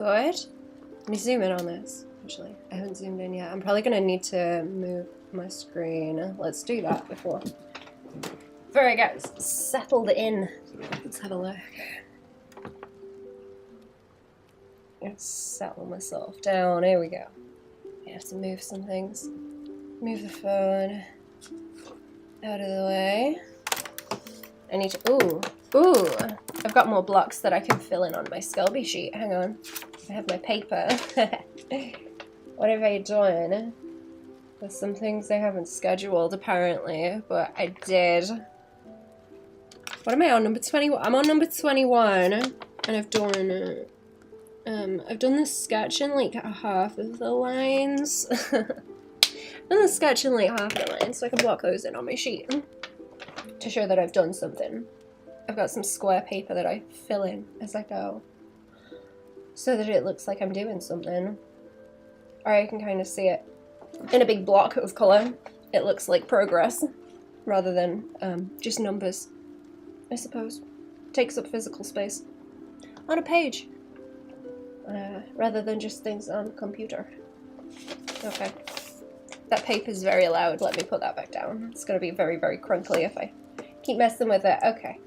Good. Let me zoom in on this. Actually, I haven't zoomed in yet. I'm probably gonna need to move my screen. Let's do that before I get settled in. Let's have a look. Let's settle myself down. Here we go. I have to move some things. Move the phone out of the way. I need to. Ooh! I've got more blocks that I can fill in on my Skelby sheet. Hang on. I have my paper. What have I done? There's some things I haven't scheduled apparently, but I did. What am I on? Number 21. I'm on number 21, and I've done the sketch in like half of the lines. I've done the sketch in like half of the lines, so I can block those in on my sheet to show that I've done something. I've got some square paper that I fill in as I go, so that it looks like I'm doing something. Or I can kind of see it in a big block of colour. It looks like progress, rather than just numbers, I suppose. Takes up physical space on a page, rather than just things on a computer. Okay. That paper's very loud. Let me put that back down. It's going to be very, very crunkly if I keep messing with it. Okay.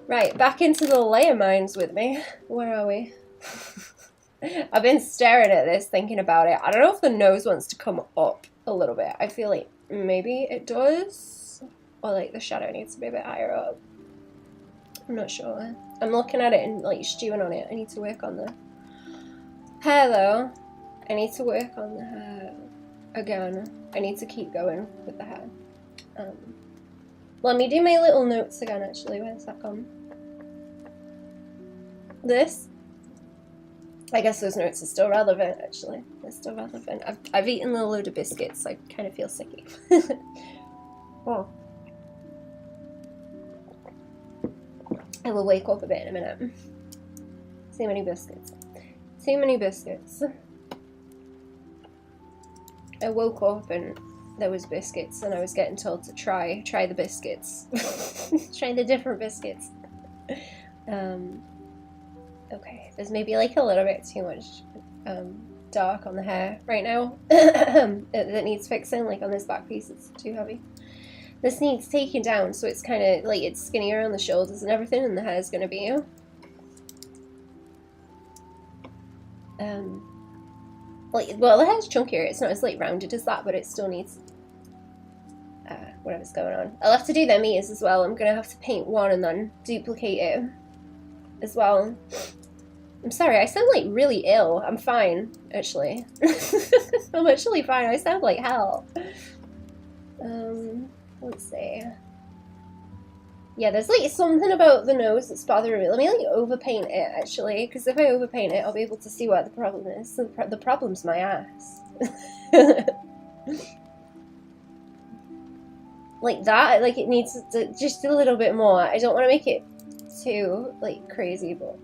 Right, back into the layer mines with me. Where are we? I've been staring at this, thinking about it. I don't know if the nose wants to come up a little bit. I feel like maybe it does. Or like the shadow needs to be a bit higher up. I'm not sure. I'm looking at it and like stewing on it. I need to work on the hair though. I need to work on the hair again. I need to keep going with the hair. Let me do my little notes again actually. Where's that gone? This? I guess those notes are still relevant, actually. They're still relevant. I've eaten a load of biscuits, so I kind of feel sicky. Oh. I will wake up a bit in a minute. Too many biscuits. Too many biscuits. I woke up and there was biscuits, and I was getting told to try the biscuits. Try the different biscuits. Okay, there's maybe like a little bit too much dark on the hair right now. That needs fixing, like on this back piece, it's too heavy. This needs taking down, so it's kind of like it's skinnier on the shoulders and everything, and the hair's going to be like, well, the hair's chunkier. It's not as like rounded as that, but it still needs whatever's going on. I'll have to do them ears as well. I'm going to have to paint one and then duplicate it as well. I'm sorry, I sound like really ill. I'm fine, actually. I'm actually fine. I sound like hell. Let's see. Yeah, there's like something about the nose that's bothering me. Let me like overpaint it, actually, because if I overpaint it, I'll be able to see what the problem is. The problem's my ass. Like that, like it needs to, just a little bit more. I don't want to make it too like crazy, but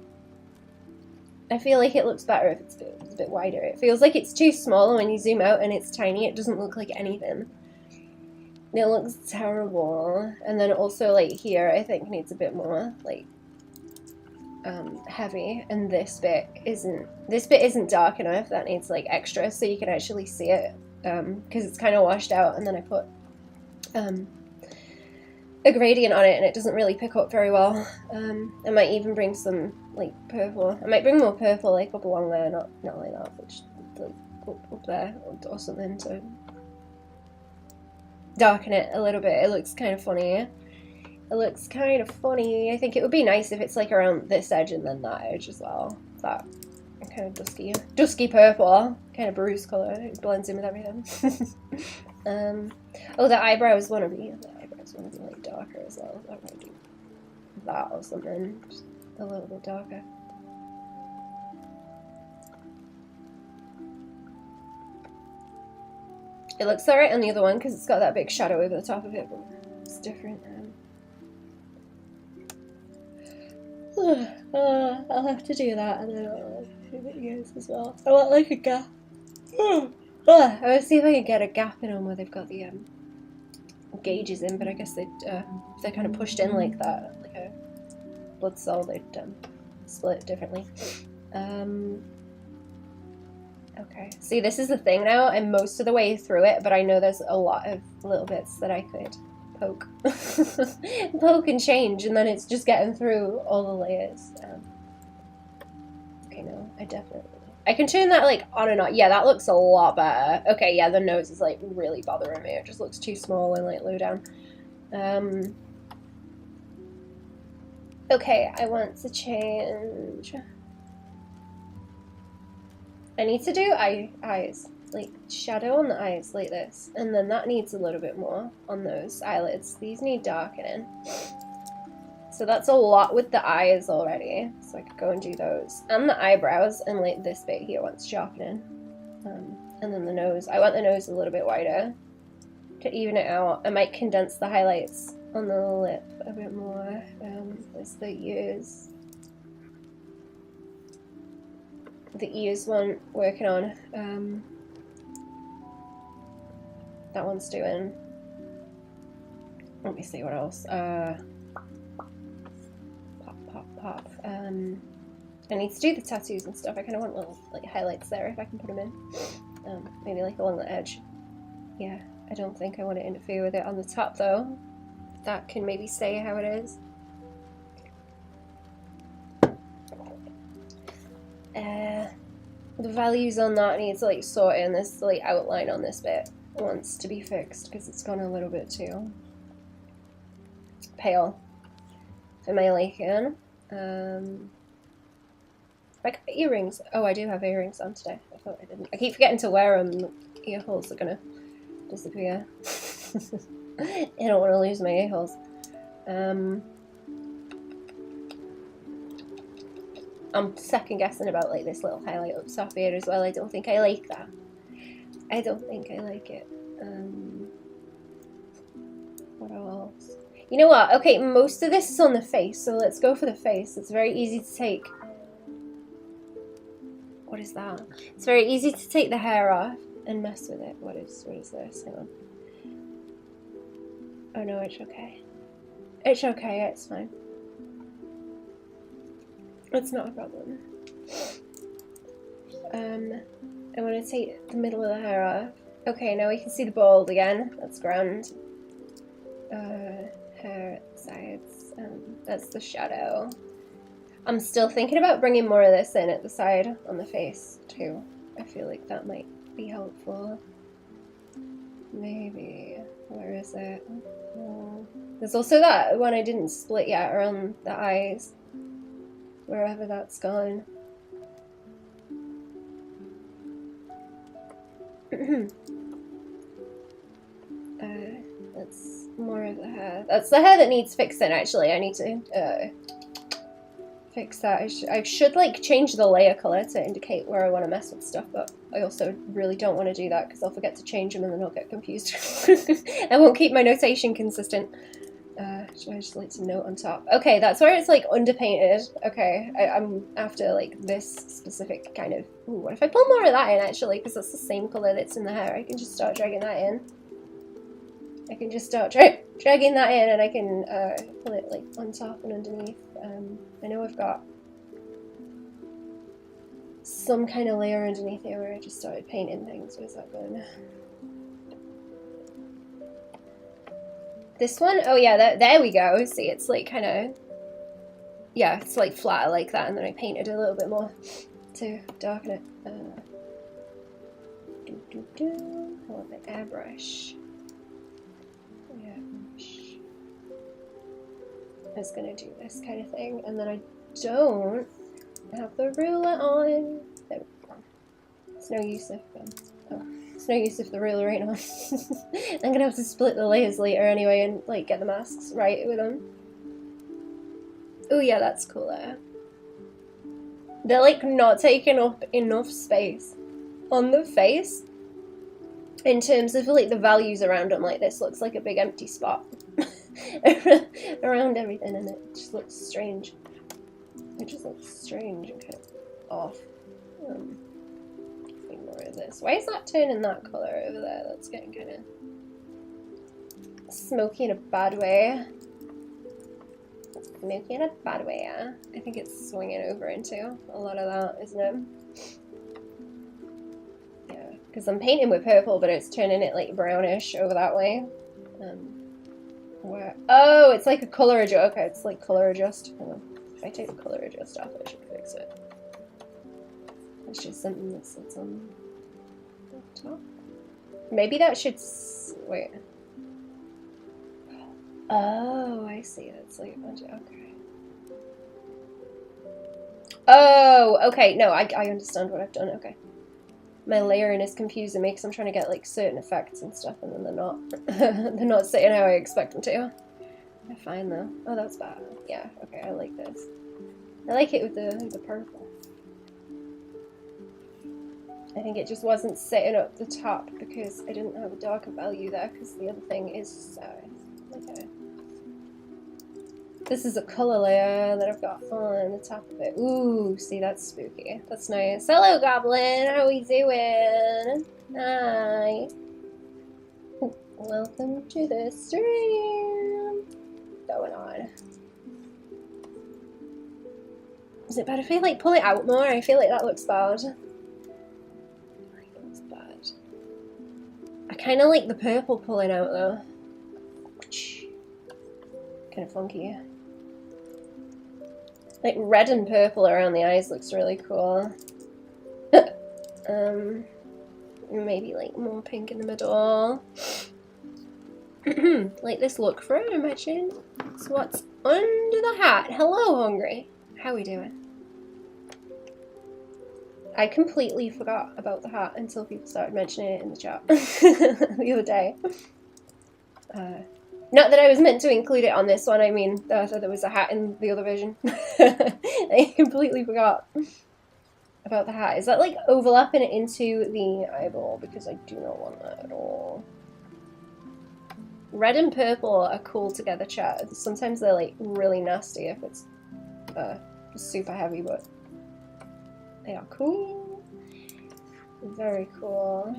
I feel like it looks better if it's a bit wider. It feels like it's too small, and when you zoom out and it's tiny, it doesn't look like anything. It looks terrible. And then also like here, I think needs a bit more like heavy, and this bit isn't dark enough. That needs like extra so you can actually see it, because it's kind of washed out, and then I put a gradient on it and it doesn't really pick up very well. I might even bring some like purple. I might bring more purple like up along there, not like that, but just up there or something to darken it a little bit. It looks kind of funny. It looks kind of funny. I think it would be nice if it's like around this edge and then that edge as well. That kind of dusky purple, kind of bruise colour. It blends in with everything. Oh, the eyebrows want to be like darker as well. I might do that or something, just a little bit darker. It looks alright on the other one because it's got that big shadow over the top of it, but it's different. I'll have to do that, and then I'll do the ears as well. I want like a gap. I will see if I can get a gap in them where they've got the gauges in, but I guess they're kind of pushed in like that, like a blood cell, they'd split differently. Okay, see, this is the thing now. I'm most of the way through it, but I know there's a lot of little bits that I could poke. Poke and change, and then it's just getting through all the layers. Okay, no, I can turn that, like, on and on. Yeah, that looks a lot better. Okay, yeah, the nose is, like, really bothering me. It just looks too small and, like, low down. Okay, I want to change. I need to do eyes, like shadow on the eyes like this, and then that needs a little bit more on those eyelids. These need darkening. So that's a lot with the eyes already, so I could go and do those. And the eyebrows, and like this bit here wants sharpening. And then the nose. I want the nose a little bit wider to even it out. I might condense the highlights on the lip a bit more. There's the ears. The ears one working on. That one's doing. Let me see what else. Pop. I need to do the tattoos and stuff. I kind of want little like highlights there if I can put them in. Maybe like along the edge. Yeah, I don't think I want to interfere with it on the top though. That can maybe stay how it is. The values on that needs like sorting. This like outline on this bit wants to be fixed because it's gone a little bit too pale for my liking. I got earrings. Oh, I do have earrings on today. I thought I didn't. I keep forgetting to wear them. The ear holes are gonna disappear. I don't want to lose my ear holes. I'm second guessing about like this little highlight up top here as well. I don't think I like that. I don't think I like it. What else? You know what? Okay, most of this is on the face, so let's go for the face. It's very easy to take. What is that? It's very easy to take the hair off and mess with it. What is this? Hang on. Oh no, it's okay. It's okay, it's fine. It's not a problem. I want to take the middle of the hair off. Okay, now we can see the bald again. That's grand. Hair at the sides. That's the shadow. I'm still thinking about bringing more of this in at the side on the face too. I feel like that might be helpful. Maybe. Where is it? Oh. There's also that one I didn't split yet around the eyes. Wherever that's gone. That's more of the hair. That's the hair that needs fixing, actually. I need to fix that. I should like change the layer color to indicate where I want to mess with stuff, but I also really don't want to do that because I'll forget to change them and then I'll get confused. I won't keep my notation consistent. Should I just like to note on top? Okay, that's where it's like underpainted. Okay, I'm after like this specific kind of. Ooh, what if I pull more of that in actually? Because that's the same color that's in the hair. I can just start dragging that in. I can just start dragging that in, and I can pull it like on top and underneath. I know I've got some kind of layer underneath here where I just started painting things. Where's that going? This one? Oh yeah, there we go. See, it's like kind of, yeah, it's like flat like that, and then I painted a little bit more to darken it. I want the airbrush. I was gonna do this kind of thing, and then I don't have the ruler on. There we go. It's no use if it's no use if the ruler ain't on. I'm gonna have to split the layers later anyway and like get the masks right with them. Oh yeah, that's cooler. They're like not taking up enough space on the face in terms of like the values around them. Like this looks like a big empty spot around everything, and it just looks strange. It just looks strange and kind of off. More of this. Why is that turning that colour over there? That's getting kind of smoky in a bad way. Make it a bad way, yeah. I think it's swinging over into a lot of that, isn't it? Yeah, because I'm painting with purple, but it's turning it like brownish over that way. Where? Oh, it's like a color adjust. Okay, it's like color adjust. Hang on. If I take the color adjust off, I should fix it. It's just something that sits on the top. Maybe that should. Wait. Oh, I see. That's like a bunch of. Okay. Oh, okay. No, I understand what I've done. Okay. My layering is confusing me because I'm trying to get like certain effects and stuff, and then they're not. They're not sitting how I expect them to. They're fine though. Oh, that's bad. Yeah. Okay, I like this. I like it with the purple. I think it just wasn't sitting up the top because I didn't have a darker value there because the other thing is okay. This is a colour layer that I've got on the top of it. Ooh, see, that's spooky. That's nice. Hello, Goblin. How are we doing? Hi. Welcome to the stream. Going on. Is it bad if I like pull it out more? I feel like that looks bad. That looks bad. I kind of like the purple pulling out though. Kind of funky. Like red and purple around the eyes looks really cool. Maybe like more pink in the middle. Like this look for it, imagine. So what's under the hat? Hello, Hungry. How are we doing? I completely forgot about the hat until people started mentioning it in the chat the other day. Not that I was meant to include it on this one, I mean, I thought there was a hat in the other version. I completely forgot about the hat. Is that like overlapping it into the eyeball? Because I do not want that at all. Red and purple are cool together, chat. Sometimes they're like really nasty if it's super heavy, but they are cool. Very cool.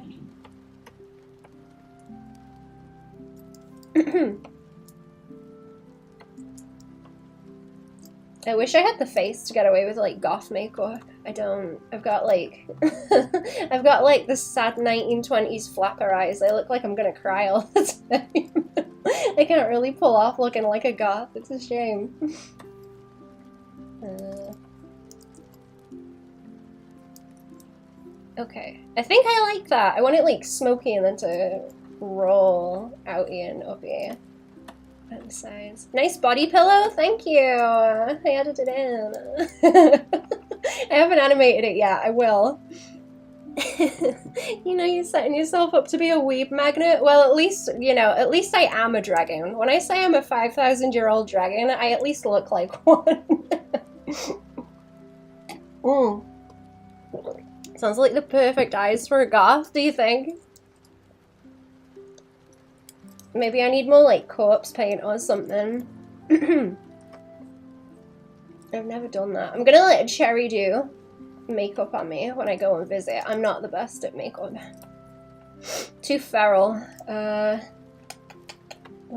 I wish I had the face to get away with like goth makeup. I don't. I've got like I've got like the sad 1920s flapper eyes. I look like I'm gonna cry all the time. I can't really pull off looking like a goth. It's a shame. Okay, I think I like that. I want it like smoky and then to roll outy and uppy at the sides. Nice body pillow, thank you. I added it in. I haven't animated it yet. I will. You know, you're setting yourself up to be a weeb magnet. Well, at least, you know, at least I am a dragon. When I say I'm a 5,000-year-old dragon, I at least look like one. Sounds like the perfect eyes for a goth, do you think? Maybe I need more like corpse paint or something. I've never done that. I'm gonna let Cherry do makeup on me when I go and visit. I'm not the best at makeup. Too feral. What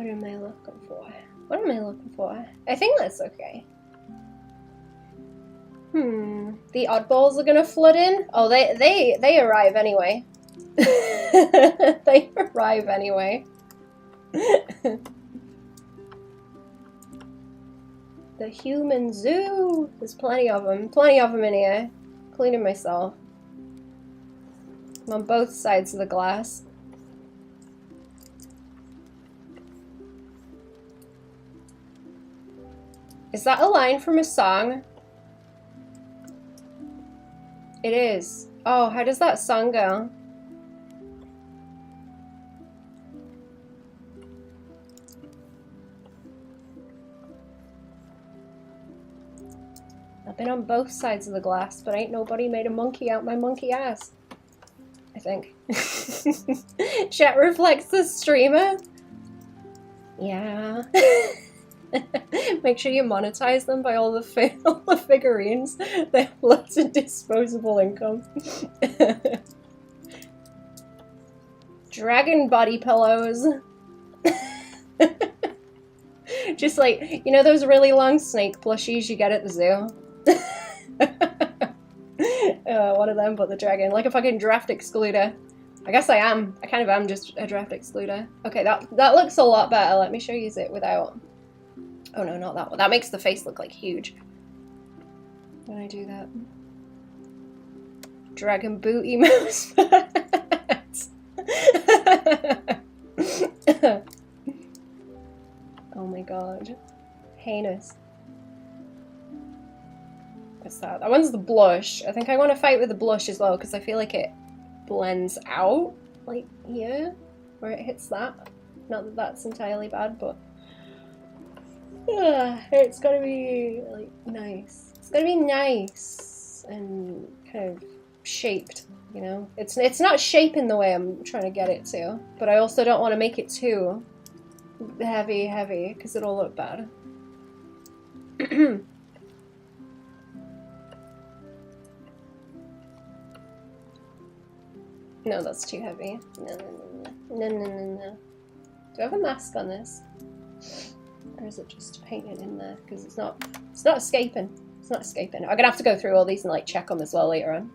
am I looking for? What am I looking for? I think that's okay. The oddballs are gonna flood in? Oh, they arrive anyway. They arrive anyway. The human zoo! There's plenty of them. Plenty of them in here. Cleaning myself. I'm on both sides of the glass. Is that a line from a song? It is. Oh, how does that song go? I've been on both sides of the glass, but ain't nobody made a monkey out my monkey ass. I think. Chat reflects the streamer? Yeah. Make sure you monetize them by all the figurines. They have lots of disposable income. Dragon body pillows. Just like, you know those really long snake plushies you get at the zoo? One of them, but the dragon. Like a fucking draft excluder. I guess I am. I kind of am just a draft excluder. Okay, that looks a lot better. Let me show you it without... Oh no, not that one. That makes the face look like huge. When I do that. Dragon booty mouse. Oh my god. Heinous. What's that? That one's the blush. I think I want to fight with the blush as well because I feel like it blends out. Like here, where it hits that. Not that that's entirely bad, but it's gotta be like nice. It's gotta be nice and kind of shaped, you know? It's not shaping the way I'm trying to get it to, but I also don't want to make it too heavy, because it'll look bad. No, that's too heavy. No. Do I have a mask on this? Or is it just painted in there? Because it's not escaping. It's not escaping. I'm gonna have to go through all these and like check them as well later on.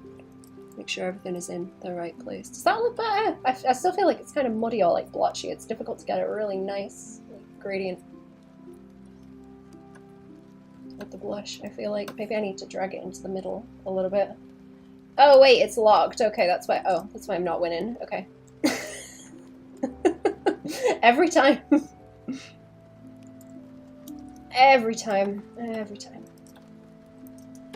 Make sure everything is in the right place. Does that look better? I still feel like it's kind of muddy or like blotchy. It's difficult to get a really nice like, gradient with the blush. I feel like maybe I need to drag it into the middle a little bit. Oh wait, it's locked. Okay, that's why. Oh, that's why I'm not winning. Okay. Every time. Every time.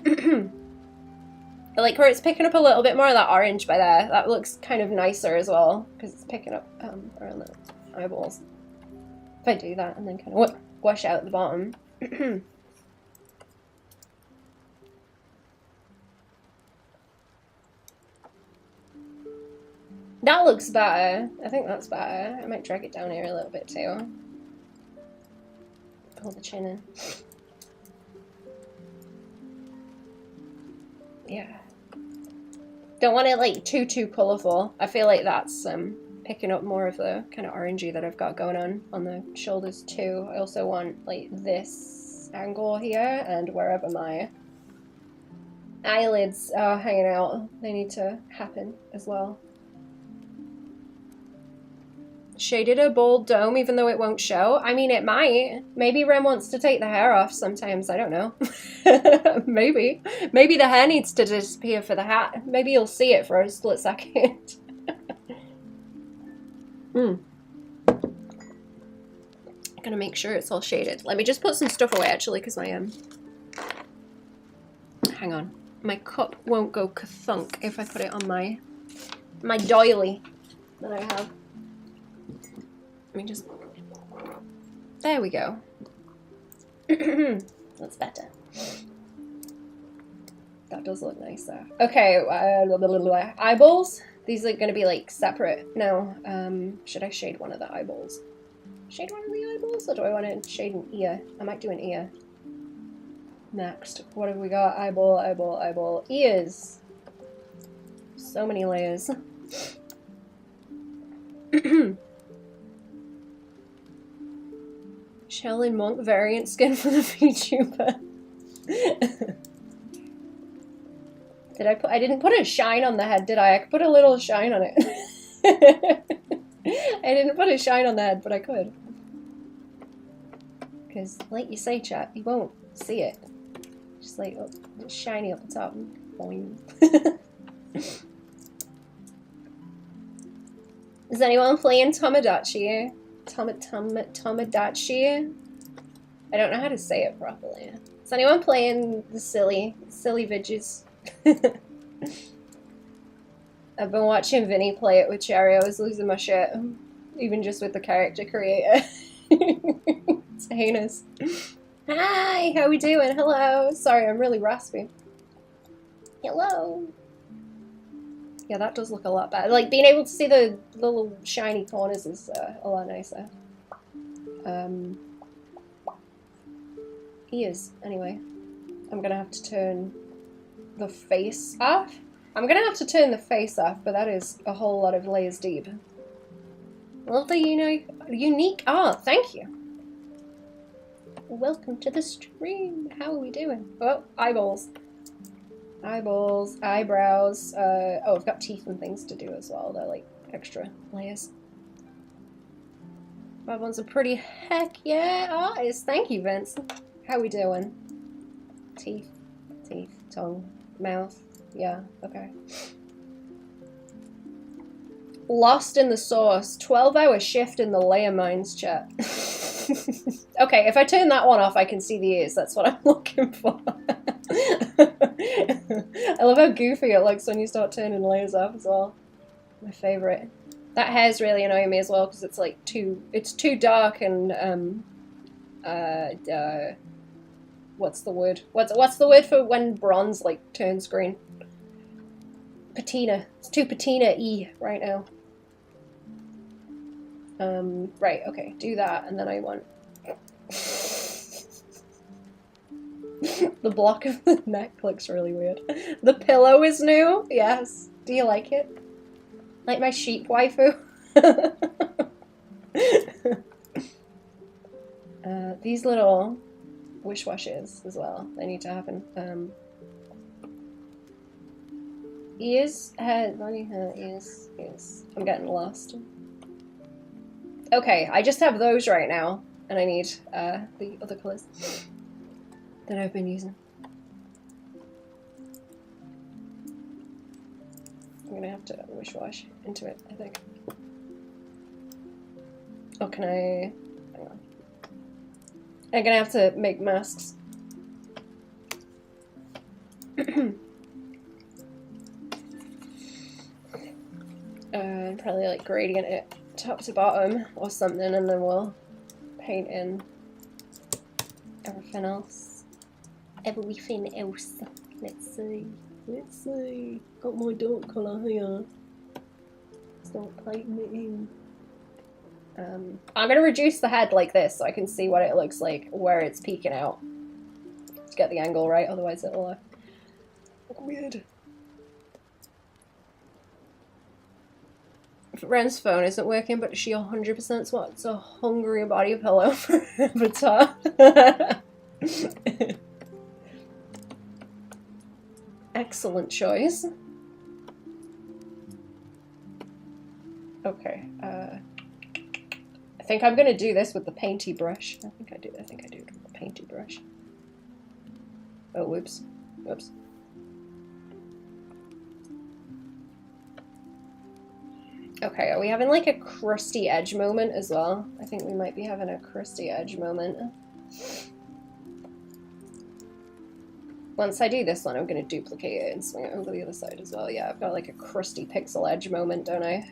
I like where it's picking up a little bit more of that orange by there. That looks kind of nicer as well, because it's picking up around the eyeballs. If I do that and then kind of wash out the bottom. That looks better. I think that's better. I might drag it down here a little bit too. Pull the chin in. Yeah. Don't want it like too colourful. I feel like that's picking up more of the kind of orangey that I've got going on the shoulders too. I also want like this angle here and wherever my eyelids are hanging out, they need to happen as well. Shaded a bold dome even though it won't show. I mean, it might. Maybe Rem wants to take the hair off sometimes. I don't know. Maybe. Maybe the hair needs to disappear for the hat. Maybe you'll see it for a split second. I'm gonna make sure it's all shaded. Let me just put some stuff away actually because my hang on. My cup won't go ka-thunk if I put it on my doily that I have. Let me just... There we go. That's better. That does look nicer. Okay, eyeballs. These are going to be like separate now. Should I shade one of the eyeballs? Shade one of the eyeballs, or do I want to shade an ear? I might do an ear. Next, what have we got? Eyeball. Ears. So many layers. Shaolin Monk variant skin for the VTuber. I didn't put a shine on the head, did I? I could put a little shine on it. I didn't put a shine on the head, but I could. Because, like you say, chat, you won't see it. Just like, oh, it's shiny up the top. Boing. Is anyone playing Tomodachi? Tomodachi? I don't know how to say it properly. Is anyone playing the silly vidges? I've been watching Vinny play it with Cherry. I was losing my shit. Even just with the character creator. It's heinous. Hi, how we doing? Hello. Sorry, I'm really raspy. Hello. Yeah, that does look a lot better. Like, being able to see the little shiny corners is a lot nicer. Ears, anyway. I'm gonna have to turn the face off. I'm gonna have to turn the face off, but that is a whole lot of layers deep. Love the unique art, thank you. welcome to the stream. How are we doing? Oh, eyeballs. Eyeballs, eyebrows. Oh, I've got teeth and things to do as well. They're like extra layers. Baban's a pretty heck yeah artist. Thank you, Vince. How we doing? Teeth, tongue, mouth. Yeah, okay. Lost in the source. 12-hour shift in the layer mines, chat. Okay, if I turn that one off, I can see the ears. That's what I'm looking for. I love how goofy it looks when you start turning layers off as well. My favorite. That hair's really annoying me as well because it's like too dark and what's the word? What's the word for when bronze like turns green? Patina. It's too patina-y right now. Right, okay, do that, and then I want the block of the neck looks really weird. The pillow is new, yes. Do you like it? Like my sheep waifu? These little wish-washes as well, they need to happen. Ears, head, body, ears. I'm getting lost. Okay, I just have those right now, and I need the other colours that I've been using. I'm gonna have to wish-wash into it, I think. Oh, can I... Hang on. I'm gonna have to make masks. Probably like gradient it top to bottom or something, and then we'll paint in everything else. Everything else. Let's see. Let's see. Got my dark colour here. Start painting it in. I'm gonna reduce the head like this so I can see what it looks like where it's peeking out. To get the angle right, otherwise it'll look weird. Ren's phone isn't working, but she 100% wants a hungry body pillow for Avatar. Excellent choice. Okay, I think I'm gonna do this with the painty brush. I think I do it with the painty brush. Oh, whoops. Whoops. Okay, are we having like a crusty edge moment as well? I think we might be having a crusty edge moment. Once I do this one, I'm going to duplicate it and swing it over the other side as well. Yeah, I've got like a crusty pixel edge moment, don't I?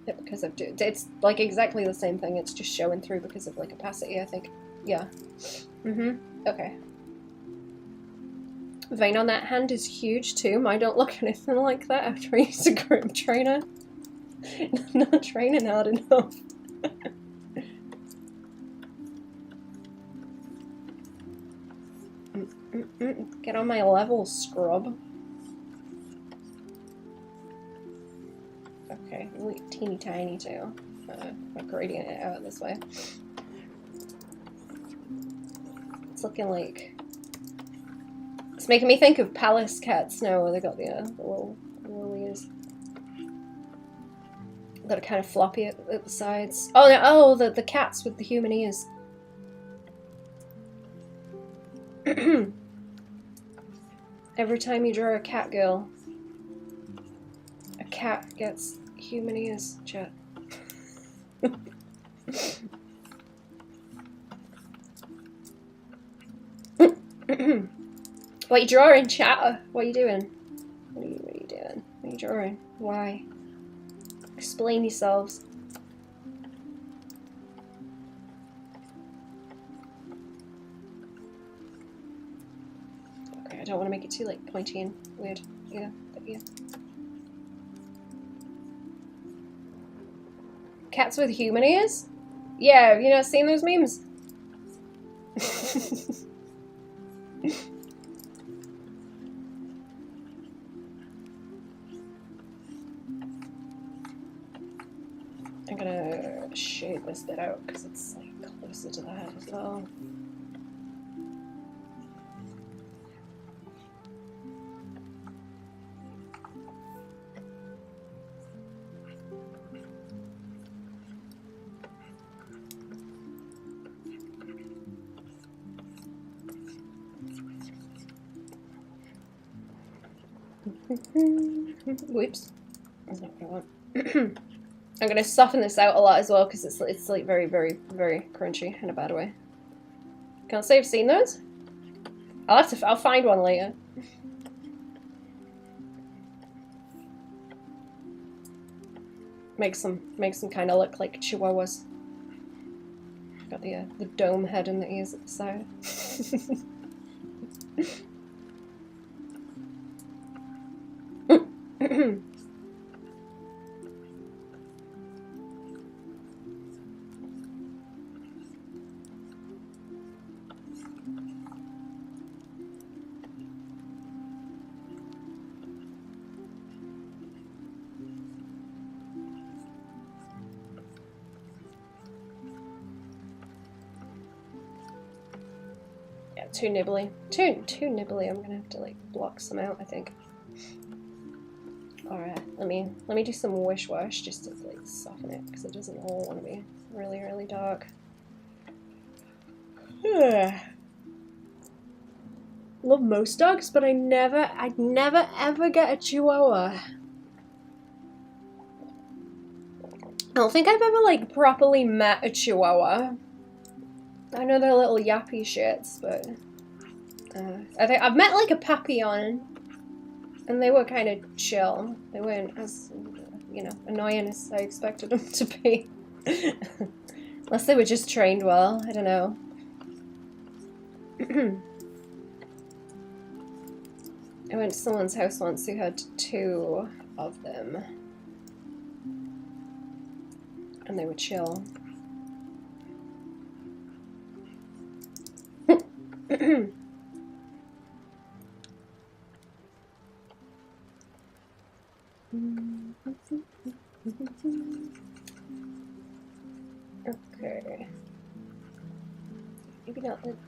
Yeah, because it's like exactly the same thing, it's just showing through because of like opacity, I think. Yeah. Okay. Vein on that hand is huge too. Mine don't look anything like that after I used a grip trainer. Not training hard enough. Get on my level, scrub. Okay, really teeny tiny too. I'm gradient it out this way. It's looking like... It's making me think of palace cats now, where they got the little ears that are kind of floppy at the sides. Oh, no, oh, the cats with the human ears. Every time you draw a cat girl, a cat gets human ears, chat. What are you drawing, chat? What are you doing? What are you doing? What are you drawing? Why? Explain yourselves. Okay, I don't want to make it too like pointy and weird. Yeah, but yeah. Cats with human ears? Yeah, have you not seen those memes? I'm gonna shade this bit out because it's like closer to the head as well. Whoops. That's not what I want. I'm gonna soften this out a lot as well because it's like very, very, very crunchy in a bad way. Can't say I've seen those. I'll find one later. Makes them kind of look like chihuahuas. Got the dome head and the ears at the side. Too nibbly. Too nibbly. I'm gonna have to like block some out, I think. Alright, let me do some wish wash just to like soften it because it doesn't all want to be really, really dark. Love most dogs, but I'd never ever get a Chihuahua. I don't think I've ever like properly met a Chihuahua. I know they're little yappy shits, but I think I've met like a Papillon, and they were kind of chill. They weren't as, you know, annoying as I expected them to be. Unless they were just trained well, I don't know. I went to someone's house once who had 2 of them, and they were chill. Okay.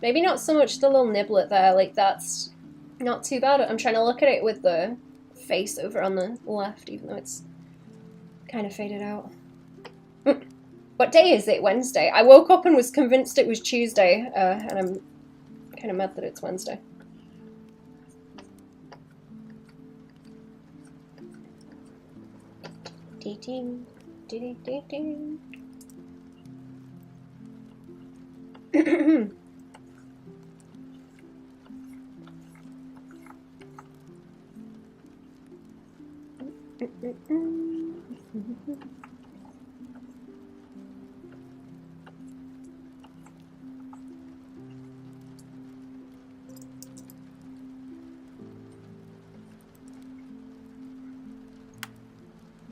Maybe not so much the little niblet there, like that's not too bad. I'm trying to look at it with the face over on the left, even though it's kind of faded out. What day is it? Wednesday. I woke up and was convinced it was Tuesday, and I'm kind of mad that it's Wednesday. Ding, ding, ding, ding.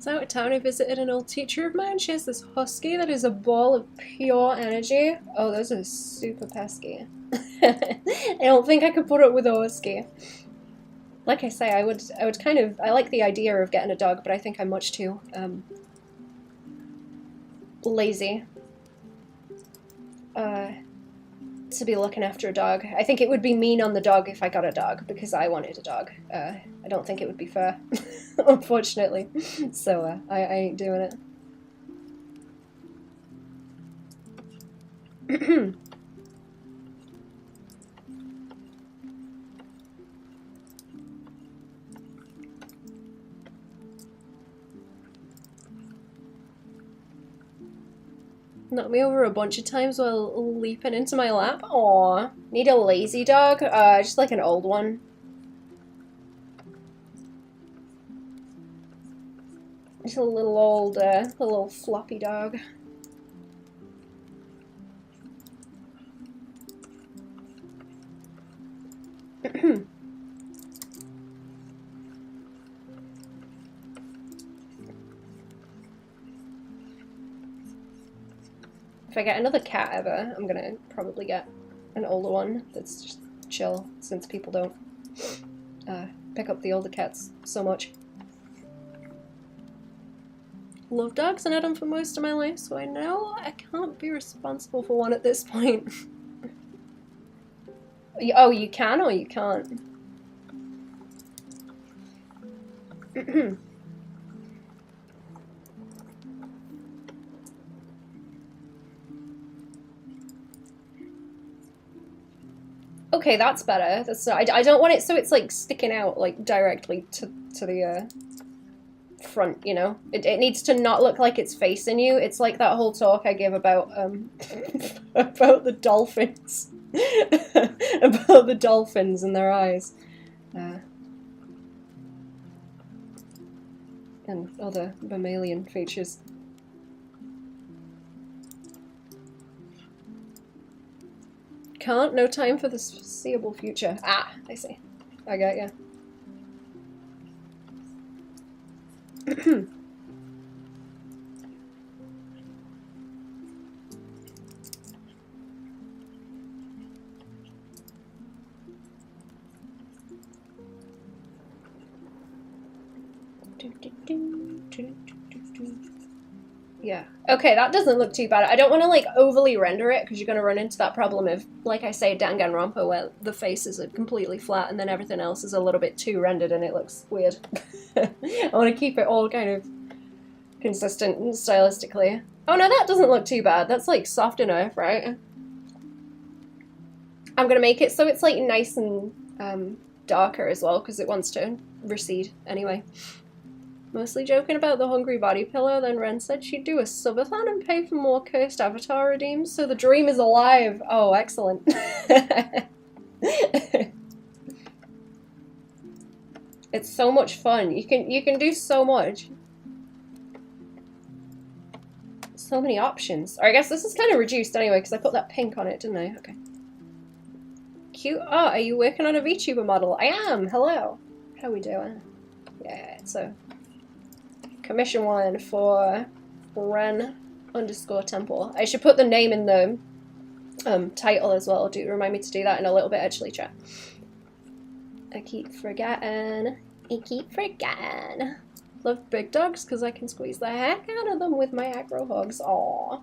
Out of town, I visited an old teacher of mine. She has this husky that is a ball of pure energy. Oh, those are super pesky. I don't think I could put up with a husky. Like I say, I would kind of, I like the idea of getting a dog, but I think I'm much too lazy to be looking after a dog. I think it would be mean on the dog if I got a dog because I wanted a dog. I don't think it would be fair, unfortunately. So I ain't doing it. Knocked me over a bunch of times while leaping into my lap. Aww. Need a lazy dog? Just like an old one. Just a little old, little floppy dog. If I get another cat ever, I'm gonna probably get an older one that's just chill, since people don't pick up the older cats so much. love dogs and had them for most of my life, so I know I can't be responsible for one at this point. Oh, you can or you can't? Okay, that's better. That's I don't want it so it's like sticking out like directly to the front, you know? It needs to not look like it's facing you. It's like that whole talk I gave about about the dolphins. About the dolphins and their eyes. And other mammalian features. Can't, no time for the foreseeable future. Ah, I see. I got ya. Yeah. Okay, that doesn't look too bad. I don't want to like overly render it because you're going to run into that problem of, like I say, Danganronpa, where the faces are completely flat and then everything else is a little bit too rendered and it looks weird. I want to keep it all kind of consistent stylistically. Oh no, that doesn't look too bad. That's like soft enough, right? I'm going to make it so it's like nice and darker as well because it wants to recede anyway. Mostly joking about the hungry body pillow, then Ren said she'd do a subathon and pay for more cursed avatar redeems, so the dream is alive. Oh, excellent. It's so much fun. You can do so much. So many options. Or I guess this is kind of reduced anyway, because I put that pink on it, didn't I? Okay. Cute. Oh, are you working on a Vtuber model? I am. Hello. How we doing? Yeah, so commission one for Ren_temple. I should put the name in the title as well. Do remind me to do that in a little bit, actually, chat. I keep forgetting. Love big dogs because I can squeeze the heck out of them with my aggro hugs. Aww.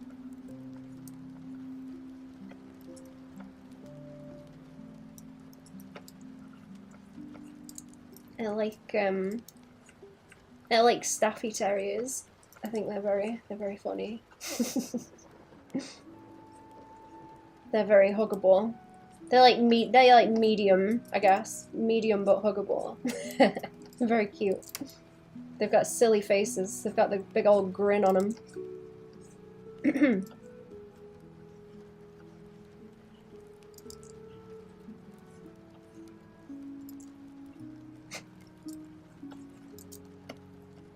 I like Staffy Terriers. I think they're very funny. They're very huggable. They're like medium, I guess. Medium but huggable. They're very cute. They've got silly faces. They've got the big old grin on them.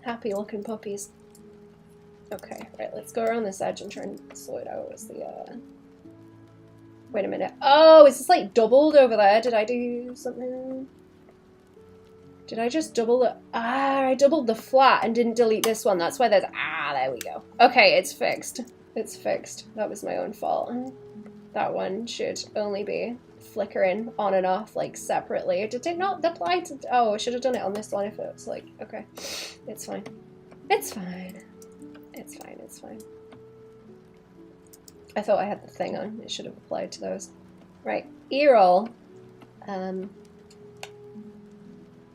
Happy looking puppies. Okay, right, let's go around this edge and try and sort out what's the wait a minute. Oh, is this like doubled over there? Did I do something? Did I just double the I doubled the flat and didn't delete this one. That's why there's there we go. Okay, it's fixed. It's fixed. That was my own fault. That one should only be flickering on and off, like, separately. Did it not apply to... Oh, I should have done it on this one if it was, like... Okay. It's fine. It's fine. It's fine, it's fine. I thought I had the thing on. It should have applied to those. Right. Ear roll.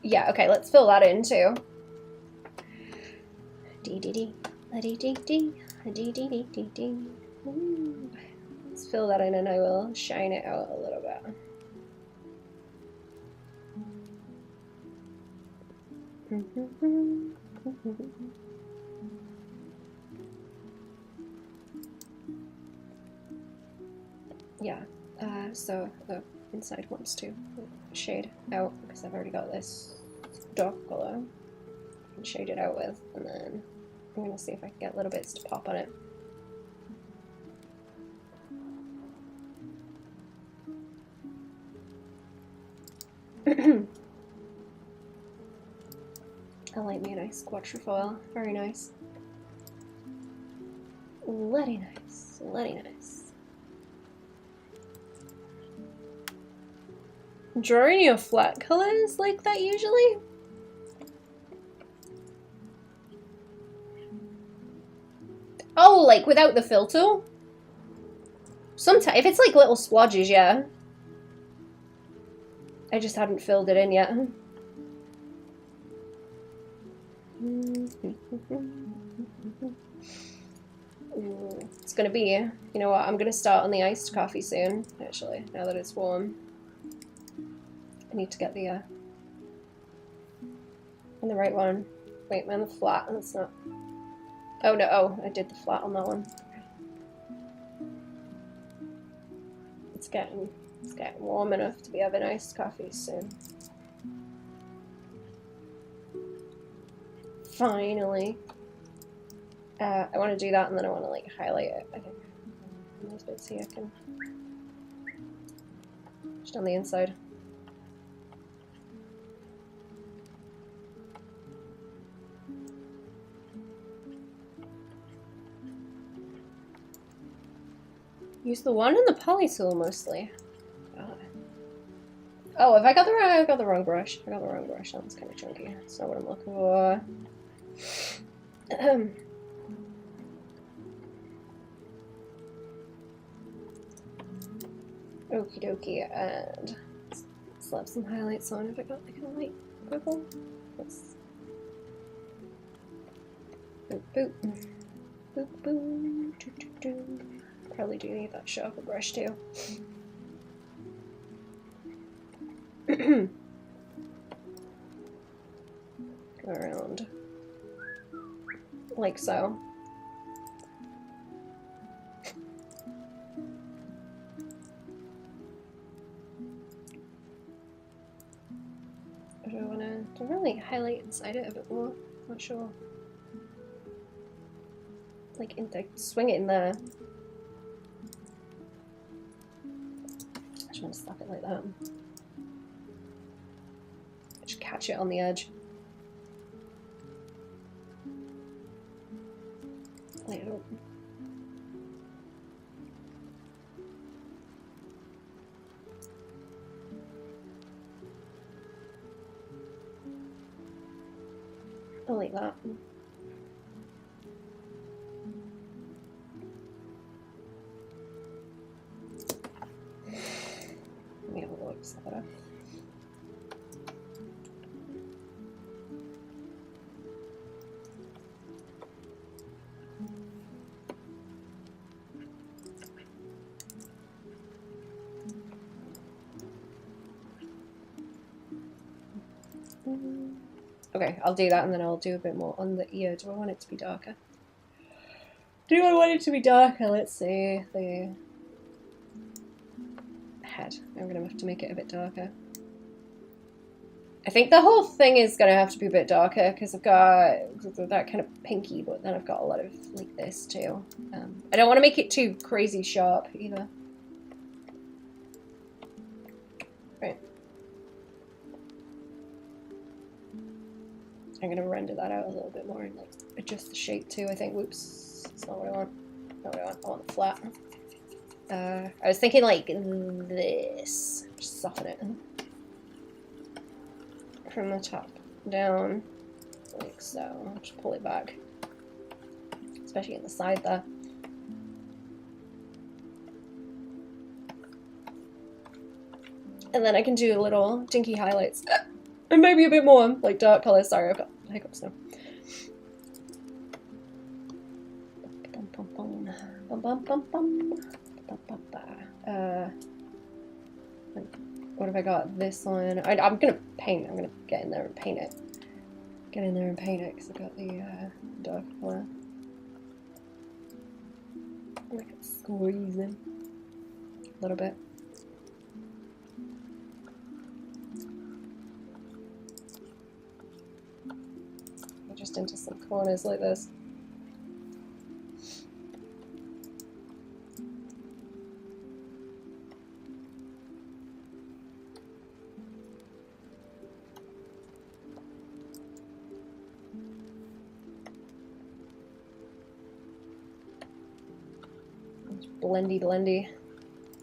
Yeah, okay, let's fill that in, too. Let's fill that in and I will shine it out a little bit. Yeah, so the inside wants to shade out because I've already got this dark color I can shade it out with, and then I'm going to see if I can get little bits to pop on it. I like me a nice quatrefoil. Very nice. Letty nice. Letty nice. Drawing your flat colors like that usually? Oh, like without the filter? Sometimes, if it's like little splodges, yeah. I just hadn't filled it in yet. It's gonna be, you know what, I'm gonna start on the iced coffee soon, actually, now that it's warm. I need to get the right one. Wait, man, the flat, that's not... Oh no, oh, I did the flat on that one. It's getting warm enough to be having iced coffee soon. Finally. I want to do that, and then I want to like highlight it, I think. And those bits here can... just on the inside. Use the one and the poly tool mostly. Oh, have I got the wrong brush? I got the wrong brush. That one's kind of chunky. That's not what I'm looking for. Okie dokie, and slap some highlights on. Have I got like a light purple? Let's boop boop boop boop. Doo, doo, doo. Probably do need that sharper brush too. Go around like so. Do I want to really highlight inside it a bit more? Not sure. Like, swing it in there. I just want to slap it like that. Just catch it on the edge. Lay it up. I like that. Let me have a look, set that up. Okay, I'll do that and then I'll do a bit more on the ear. Do I want it to be darker? Do I want it to be darker? Let's see. The head. I'm gonna have to make it a bit darker. I think the whole thing is gonna have to be a bit darker because I've got that kind of pinky, but then I've got a lot of like this too. I don't want to make it too crazy sharp either. Right. I'm gonna render that out a little bit more and like adjust the shape too, I think. Whoops, that's not what I want. Not what I want. I want the flat. I was thinking like this. Just soften it from the top down, like so. Just pull it back, especially in the side there. And then I can do little dinky highlights. And maybe a bit more, like dark colours. Sorry, I've got hiccups now. What have I got? This one. I'm gonna paint. I'm gonna get in there and paint it. Get in there and paint it because I've got the dark colour. I can squeeze in a little bit. Just into some corners like this. Just blendy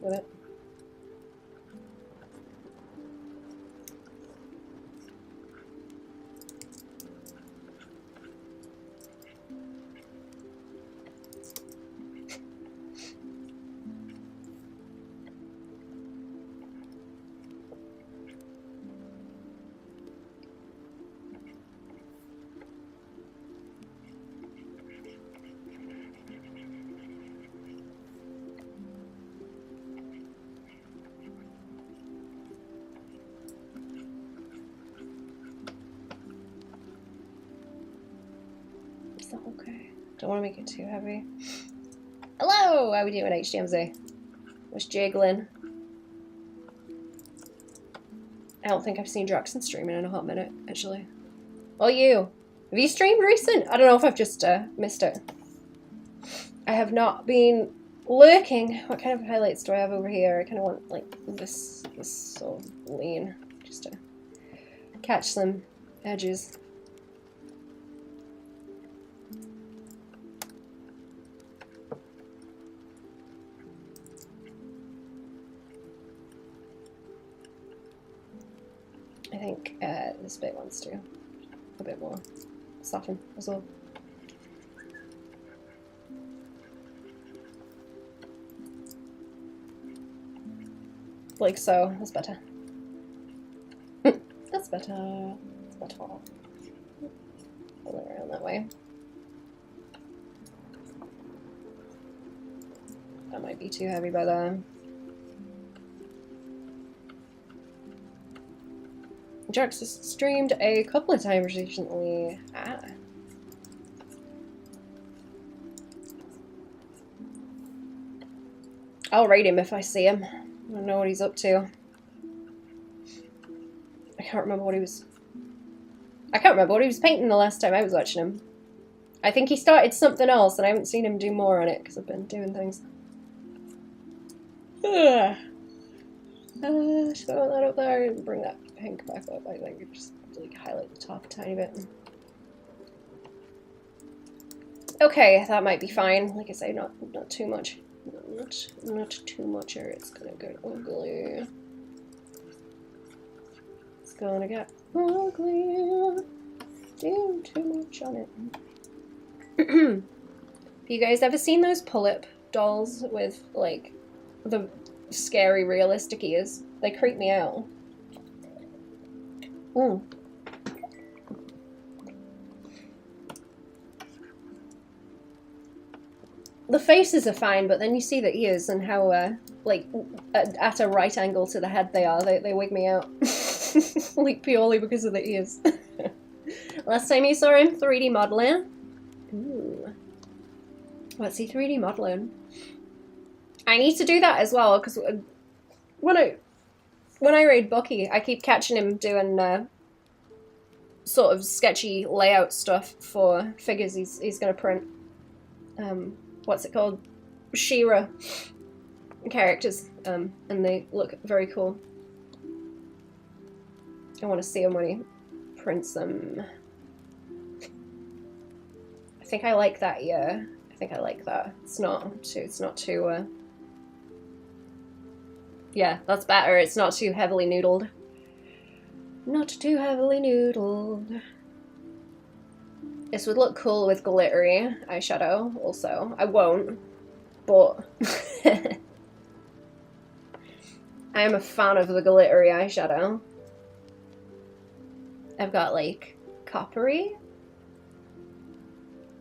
with it. that okay? Don't want to make it too heavy. Hello! How we doing, HDMZ? Was jiggling. I don't think I've seen Jackson streaming in a hot minute, actually. Oh, you! Have you streamed recent? I don't know if I've just missed it. I have not been lurking. What kind of highlights do I have over here? I kind of want, like, this sort of lean, just to catch some edges. I think this bit wants to a bit more soften as well. Like so. That's better. That's better. That's better. Pull it around that way. That might be too heavy by then. Jax has streamed a couple of times recently. Ah. I'll rate him if I see him. I don't know what he's up to. I can't remember what he was painting the last time I was watching him. I think he started something else and I haven't seen him do more on it because I've been doing things. Just throw that up there and bring that pink back up. I think just like highlight the top a tiny bit. Okay, that might be fine. Like I say, not too much. Not too much, or it's gonna get ugly. It's gonna get ugly. Do too much on it. Have you guys ever seen those pull-up dolls with like the scary realistic ears? They creep me out. Ooh. The faces are fine, but then you see the ears and how, like, at a right angle to the head they are. They wig me out. Like, purely because of the ears. Last time you saw him, 3D modeling. Ooh. What's he 3D modeling? I need to do that as well, because when I raid Bucky, I keep catching him doing, sort of sketchy layout stuff for figures he's going to print. What's it called? She-Ra characters, and they look very cool. I want to see him when he prints them. I think I like that, yeah. I think I like that. It's not too, yeah, that's better. It's not too heavily noodled. Not too heavily noodled. This would look cool with glittery eyeshadow also. I won't, but I am a fan of the glittery eyeshadow. I've got like coppery.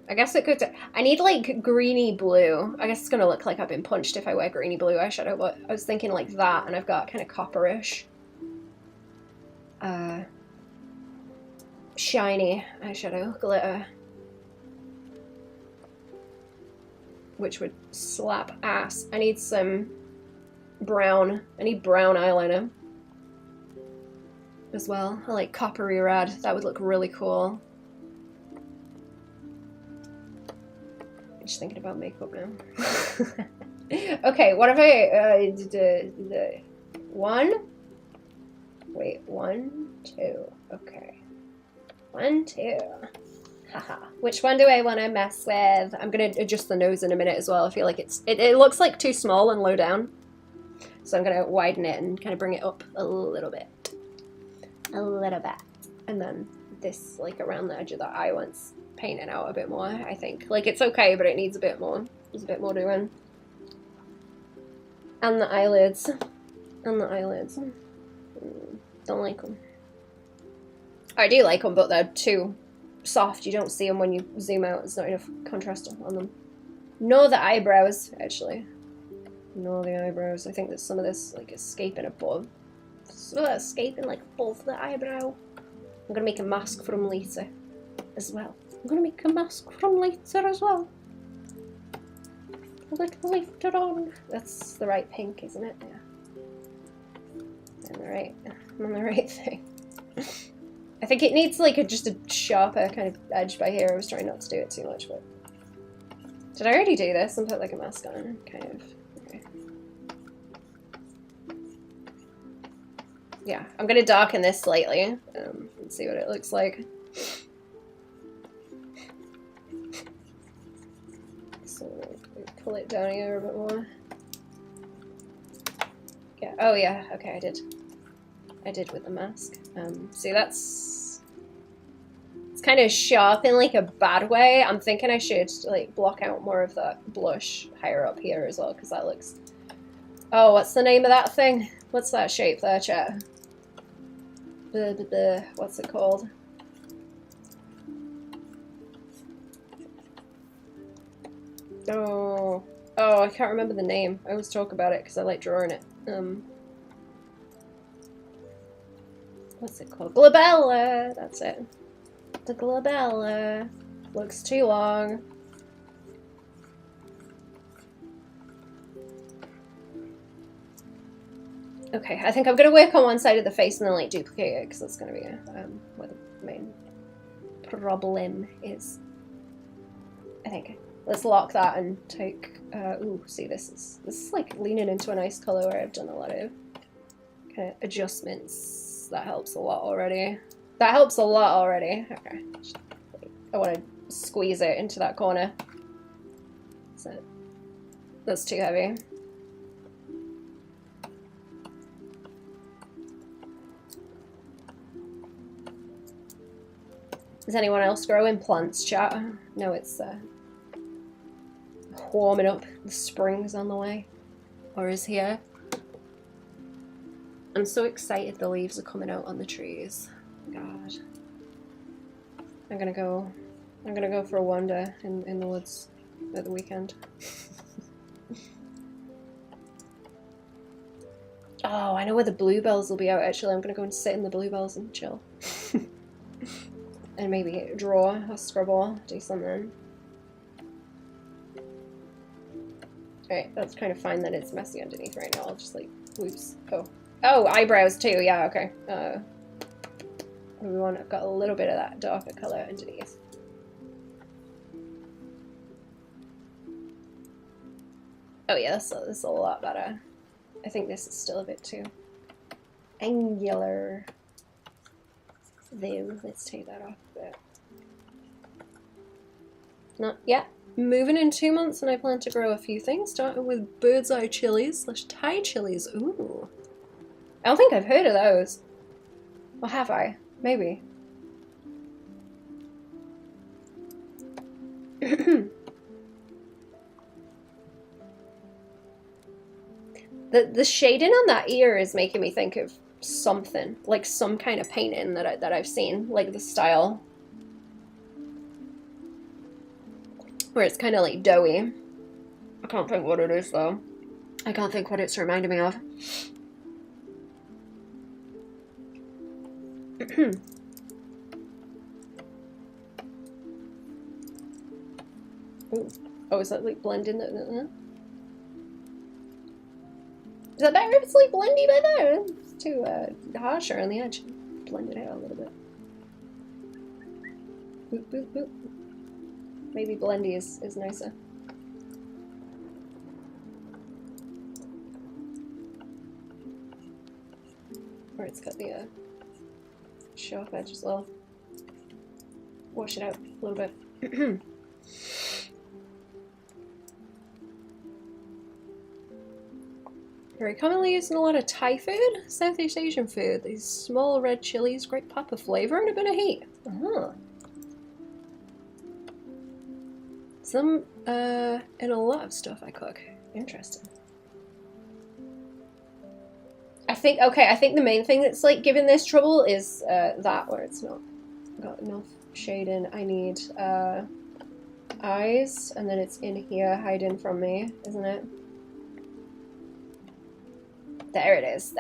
I guess it could, I need like greeny blue. I guess it's gonna look like I've been punched if I wear greeny blue eyeshadow, but I was thinking like that, and I've got kind of copperish. Shiny eyeshadow glitter, which would slap ass. I need some brown. I need brown eyeliner as well. I like coppery red. That would look really cool. I'm just thinking about makeup now. Okay, what if I one? Wait, 1, 2. Okay. 1, 2. Haha. Which one do I want to mess with? I'm going to adjust the nose in a minute as well. I feel like it looks like too small and low down. So I'm going to widen it and kind of bring it up a little bit. A little bit. And then this, like, around the edge of the eye wants painting out a bit more, I think. Like, it's okay, but it needs a bit more. There's a bit more doing. And the eyelids. And the eyelids. Don't like them. I do like them, but they're too soft. You don't see them when you zoom out. There's not enough contrast on them. No, the eyebrows, actually. No, the eyebrows. I think there's some of this, like, escaping above. So escaping, like, above the eyebrow. I'm gonna make a mask for him later, as well. I'm gonna make a mask from later as well. A little later on. That's the right pink, isn't it? Yeah. I'm on the right thing. I think it needs like just a sharper kind of edge by here. I was trying not to do it too much, but did I already do this and put like a mask on? Kind of. Okay. Yeah, I'm gonna darken this slightly and see what it looks like. So pull it down here a bit more. Yeah. Oh yeah. Okay, I did with the mask. See, it's kind of sharp in like a bad way. I'm thinking I should like block out more of that blush higher up here as well, because that looks. Oh, what's the name of that thing? What's that shape there, chat? What's it called? Oh, I can't remember the name. I always talk about it because I like drawing it. What's it called? Glabella! That's it. The glabella. Looks too long. Okay, I think I'm gonna work on one side of the face and then like duplicate it because that's gonna be where the main problem is. I think. Let's lock that and take. Ooh, see, this is like leaning into a nice color where I've done a lot of kind of adjustments. That helps a lot already. That helps a lot already. Okay. I want to squeeze it into that corner. So that's too heavy. Does anyone else grow in plants, chat? No, it's warming up. The spring's on the way. Or is here. I'm so excited the leaves are coming out on the trees. God. I'm gonna go for a wander in the woods at the weekend. Oh, I know where the bluebells will be out actually. I'm gonna go and sit in the bluebells and chill. And maybe draw or scribble, do something. Alright, that's kind of fine that it's messy underneath right now. I'll just like, whoops. Oh, eyebrows too, yeah, okay. I've got a little bit of that darker color underneath. Oh yeah, this is a lot better. I think this is still a bit too angular. Though, let's take that off a bit. Not yet. Moving in 2 months, and I plan to grow a few things, starting with bird's eye chilies / Thai chilies. Ooh. I don't think I've heard of those. Or have I? Maybe. The shading on that ear is making me think of something, like some kind of painting that I've seen, like the style. Where it's kind of like doughy. I can't think what it is though. I can't think what it's reminding me of. Ooh. Oh, is that like blending that? Is that better if it's like blendy by there? It's too harsher on the edge. Blend it out a little bit. Boop, boop, boop. Maybe blendy is nicer. Or it's got the sharp edge as well. Wash it out a little bit. Very commonly used in a lot of Thai food, Southeast Asian food. These small red chilies, great pepper flavor, and a bit of heat. Some in a lot of stuff I cook. Interesting. I think the main thing that's like giving this trouble is that where it's not got enough shading. I need eyes, and then it's in here hiding from me, isn't it? There it is,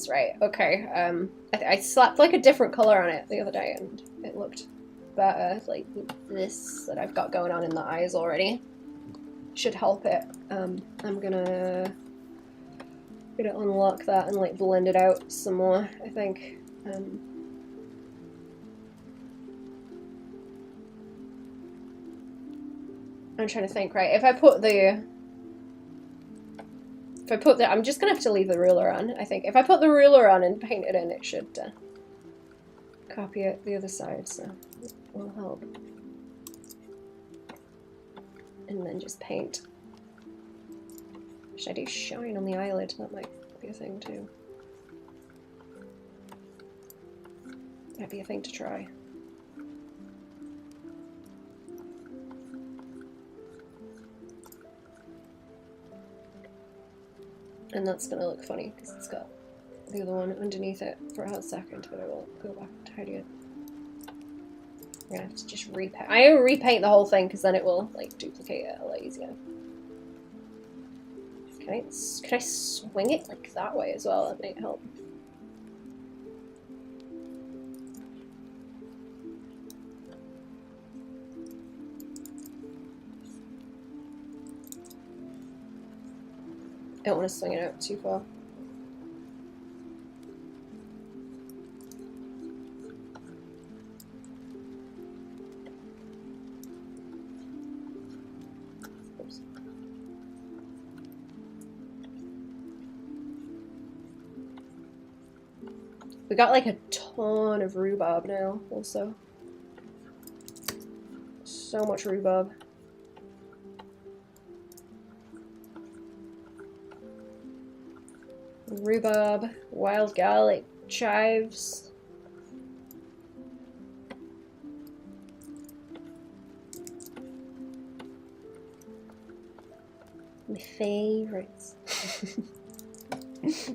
right, okay. I slapped like a different color on it the other day and it looked better. Like this that I've got going on in the eyes already should help it. I'm gonna unlock that and like blend it out some more, I think. I'm trying to think, right, if I put the, I'm just gonna have to leave the ruler on, I think. If I put the ruler on and paint it in, it should copy it the other side, so it will help. And then just paint. Should I do shine on the eyelid? That might be a thing too. Might be a thing to try. And that's gonna look funny because it's got the other one underneath it for a hot second, but I will go back and tidy it. I'm gonna have to just repaint. I repaint the whole thing because then it will like duplicate it a lot easier. Can I swing it like that way as well? That might help. I don't want to swing it out too far. Oops. We got like a ton of rhubarb now, also. So much rhubarb. Rhubarb, wild garlic, chives. My favorites.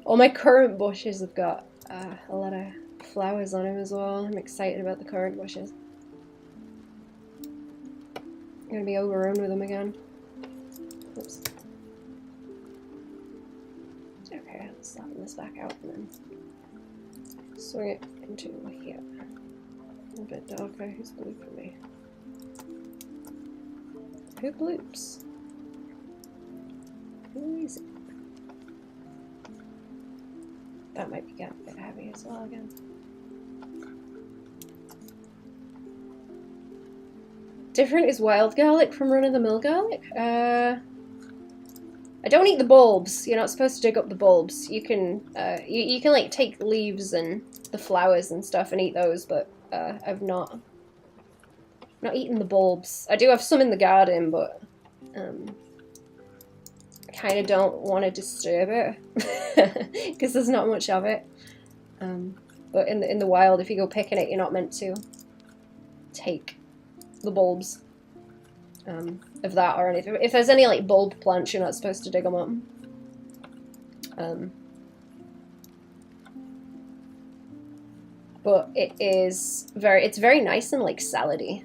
All my currant bushes have got a lot of flowers on them as well. I'm excited about the currant bushes. I'm gonna be overrun with them again. Oops. Okay, let's soften this back out and then swing it into here. A little bit darker. Who's blooping me? Who bloops? Who is it? That might be getting a bit heavy as well again. Different is wild garlic from run-of-the-mill garlic? I don't eat the bulbs. You're not supposed to dig up the bulbs. You can you can like take leaves and the flowers and stuff and eat those, but I've not eaten the bulbs. I do have some in the garden, but I kind of don't want to disturb it because there's not much of it. But in the wild, if you go picking it, you're not meant to take the bulbs of that or anything. If there's any like bulb plants, you're not supposed to dig them up. But it's very nice and like salady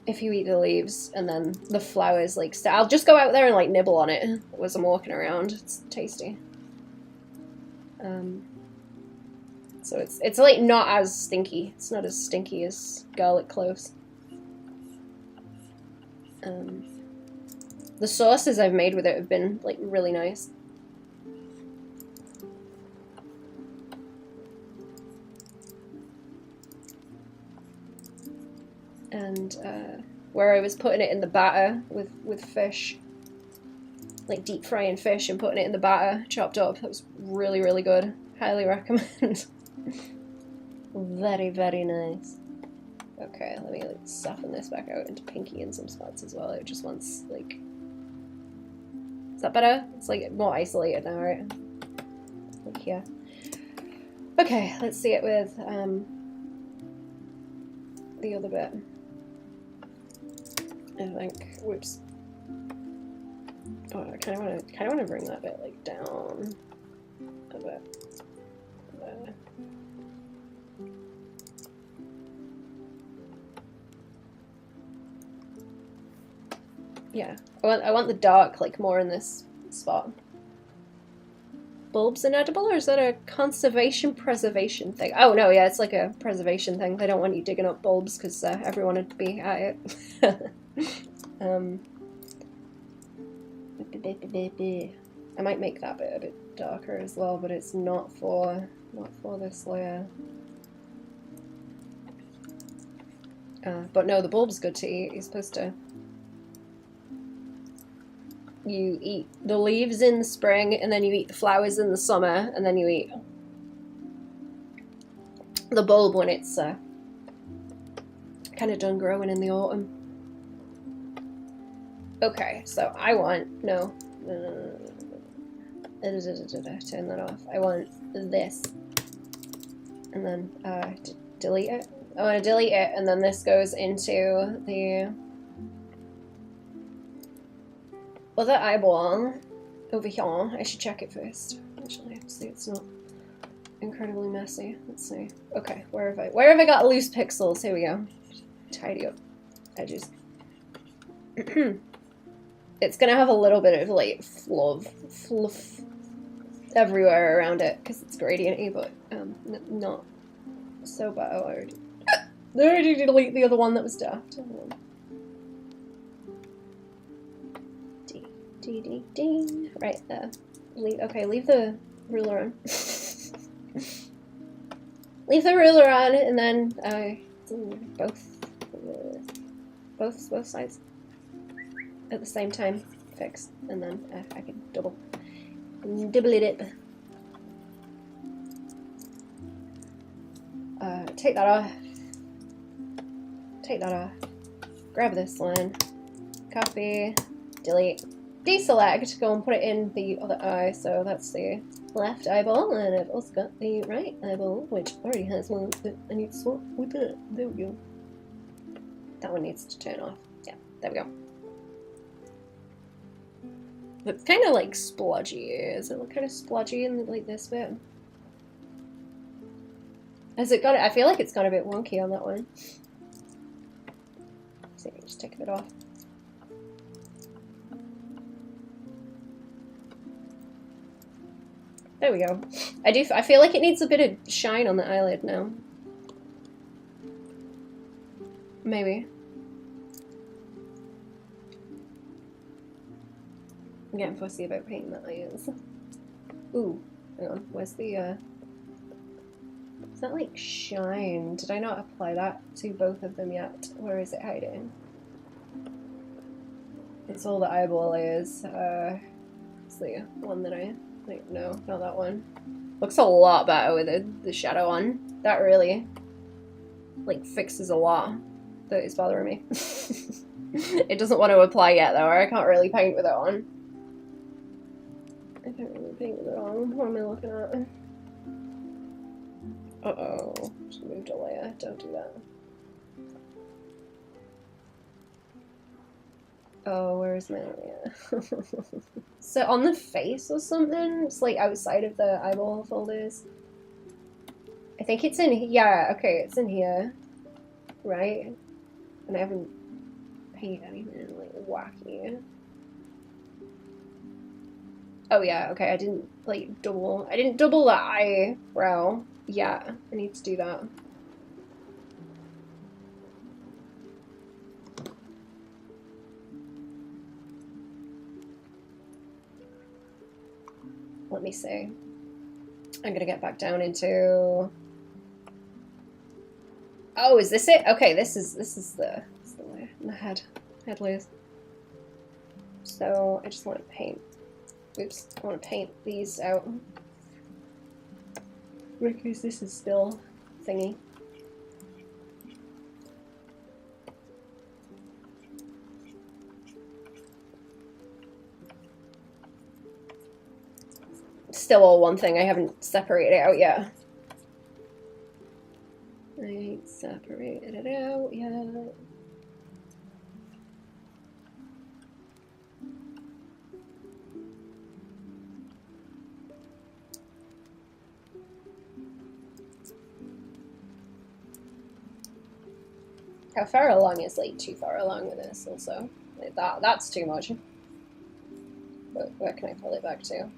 if you eat the leaves, and then the flowers like I'll just go out there and like nibble on it as I'm walking around. It's tasty. So it's like not as stinky. It's not as stinky as garlic cloves. The sauces I've made with it have been like really nice. And where I was putting it in the batter with fish, like deep frying fish and putting it in the batter chopped up, that was really, really good. Highly recommend. Very, very nice. Okay, let me like soften this back out into pinky in some spots as well. It just wants like, is that better? It's like more isolated now, right? Like here. Okay, let's see it with the other bit. I think. Whoops. Oh, I kind of want to bring that bit like down a bit. There. Yeah, I want the dark like more in this spot. bulbs inedible, or is that a conservation preservation thing? Oh no, yeah, it's like a preservation thing. They don't want you digging up bulbs because everyone would be at it. I might make that bit a bit darker as well, but it's not for this layer. But no, the bulb's good to eat. You're supposed to. You eat the leaves in the spring, and then you eat the flowers in the summer, and then you eat the bulb when it's kind of done growing in the autumn. Okay, so I want turn that off. I want this, and then delete it. I want to delete it, and then this goes into the other eyeball over here. I should check it first. Actually, see it's not incredibly messy. Let's see. Okay, where have I got loose pixels? Here we go. Tidy up edges. It's gonna have a little bit of like fluff everywhere around it because it's gradienty, but not so bad. I already delete the other one that was daft. D. Right there. Okay, leave the ruler on. Leave the ruler on, and then both sides at the same time fixed, and then I can double it up. Take that off. Take that off. Grab this one. Copy. Delete. Deselect. Go and put it in the other eye. So that's the left eyeball, and I've also got the right eyeball, which already has one that I need to swap with it. There we go. That one needs to turn off. Yeah, there we go. It's kind of like splodgy. Is it kind of splodgy in like this bit? Has it got? I feel like it's got a bit wonky on that one. So just take it off. There we go. I feel like it needs a bit of shine on the eyelid now. Maybe. I'm getting fussy about painting the eyes. Ooh, hang on. Where's the is that like shine? Did I not apply that to both of them yet? Where is it hiding? It's all the eyeball is. It's the one that I think, no, not that one. Looks a lot better with the shadow on. That really like fixes a lot that is bothering me. It doesn't want to apply yet though, or I can't really paint with it on. I can't really paint with it on. What am I looking at? Uh-oh. Just moved a layer. Don't do that. Oh, where's my layer? So on the face or something? It's like outside of the eyeball folders. I think it's in here. Yeah, okay, it's in here. Right? And I haven't painted anything like wacky. Oh yeah, okay, I didn't double the eyebrow. Yeah, I need to do that. Let me see. I'm gonna get back down into. Oh, is this it? Okay, this is the layer in the head layers. So I just want to paint. Oops, I want to paint these out. Because this is still thingy. Still all one thing, I haven't separated it out yet. I ain't separated it out yet. How far along is like too far along with this also? Like that's too much. But where can I pull it back to?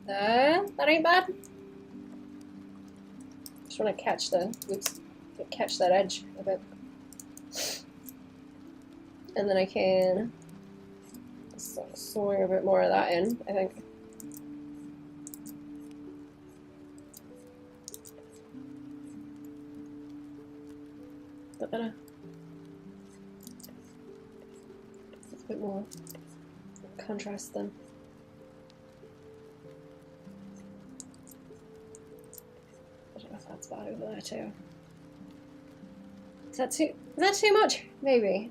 There, that ain't bad. Just want to catch the, oops, catch that edge a bit. And then I can swing a bit more of that in, I think. Is that better? It's a bit more contrast then. I don't know if that's bad over there too. Is that too much? Maybe.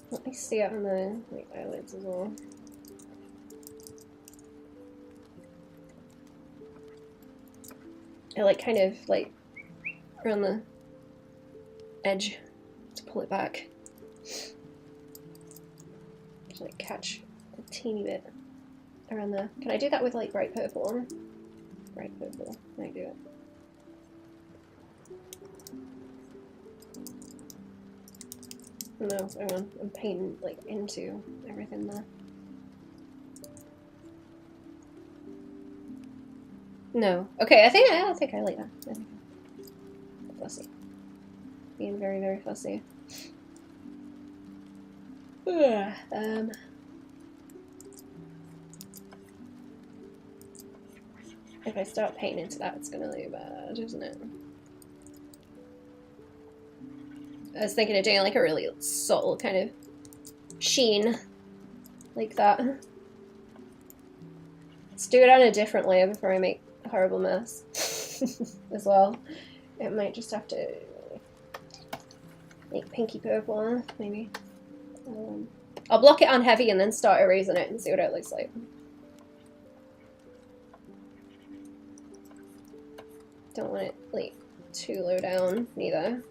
Let me see it on the like, eyelids as well. I like kind of like around the edge to pull it back. Just like catch a teeny bit around there. Can I do that with like bright purple? Bright purple. Can I do it? No, hang on. I'm painting like into everything there. No. Okay, I think I like that. I think fussy. Being very, very fussy. If I start painting into that, it's gonna look bad, isn't it? I was thinking of doing like a really subtle kind of sheen like that. Let's do it on a different layer before I make a horrible mess as well. It might just have to make pinky purple, maybe. I'll block it on heavy and then start erasing it and see what it looks like. Don't want it like too low down neither.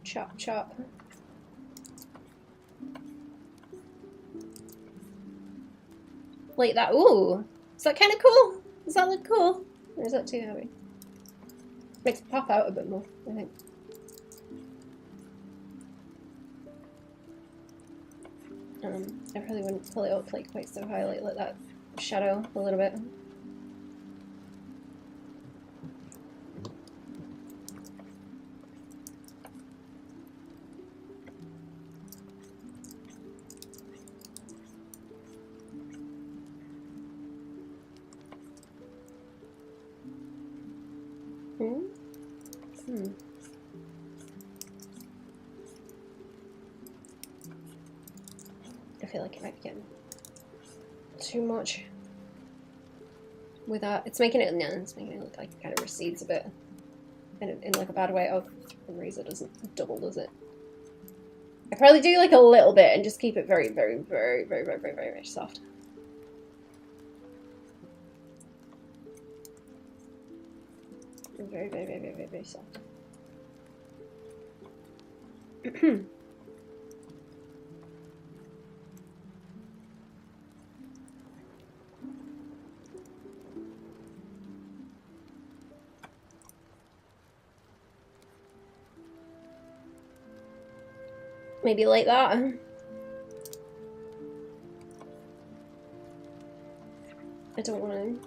Chop, chop. Like that. Ooh, is that kind of cool? Does that look cool? Or is that too heavy? Makes it pop out a bit more, I think. I probably wouldn't pull it up like quite so high, like let that shadow a little bit. I feel like it might be getting too much with that. It's making it look like it kind of recedes a bit in like a bad way. Oh, the razor doesn't double, does it? I probably do like a little bit and just keep it very, very, very, very, very, very, very, very soft. Very, very, very, very, very, very soft. Maybe like that. I don't want to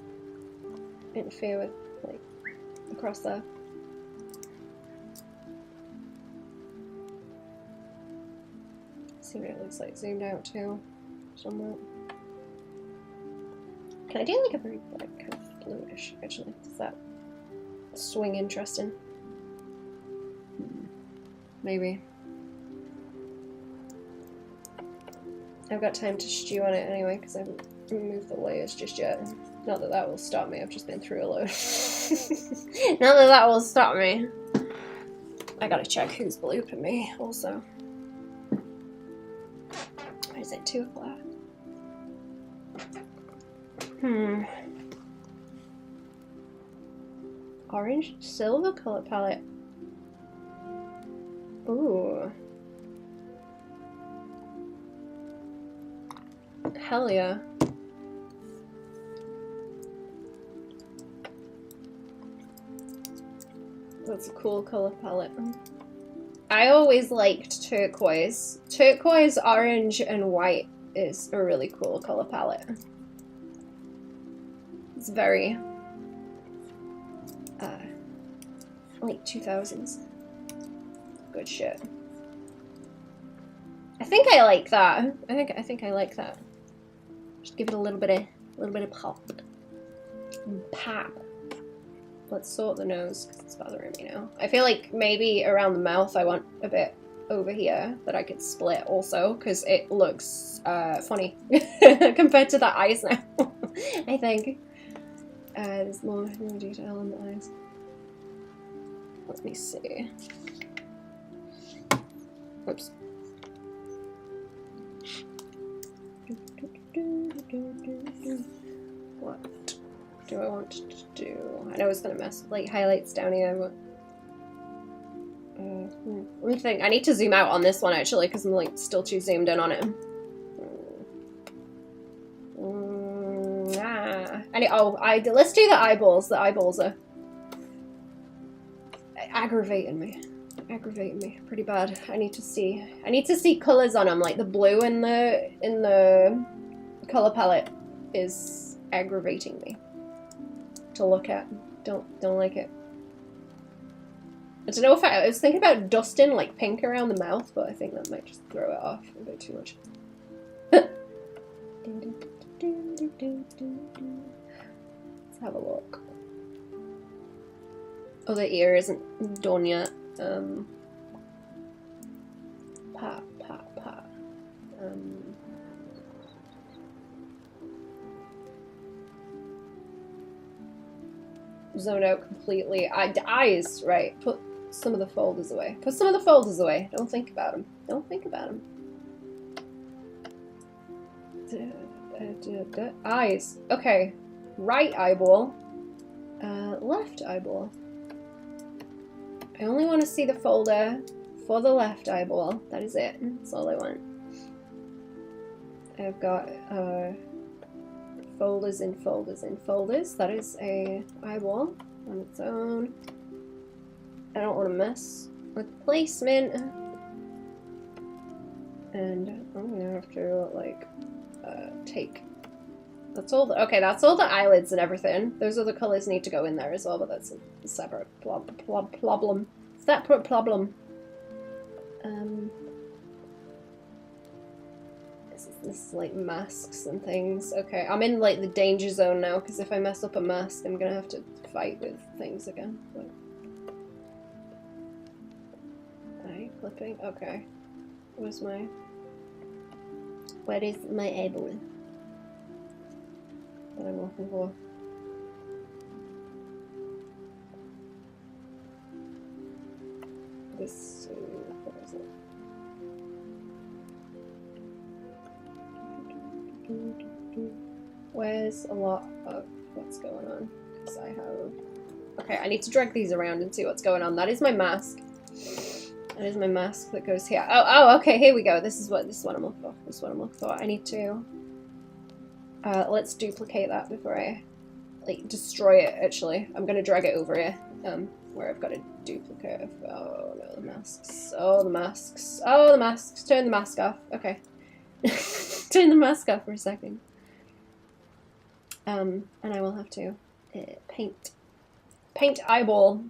interfere with, like, across there. See what it looks like zoomed out too, somewhat. Can I do like a very like kind of bluish actually? Does that swing interesting? Maybe. I've got time to stew on it anyway because I haven't removed the layers just yet. Not that that will stop me, I've just been through a load. Not that that will stop me. I gotta check who's blooping me also. Or is it 2 o'clock? Orange silver color palette. Ooh. Hell yeah. That's a cool color palette. I always liked turquoise. Turquoise, orange, and white is a really cool color palette. It's very late 2000s. Good shit. I think I like that. I think I like that. Just give it a little bit of pop. Pop. Let's sort the nose because it's bothering me now. I feel like maybe around the mouth I want a bit over here that I could split also because it looks funny compared to the eyes now. I think there's more detail on the eyes. Let me see. Oops. What do I want to do? I know it's gonna mess with like highlights down here, but let me think. I need to zoom out on this one actually because I'm like still too zoomed in on it. Let's do the eyeballs. The eyeballs are aggravating me pretty bad. I need to see colors on them. Like the blue in the color palette is aggravating me to look at. Don't like it. I don't know if I was thinking about dusting like pink around the mouth, but I think that might just throw it off a bit too much. Let's have a look. Oh, the ear isn't done yet. Pat. Zone out completely. Eyes, right. Put some of the folders away. Put some of the folders away. Don't think about them. Don't think about them. Eyes. Okay. Right eyeball. Left eyeball. I only want to see the folder for the left eyeball. That is it. That's all I want. I've got folders in folders in folders. That is a eyeball on its own. I don't want to mess with placement. And I'm gonna have to like take. That's all. Okay, that's all the eyelids and everything. Those other colors need to go in there as well, but that's a separate problem. Separate problem. This is like masks and things. Okay, I'm in like the danger zone now because if I mess up a mask, I'm gonna have to fight with things again. Eye clipping. Okay. Where is my eyeball that I'm looking for? This. What is it? Where's a lot of what's going on? Because I have. Okay, I need to drag these around and see what's going on. That is my mask. That is my mask that goes here. Oh, okay, here we go. This is what I'm looking for. This is what I'm looking for. I need to. Let's duplicate that before I like destroy it. Actually, I'm gonna drag it over here. Where I've got a duplicate of. Oh no, the masks. Oh the masks. Oh the masks. Turn the mask off. Okay. Turn the mask off for a second. And I will have to paint eyeball.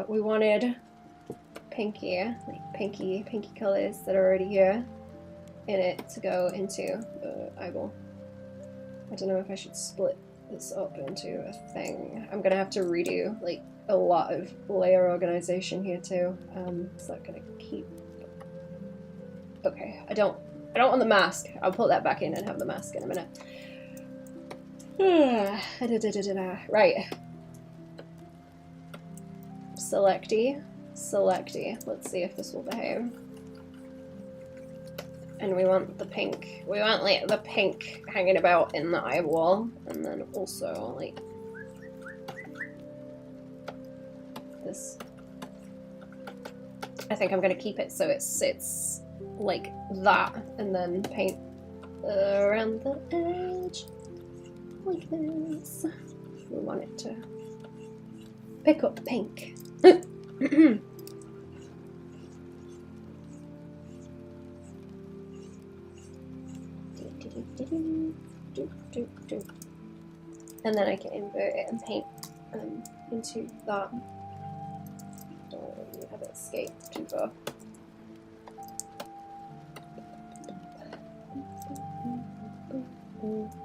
We wanted pinky, like pinky colors that are already here in it to go into the eyeball. I don't know if I should split this up into a thing. I'm gonna have to redo like a lot of layer organization here too. Is that gonna keep? Okay, I don't want the mask. I'll put that back in and have the mask in a minute. Right. Selecty. Let's see if this will behave. And we want the pink. We want like the pink hanging about in the eyeball, and then also like this. I think I'm gonna keep it so it sits like that, and then paint around the edge like this. we want it to pick up pink. And then I can invert it and paint into that. Don't let me have it escape too far.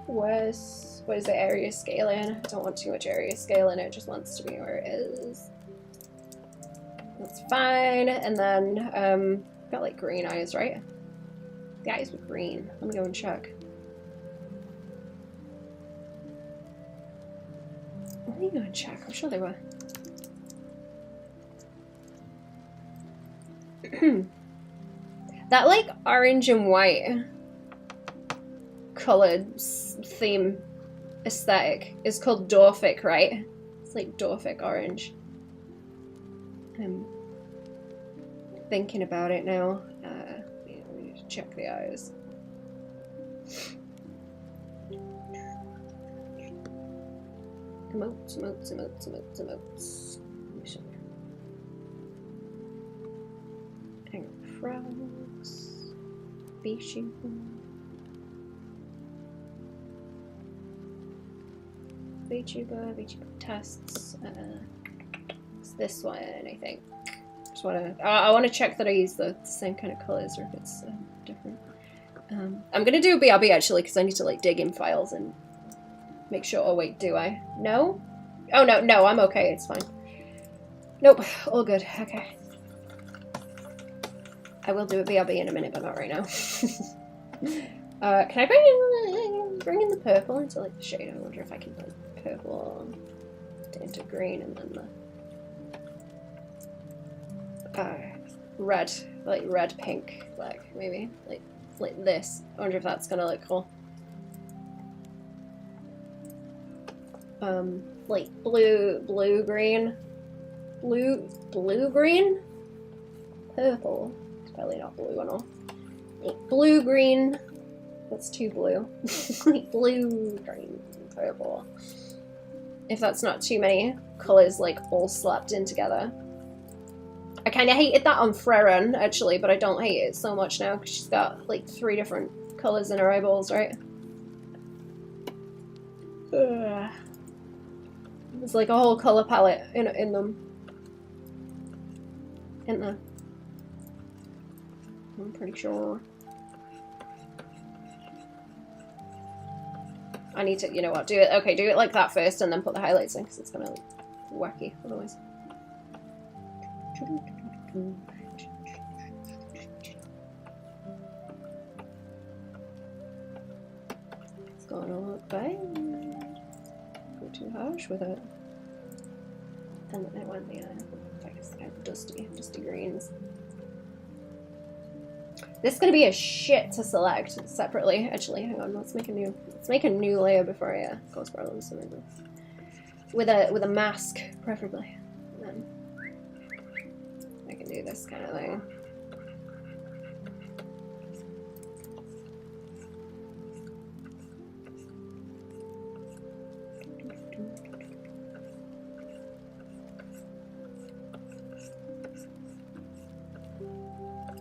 Where's the area scaling? I don't want too much area scaling, it just wants to be where it is. That's fine. And then got like green eyes, right? The eyes were green. Let me go and check. Let me go and check. I'm sure they were. That like orange and white coloured theme aesthetic is called Dorfic, right? It's like Dorfic orange. I'm thinking about it now. Yeah, we need to check the eyes. Emotes, emotes, emotes, emotes, emotes. Hang on, frogs. Vtuber. VTuber tests. It's this one, I think. Just wanna. I want to check that I use the same kind of colors, or if it's different. I'm gonna do a BRB actually, because I need to like dig in files and make sure. Oh wait, do I? No? Oh no, I'm okay. It's fine. Nope, all good. Okay. I will do a BRB in a minute, but not right now. Can I bring in the purple into like the shade? I wonder if I can put purple into green and then the red, like red pink, like maybe like this. I wonder if that's gonna look cool. Like blue green, blue green, purple. It's probably not blue at all. Like blue green. That's too blue. Like blue, green, purple. If that's not too many colours like all slapped in together. I kind of hated that on Freren actually, but I don't hate it so much now because she's got like 3 different colours in her eyeballs, right? Ugh. There's like a whole colour palette in them. Isn't there? I'm pretty sure. I need to, you know what, do it. Okay, do it like that first and then put the highlights in because it's gonna look wacky otherwise. It's gonna look bad. Go too harsh with it. And then I want the dusty greens. This is gonna be a shit to select separately. Actually, hang on. Let's make a new layer before I cause problems. With a mask, preferably. And then I can do this kind of thing.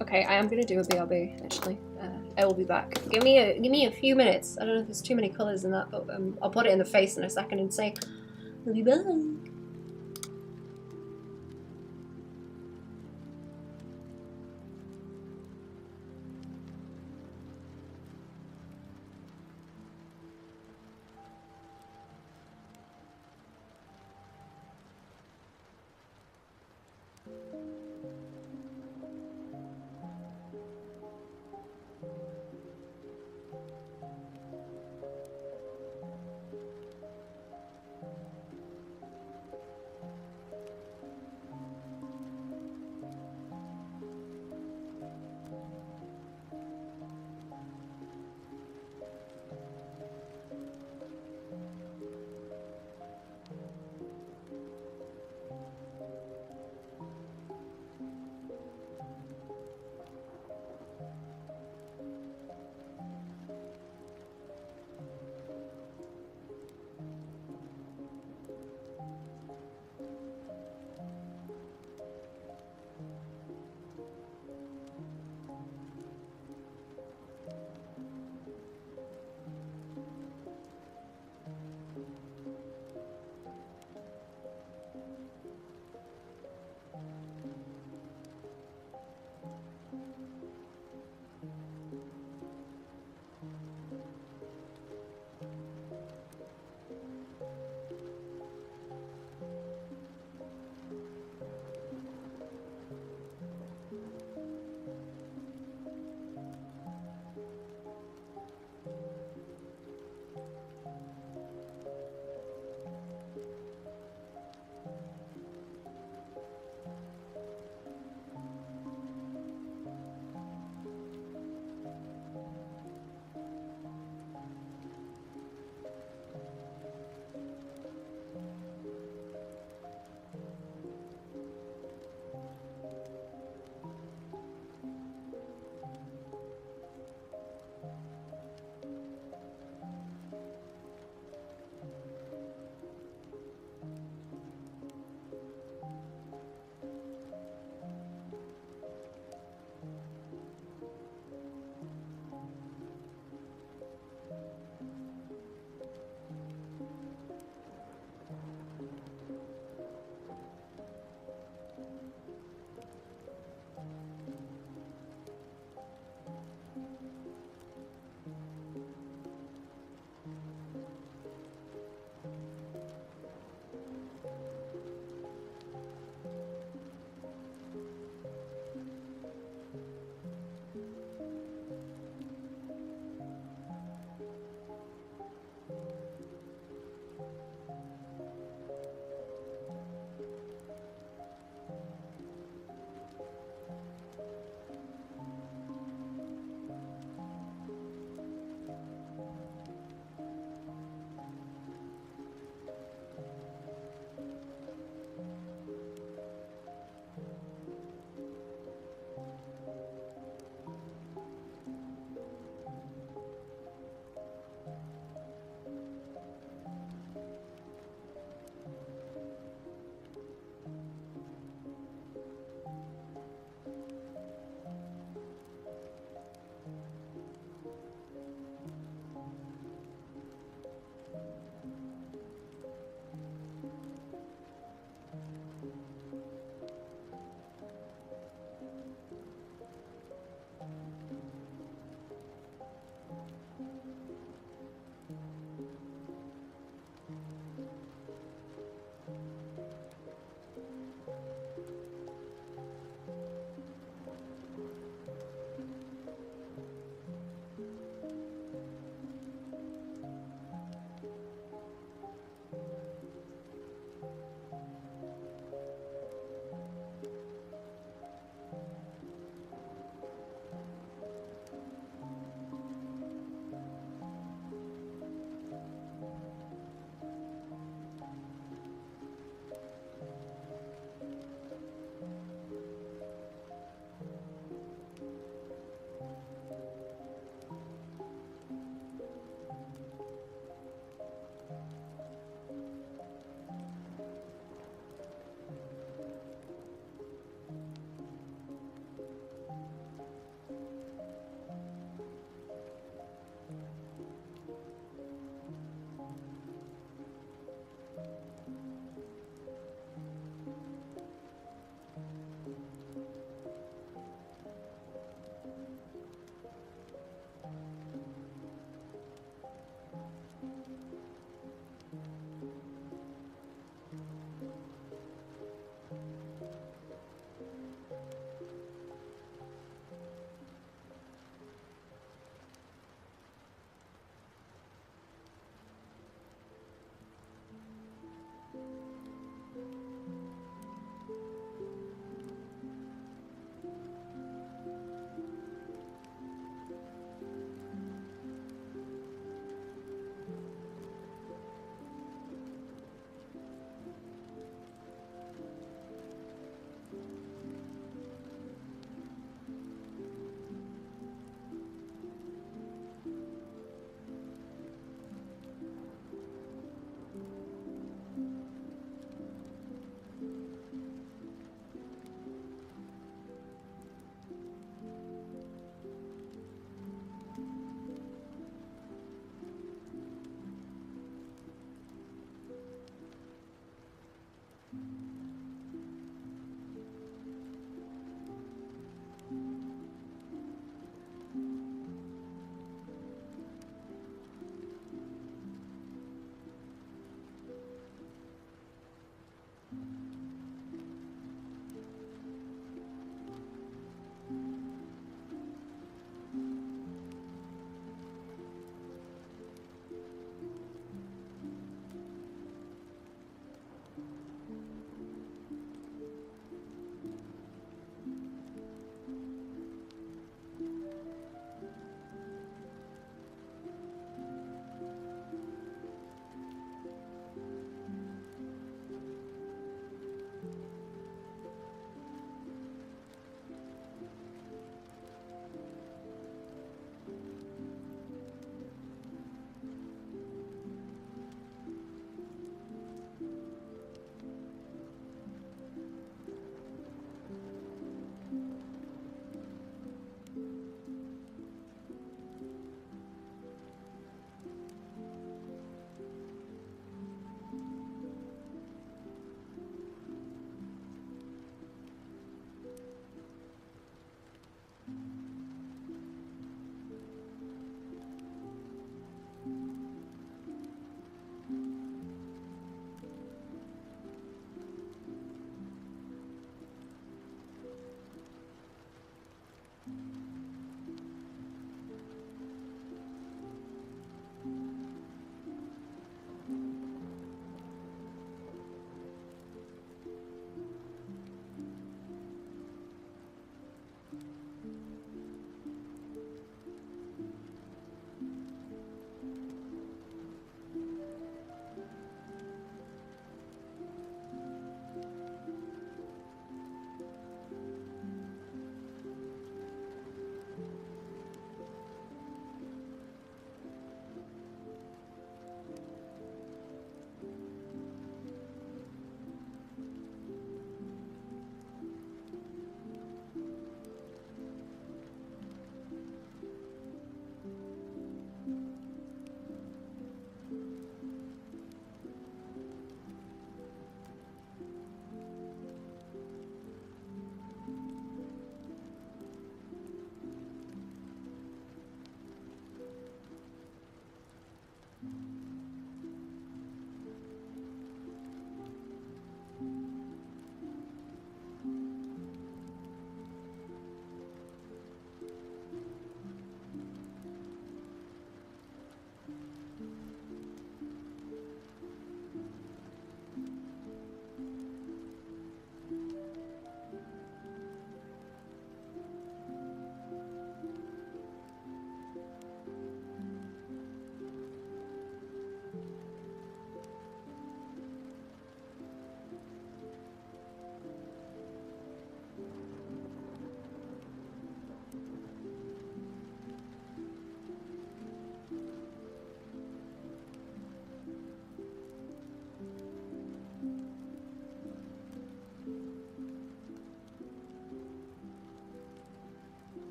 Okay, I am gonna do a BRB actually. I will be back. Give me a few minutes. I don't know if there's too many colours in that, but I'll put it in the face in a second and say, I'll be back.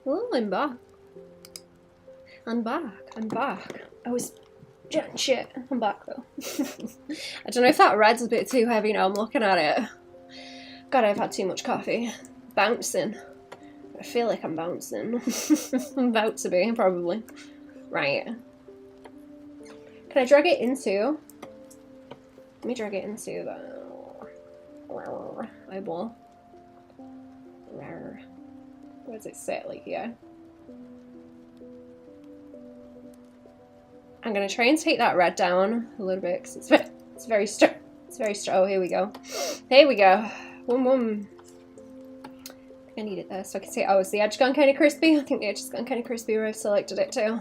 Oh, I'm back. I'm back. I'm back. I was chatting shit. I'm back though. I don't know if that red's a bit too heavy now. I'm looking at it. God, I've had too much coffee. Bouncing. I feel like I'm bouncing. I'm about to be, probably. Right. Can I drag it into? Let me drag it into the eyeball. Where does it sit? Like here. I'm gonna try and take that red down a little bit because it's very strong. It's very strong. Oh, here we go. Here we go. Wum. I need it there so I can see. Oh, is the edge gone kind of crispy? I think the edge has gone kind of crispy where I've selected it too.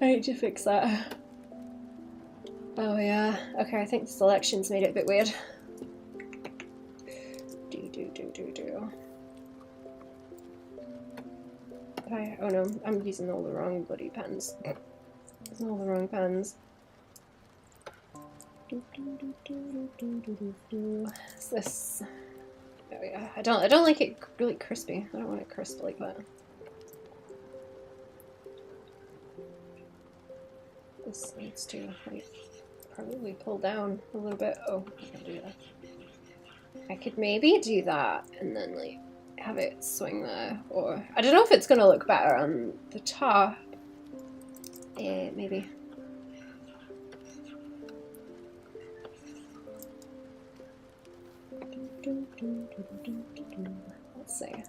I need to fix that. Oh yeah. Okay, I think the selection's made it a bit weird. Do. Okay. Oh no, I'm using all the wrong bloody pens. Using all the wrong pens. What's this? There we go. I don't like it really crispy. I don't want it crisp like that. This needs to like probably pull down a little bit. Oh, I can do that. I could maybe do that and then like have it swing there, or I don't know if it's gonna look better on the top. Yeah, maybe. Let's see.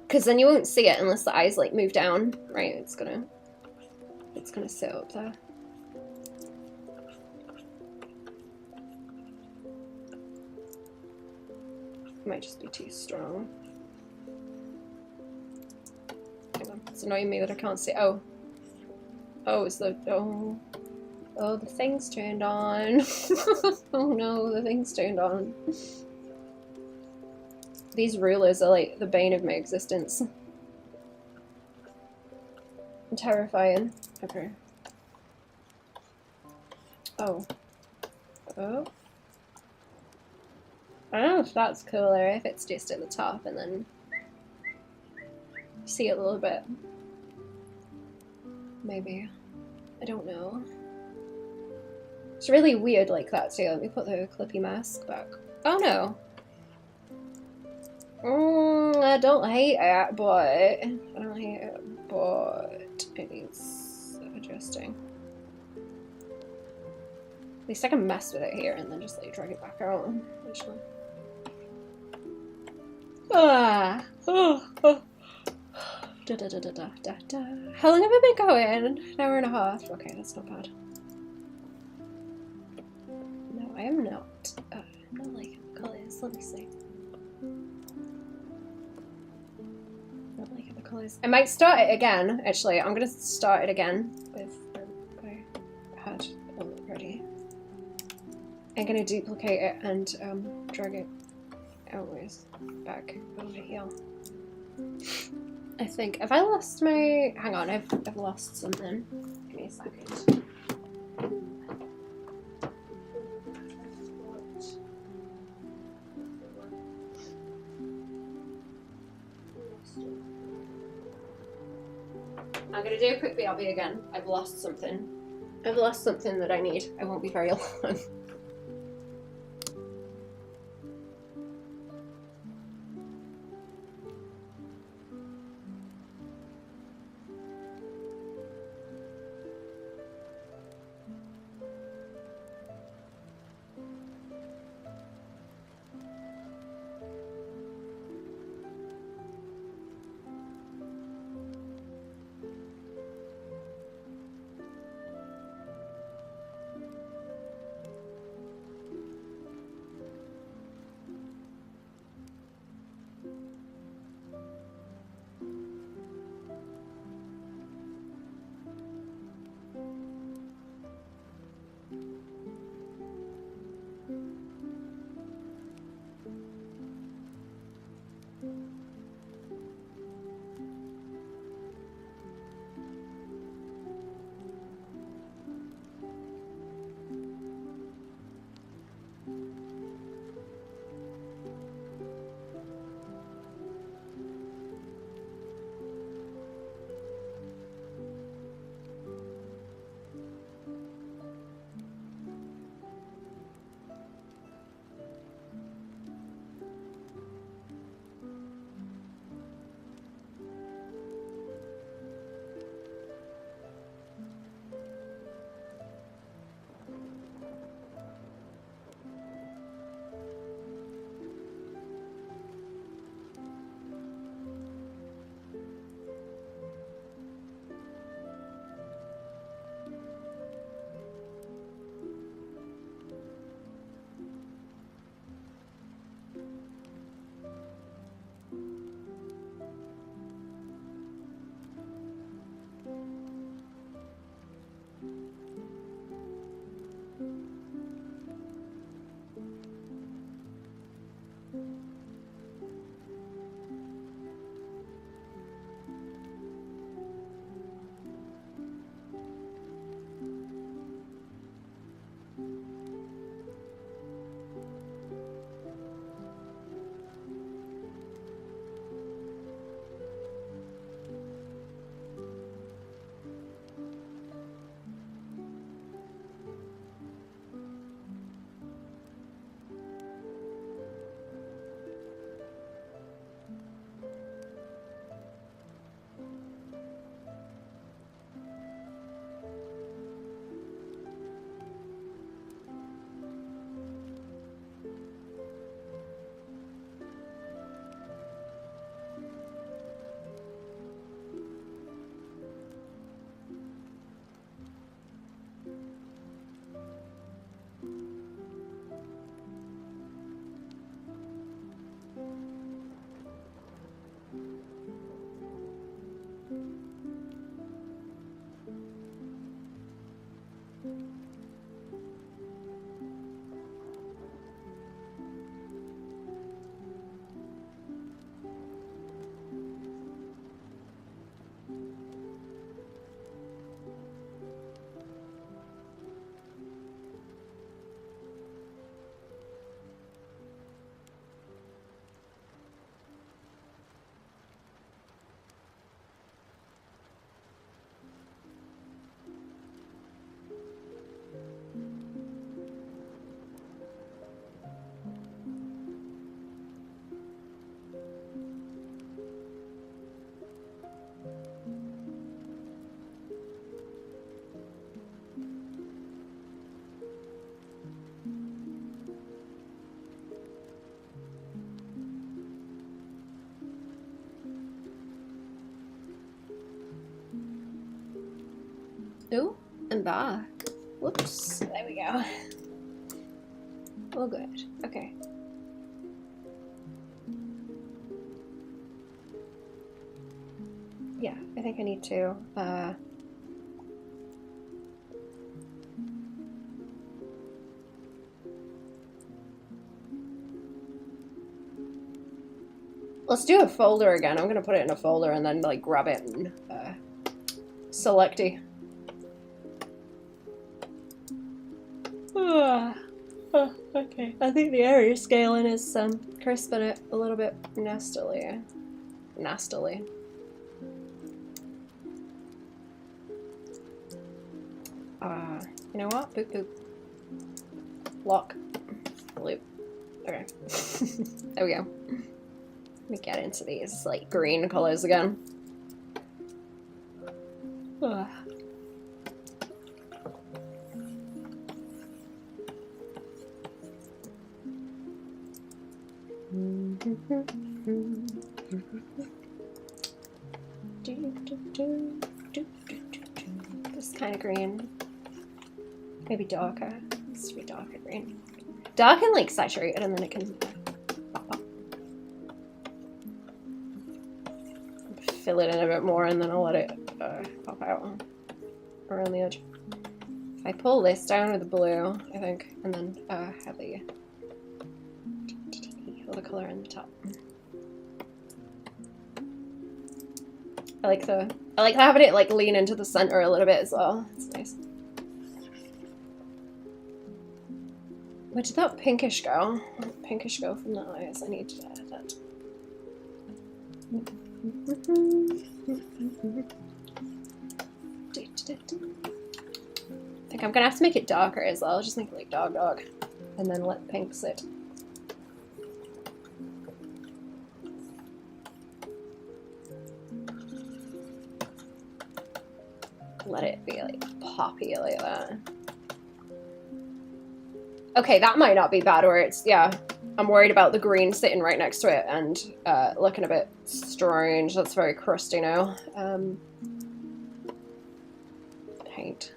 Because then you won't see it unless the eyes like move down, right? It's gonna sit up there. Might just be too strong. Hang on, it's annoying me that I can't see. Oh, it's the oh, the thing's turned on. Oh no, the thing's turned on. These rulers are like the bane of my existence. Terrifying. Okay. Oh. I don't know if that's cooler, if it's just at the top and then see it a little bit. Maybe. I don't know. It's really weird like that too. Let me put the clippy mask back. Oh no. I don't hate it, but it needs adjusting. At least I can mess with it here and then just like drag it back out. Actually. How long have I been going? An hour and a half. Okay, that's not bad. No, I am not. I'm not liking the colours. Let me see. Not liking the colours. I might start it again. Actually, I'm gonna start it again with. I had one ready. I'm gonna duplicate it and drag it outwards back over here. I think. Have I lost my? Hang on, I've lost something. Give me a second. I'm gonna do a quick BRB again. I've lost something. I've lost something that I need. I won't be very long. Ooh, I'm back. Whoops. There we go. All good. Okay. Yeah, I think I need to, let's do a folder again. I'm gonna put it in a folder and then, like, grab it and, selecty. Okay. I think the area scaling is, crisping it a little bit nastily. Nastily. You know what? Boop boop. Lock. Loop. Okay. There we go. Let me get into these, like, green colors again. Ugh. This kind of green. Maybe darker. This should be darker green. Dark and, like, saturated, and then it can pop up. Fill it in a bit more, and then I'll let it pop out around the edge. If I pull this down with the blue, I think, and then have the other color in the top. I like having it, like, lean into the center a little bit as well. It's nice. Where did that pinkish go? Where did pinkish go from the eyes? I need to add that. I think I'm gonna have to make it darker as well. I'll just make it like dog, and then let pink sit. Let it be like poppy like that. Okay, that might not be bad, or it's, yeah, I'm worried about the green sitting right next to it and looking a bit strange. That's very crusty now. Paint.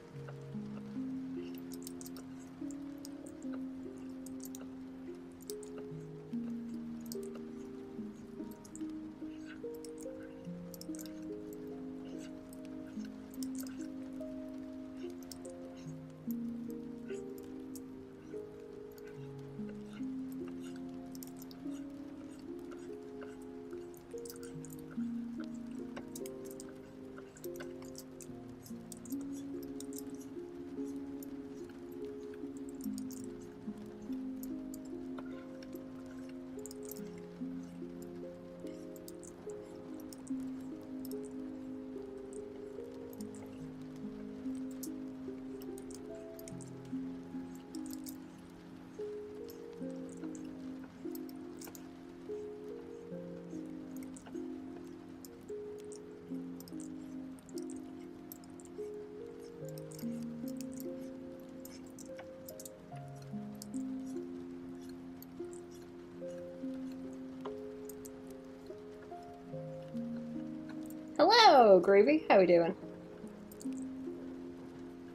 Hello, Groovy. How we doing?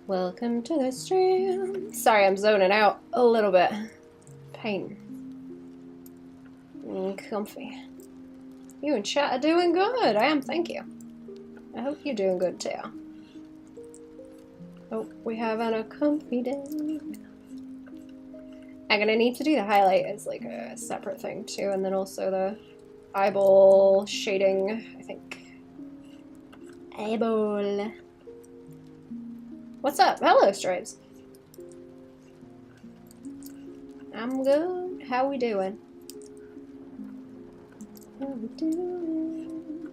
Welcome to the stream. Sorry, I'm zoning out a little bit. Pain. Comfy. You and chat are doing good. I am, thank you. I hope you're doing good too. Hope we having a comfy day. I'm gonna need to do the highlight as like a separate thing too, and then also the eyeball shading, I think. Eyeball. What's up? Hello, Stripes. I'm good. How we doing? How we doing?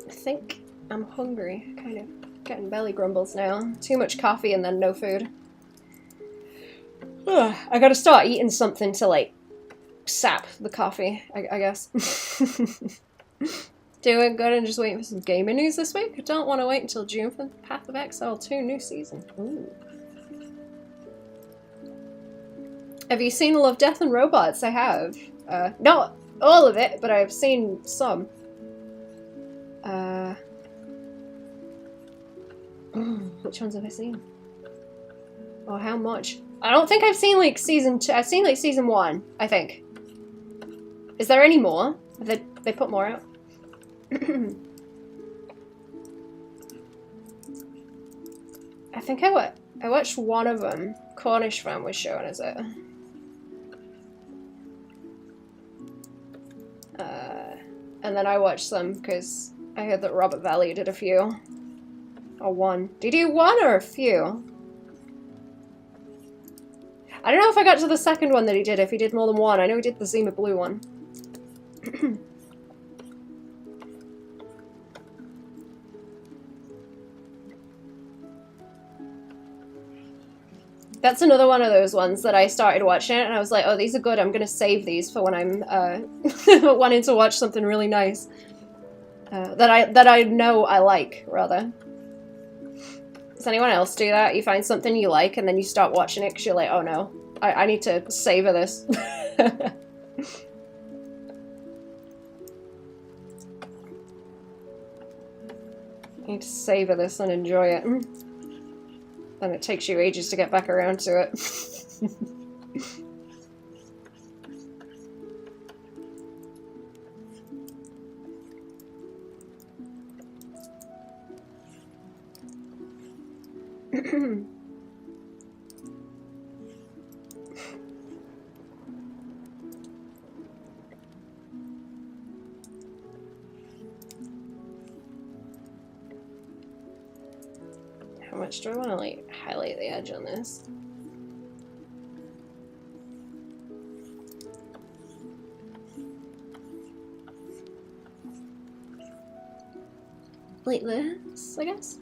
I think I'm hungry. Kind of getting belly grumbles now. Too much coffee and then no food. Ugh, I gotta start eating something to, like, sap the coffee, I guess. Doing good and just waiting for some gaming news this week. I don't want to wait until June for Path of Exile 2 new season. Ooh. Have you seen Love, Death and Robots? I have. No, all of it, but I've seen some. Which ones have I seen? Or how much? I don't think I've seen like season 2. I've seen like season 1, I think. Is there any more? Have they put more out? I think I watched one of them. Cornish fan was showing us it. And then I watched some because I heard that Robert Valley did a few. Or one. Did he do one or a few? I don't know if I got to the second one that he did, if he did more than one. I know he did the Zima Blue one. That's another one of those ones that I started watching and I was like, oh, these are good. I'm gonna save these for when I'm wanting to watch something really nice. That I know I like, rather. Does anyone else do that? You find something you like and then you start watching it because you're like, oh no, I need to savor this. I need to savor this and enjoy it. And it takes you ages to get back around to it. How much do I want to like highlight the edge on this? Like this, I guess?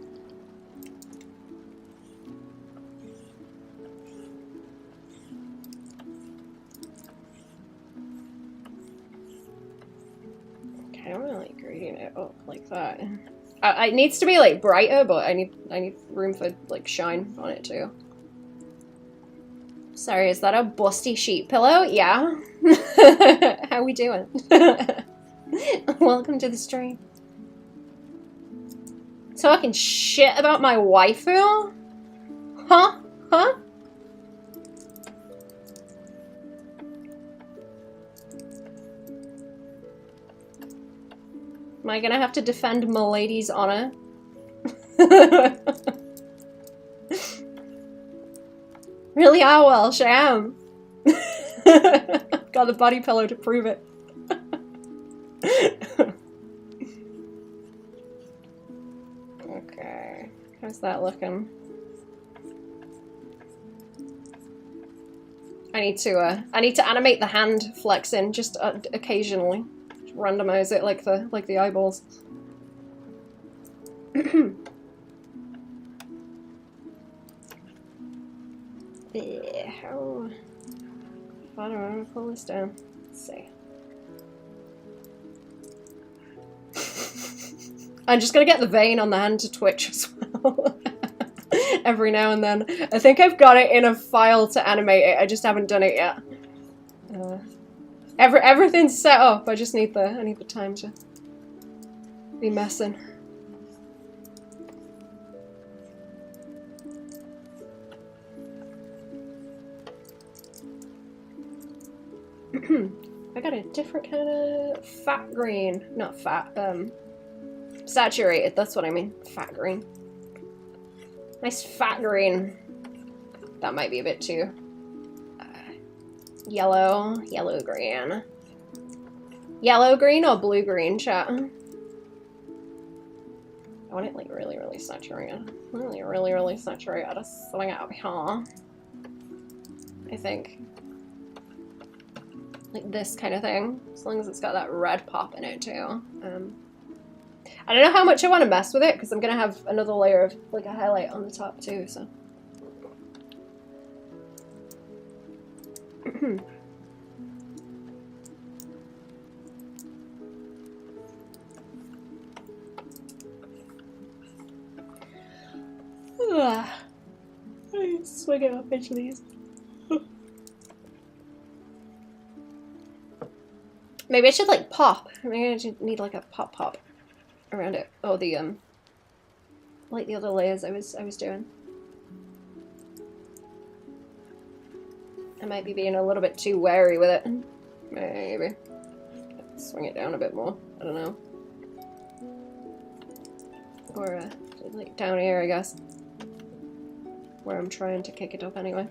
Okay, I don't really like gradient it up like that. It needs to be like brighter, but I need room for like shine on it too. Sorry, is that a busty sheet pillow? Yeah. How we doing? Welcome to the stream. Talking shit about my waifu? Huh? Huh? Am I gonna have to defend Milady's honor? Really are, Welsh, I am. Got the body pillow to prove it. Okay, how's that looking? I need to animate the hand flexing just occasionally. Randomize it like the eyeballs. Yeah, how far do I want to pull this down? Let's see. I'm just gonna get the vein on the hand to twitch as well. Every now and then. I think I've got it in a file to animate it. I just haven't done it yet. Everything's set up. I just need the time to be messing. I got a different kind of fat green. Not fat, saturated, that's what I mean. Fat green. Nice fat green. That might be a bit too yellow green. Yellow green or blue green, chat? I want it like really saturated. Really saturated. That's something out of here. I think. Like this kind of thing. As long as it's got that red pop in it too. I don't know how much I want to mess with it because I'm gonna have another layer of like a highlight on the top too, so. I need to swing it up into these. Maybe I should like pop. Maybe I should need like a pop around it. Oh, the like the other layers I was doing. I might be being a little bit too wary with it. Maybe. Swing it down a bit more. I don't know. Or like down here, I guess. Where I'm trying to kick it up anyway.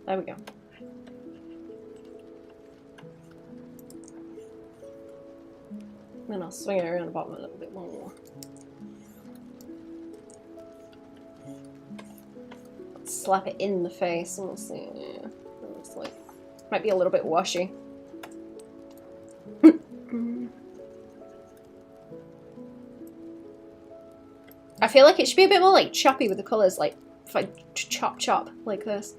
There we go. Then I'll swing it around the bottom a little bit more. Slap it in the face and we'll see. Yeah, it's like might be a little bit washy. I feel like it should be a bit more like choppy with the colours, like if I chop like this.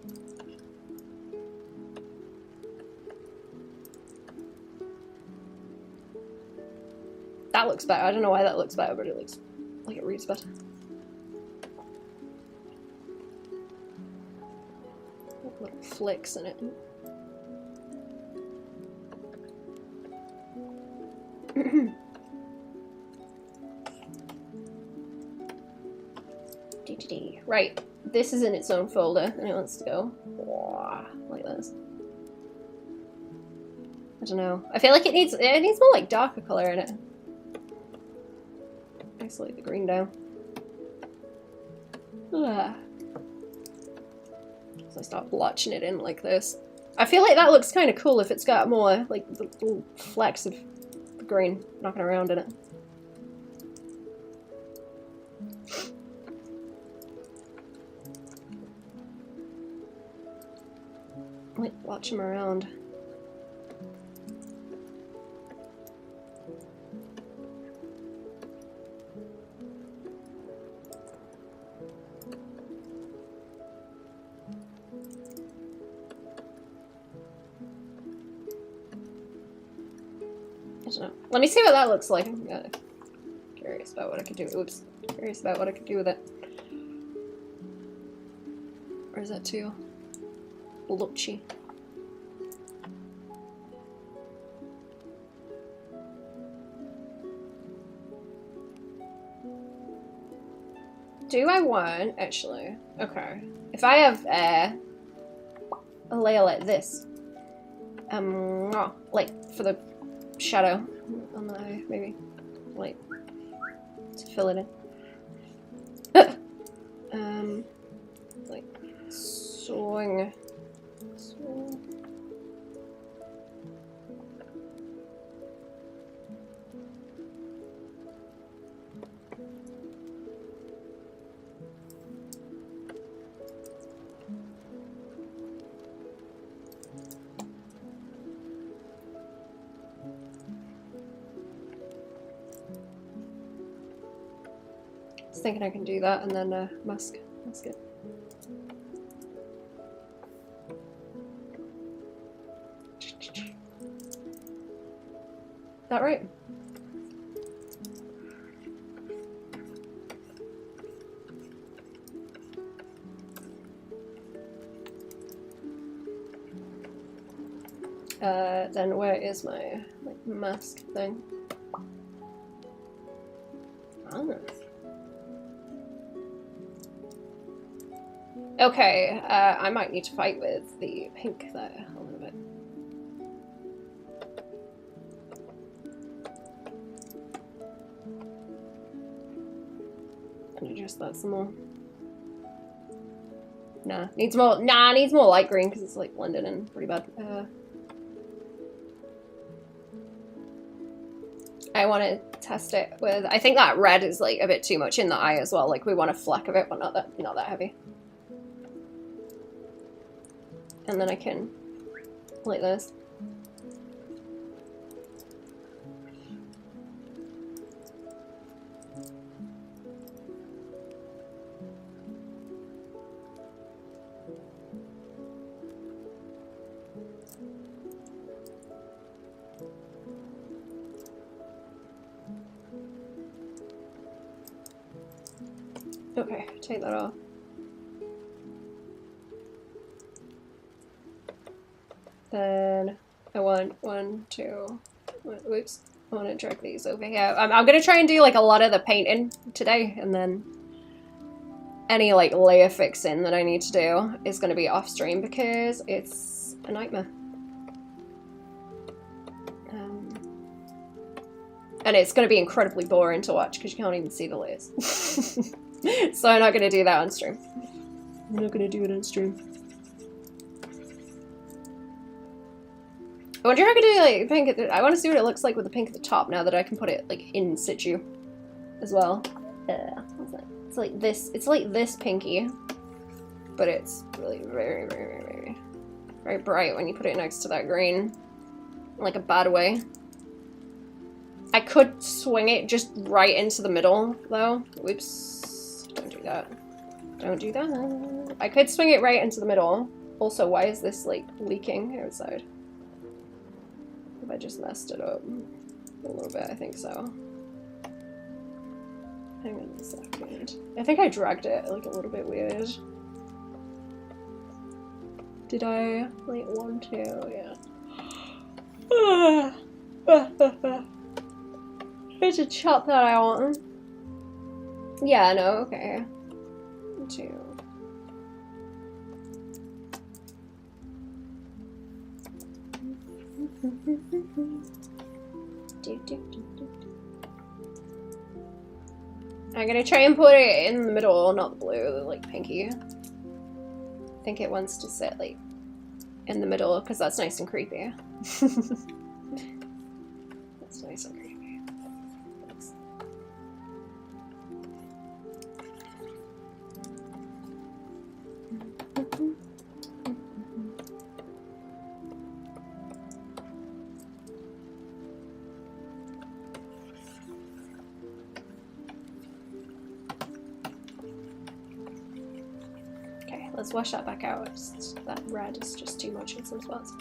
That looks better. I don't know why that looks better, but it looks like it reads better. Little flicks in it. Right, this is in its own folder, and it wants to go like this. I don't know. I feel like it needs more like darker color in it. Isolate the green down. So I start blotching it in like this. I feel like that looks kind of cool if it's got more like the little flecks of the green knocking around in it. Like watch them around. I don't know. Let me see what that looks like. I'm curious about what I could do. Oops. Curious about what I could do with it. Or is that too blotchy? Do I want, actually, okay. If I have a layer like this, like for the shadow on the eye, maybe, like, to fill it in. Like, swing. I was thinking I can do that and then mask it. That right? Then where is my like mask thing? Oh. Okay, I might need to fight with the pink there a little bit. Can I adjust that some more? Nah, needs more light green because it's like blended in pretty bad. I want to test it with, I think that red is like a bit too much in the eye as well. Like we want a fleck of it, but not that heavy. And then I can, like this. Okay, take that off. Then I want whoops. I want to drag these over here. I'm gonna try and do like a lot of the painting today, and then any like layer fixing that I need to do is gonna be off stream because it's a nightmare. And it's gonna be incredibly boring to watch because you can't even see the layers. So I'm not gonna do that on stream. I'm not gonna do it on stream. I wonder if I could do like pink. I want to see what it looks like with the pink at the top now that I can put it like in situ as well. What's that? It's like this. It's like this pinky, but it's really very bright when you put it next to that green, like a bad way. I could swing it just right into the middle though. Whoops! Don't do that. Don't do that. I could swing it right into the middle. Also, why is this like leaking outside? Have I just messed it up a little bit? I think so. Hang on a second. I think I dragged it like a little bit weird. Did I? Like 1, 2, yeah. There's a chop that I want. Yeah, no, okay. 2. I'm gonna try and put it in the middle, not the blue, like pinky. I think it wants to sit like in the middle because that's nice and creepy. That's nice and creepy. Thanks. Okay, let's wash that back out. That red is just too much in some spots.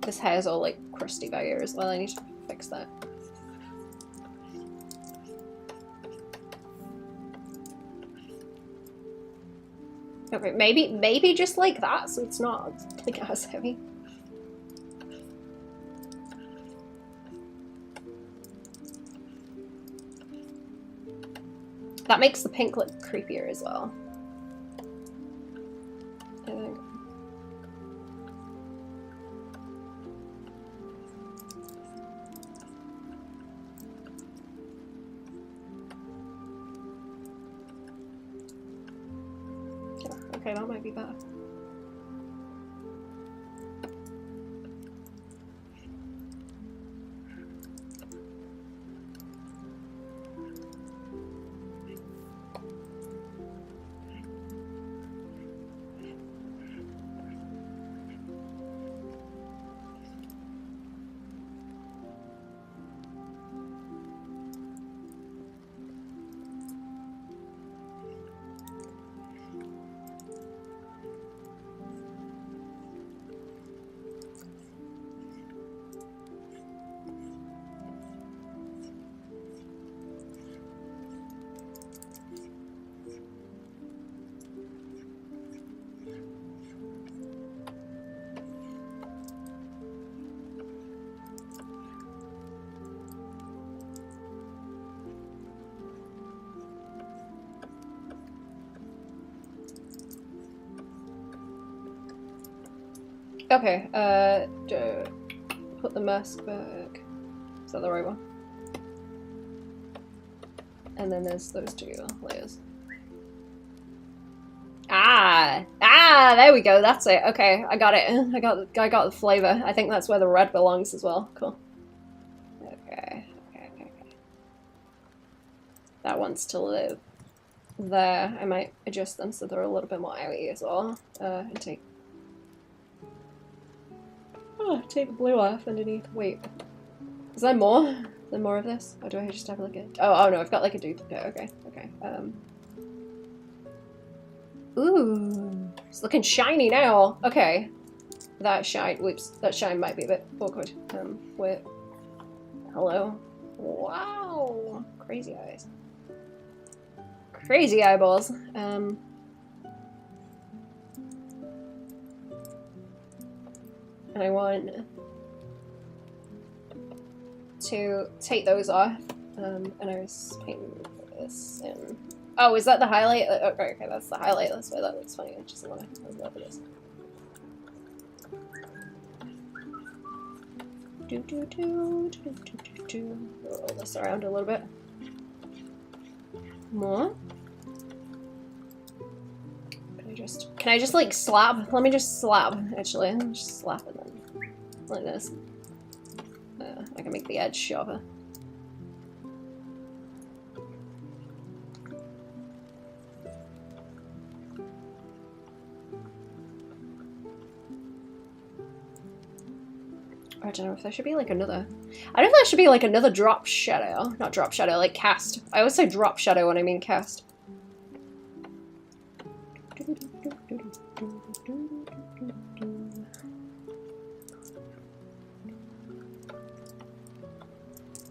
This hair is all like crusty by here as well. I need to fix that. Okay, maybe just like that, so it's not like as heavy. That makes the pink look creepier as well, I think. Okay, that might be better. Okay, put the mask back. Is that the right one? And then there's those 2 layers. Ah! Ah, there we go. That's it. Okay, I got it. I got the flavor. I think that's where the red belongs as well. Cool. Okay. That wants to live there. I might adjust them so they're a little bit more outy as well. And take the blue off underneath. Wait, is there more? Is there more of this? Or do I just have like a? Oh no, I've got like a duplicate. Okay. Ooh, it's looking shiny now. Okay, that shine. Whoops, that shine might be a bit awkward. Wait. Hello. Wow, crazy eyes. Crazy eyeballs. And I want to take those off. And I was painting this in. Oh, is that the highlight? Okay, that's the highlight. That's why that looks funny. I just want to love this. Roll this around a little bit. More. Can I just like slap? Let me just slap. Actually, let me just slap it then, like this. I can make the edge sharper. I don't know if there should be like another. I don't know if there should be like another drop shadow. Not drop shadow, like cast. I always say drop shadow when I mean cast.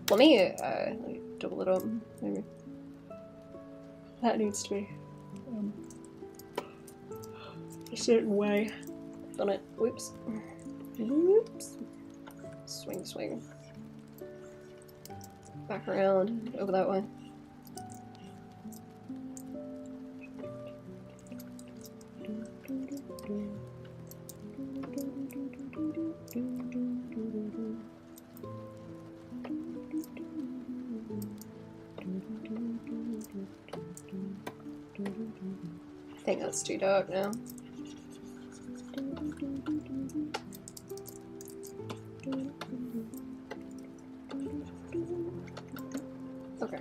Let me like double it up. Maybe that needs to be a certain way. Done it. Whoops. Whoops. Swing, swing. Back around, over that way. I think that's too dark now. Okay.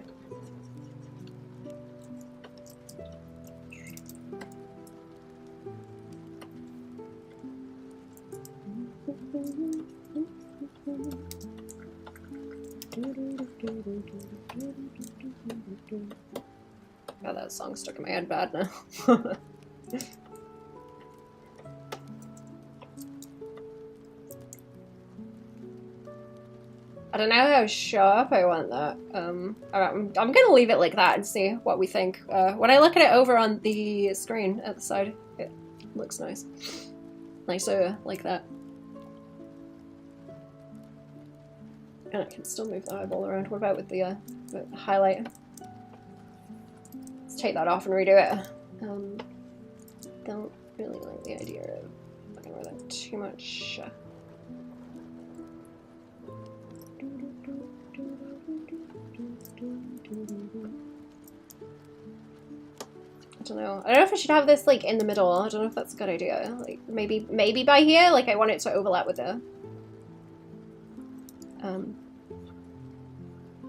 Oh, that song's stuck in my head bad now. I don't know how sharp I want that. I'm gonna leave it like that and see what we think. When I look at it over on the screen at the side, it looks nice. Nicer like that. And I can still move the eyeball around. What about with the highlight? Let's take that off and redo it. Don't really like the idea of looking with it too much. I don't know. I don't know if I should have this like in the middle. I don't know if that's a good idea. Like maybe by here. Like I want it to overlap with the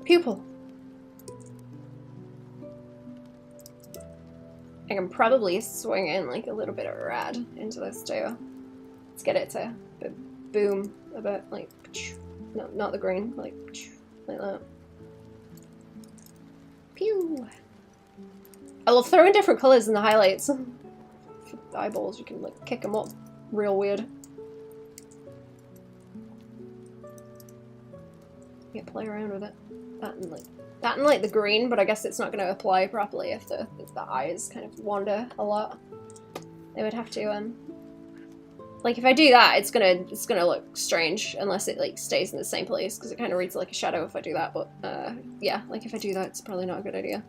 pupil. I can probably swing in like a little bit of red into this too. Let's get it to boom a bit, like no, not the green, like that. Pew. I love throwing different colors in the highlights. For the eyeballs, you can like kick them up real weird. Yeah, play around with it. That and like the green, but I guess it's not going to apply properly if the eyes kind of wander a lot. They would have to like if I do that, it's gonna look strange unless it like stays in the same place because it kind of reads like a shadow if I do that. But yeah, like if I do that, it's probably not a good idea.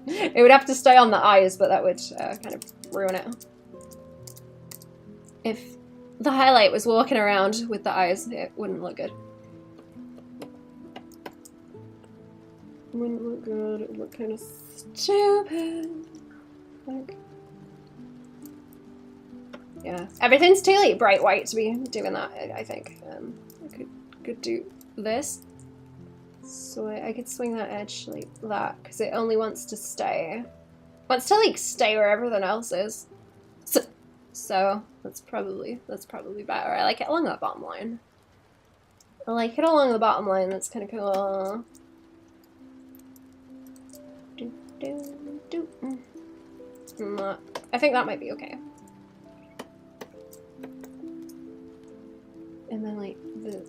It would have to stay on the eyes, but that would kind of ruin it. If the highlight was walking around with the eyes, it wouldn't look good. Wouldn't look good. It would look kind of stupid. Like, Yeah, everything's too like bright white to be doing that. I think I could do this. So I could swing that edge like that because it only wants to stay. Wants to like stay where everything else is. So that's probably better. I like it along that bottom line. I like it along the bottom line. That's kind of cool. I think that might be okay. And then like this.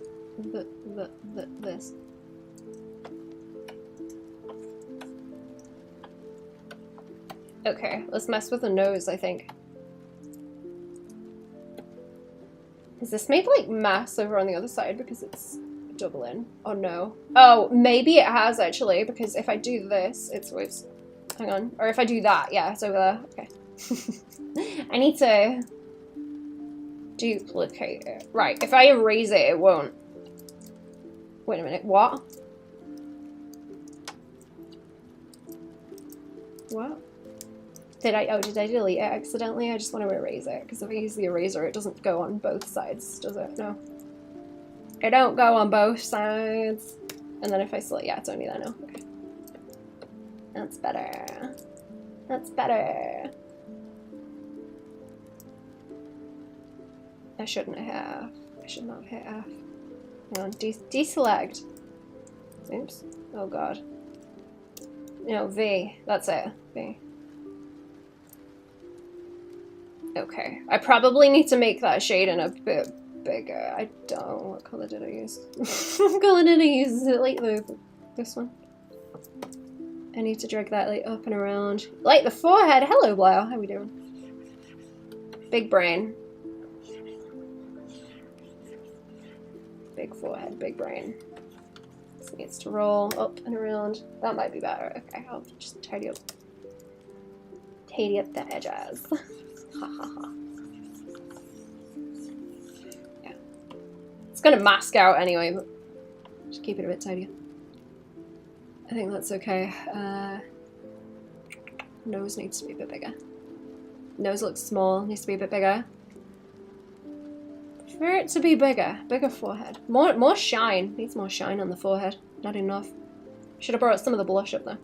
Okay, let's mess with the nose, I think. Is this made like mass over on the other side because it's doubling? Oh no. Oh, maybe it has actually, because if I do this, it's always... Hang on. Or if I do that, yeah, it's over there. Okay. I need to duplicate it. Right, if I erase it, it won't. Wait a minute, what? What? Did I delete it accidentally? I just want to erase it, because if I use the eraser, it doesn't go on both sides, does it? No. It don't go on both sides. And then if I select, yeah, it's only there now. Okay. That's better. That's better. I shouldn't have. I should not have. Hang on, deselect. Oops. Oh god. No, V. That's it. V. Okay. I probably need to make that shading a bit bigger. I don't. What color did I use? What color did I use? Is it like this one? I need to drag that like up and around. Like the forehead. Hello, Blair. How we doing? Big brain. Big forehead, big brain. This needs to roll up and around. That might be better. Okay, I'll just tidy up the edges. Ha ha ha. Yeah. It's gonna mask out anyway, but just keep it a bit tidier. I think that's okay. Nose needs to be a bit bigger. Nose looks small, needs to be a bit bigger. For it to be bigger. Bigger forehead. More shine. Needs more shine on the forehead. Not enough. Should have brought some of the blush up there.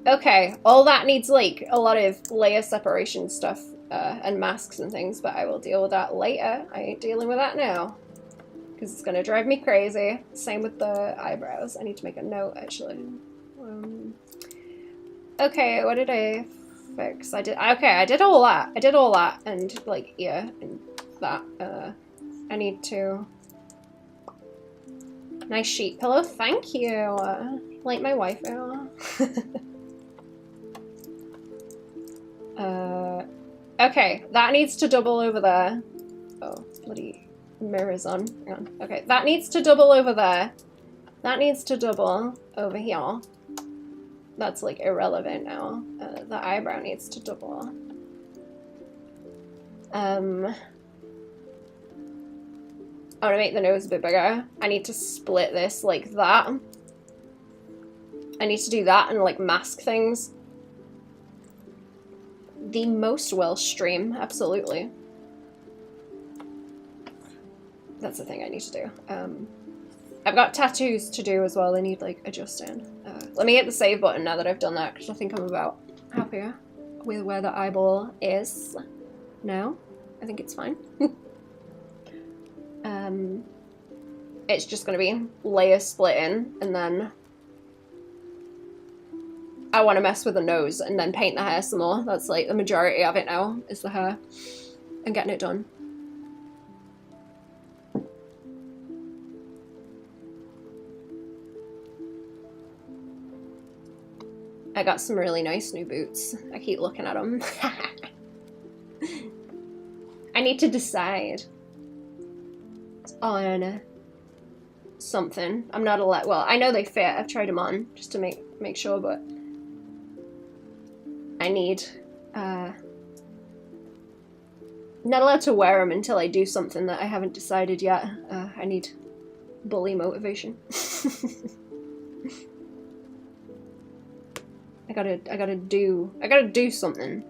Okay, all that needs like a lot of layer separation stuff and masks and things, but I will deal with that later. I ain't dealing with that now. Because it's gonna drive me crazy. Same with the eyebrows. I need to make a note actually. Okay, what did I fix? I did all that. I did all that and like ear and that. I need to. Nice sheet pillow, thank you. Like my wife. Okay, that needs to double over there. Oh, bloody mirror's on. Hang on. Okay, that needs to double over there. That needs to double over here. That's like irrelevant now. The eyebrow needs to double. I want to make the nose a bit bigger. I need to split this like that. I need to do that and like mask things. The most will stream, absolutely. That's the thing I need to do. I've got tattoos to do as well. They need like adjusting. Let me hit the save button now that I've done that, because I think I'm about happier with where the eyeball is now. I think it's fine. It's just going to be layer splitting, and then I want to mess with the nose and then paint the hair some more. That's like the majority of it now, is the hair and getting it done. I got some really nice new boots. I keep looking at them. I need to decide on something. I'm not allowed. Well, I know they fit. I've tried them on just to make sure, but I need. Not allowed to wear them until I do something that I haven't decided yet. I need bully motivation. I gotta do something.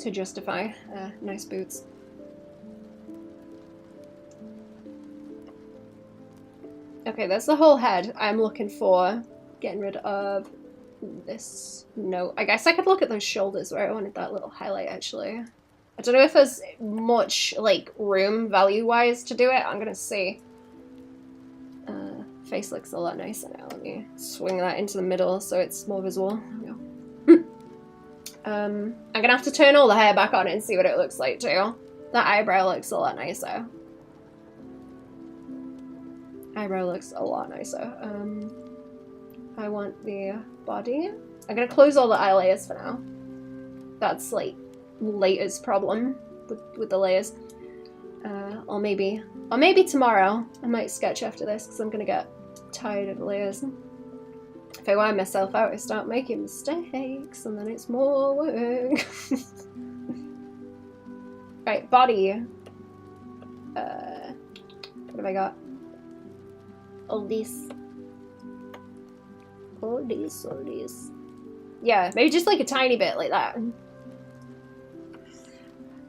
to justify nice boots. Okay, that's the whole head. I'm looking for getting rid of this note. I guess I could look at those shoulders where I wanted that little highlight, actually. I don't know if there's much, like, room value-wise to do it. I'm gonna see. Face looks a lot nicer now. Let me swing that into the middle so it's more visible. There we go. I'm gonna have to turn all the hair back on and see what it looks like, too. That eyebrow looks a lot nicer. Eyebrow looks a lot nicer. I want the body. I'm gonna close all the eye layers for now. That's like later's problem with the layers. Or maybe tomorrow I might sketch after this because I'm gonna get tired of the layers. If I wear myself out, I start making mistakes and then it's more work. Right, body. What have I got? All these. Yeah, maybe just like a tiny bit like that.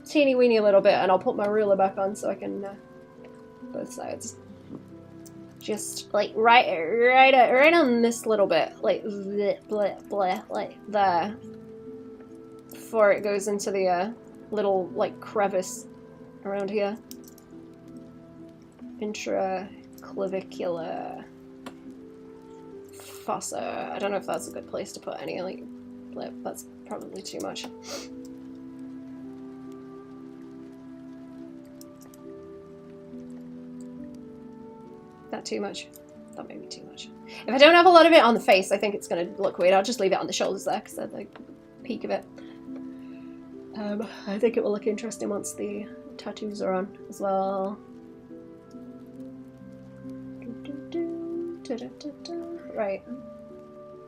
Teeny weeny little bit, and I'll put my ruler back on so I can both sides. Just like right on this little bit, like bleh, bleh, bleh, like there, before it goes into the little like crevice around here. Intraclavicular fossa. I don't know if that's a good place to put any like lip. That's probably too much. That too much? That may be too much. If I don't have a lot of it on the face, I think it's gonna look weird. I'll just leave it on the shoulders there because they're like peak of it. I think it will look interesting once the tattoos are on as well. Right.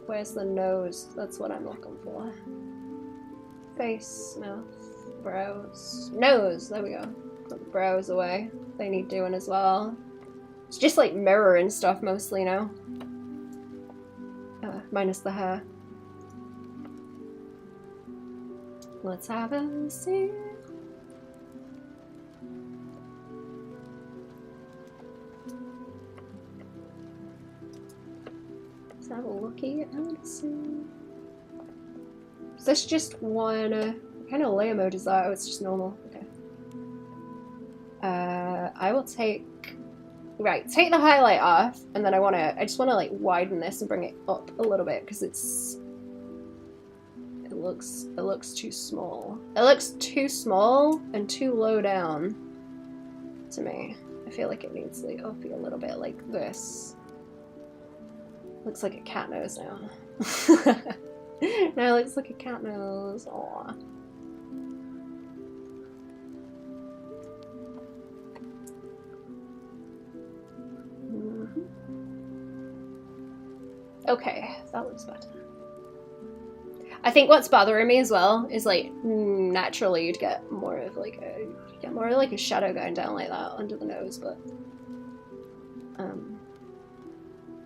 Where's the nose? That's what I'm looking for. Face, mouth, brows. Nose! There we go. Put the brows away. They need doing as well. It's just like mirror and stuff mostly now. Minus the hair. Let's have a see. Let's have a looky and see. Is this just one? What kind of layer mode is that? Oh, it's just normal. Okay. I will take. Right, take the highlight off, and then I just wanna like widen this and bring it up a little bit because it looks too small. It looks too small and too low down to me. I feel like it needs like uppy a little bit like this. Looks like a cat nose now. Now it looks like a cat nose. Aww. Okay, that looks better. I think what's bothering me as well is like naturally you'd get more of like a shadow going down like that under the nose, but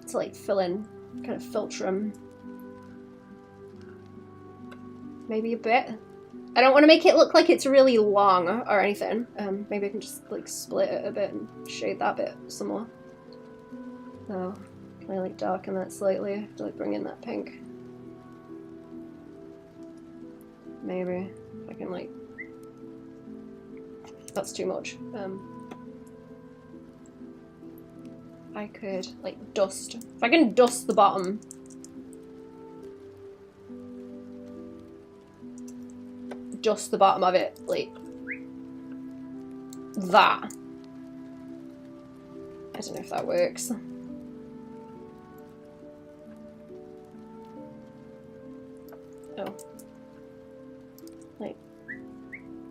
to like fill in, kind of filter them maybe a bit. I don't want to make it look like it's really long or anything. Maybe I can just like split it a bit and shade that bit some more. So. Can I like darken that slightly to like bring in that pink? Maybe if I can like. That's too much. I could like dust. If I can dust the bottom. Just the bottom of it, like that. I don't know if that works. Oh. Like,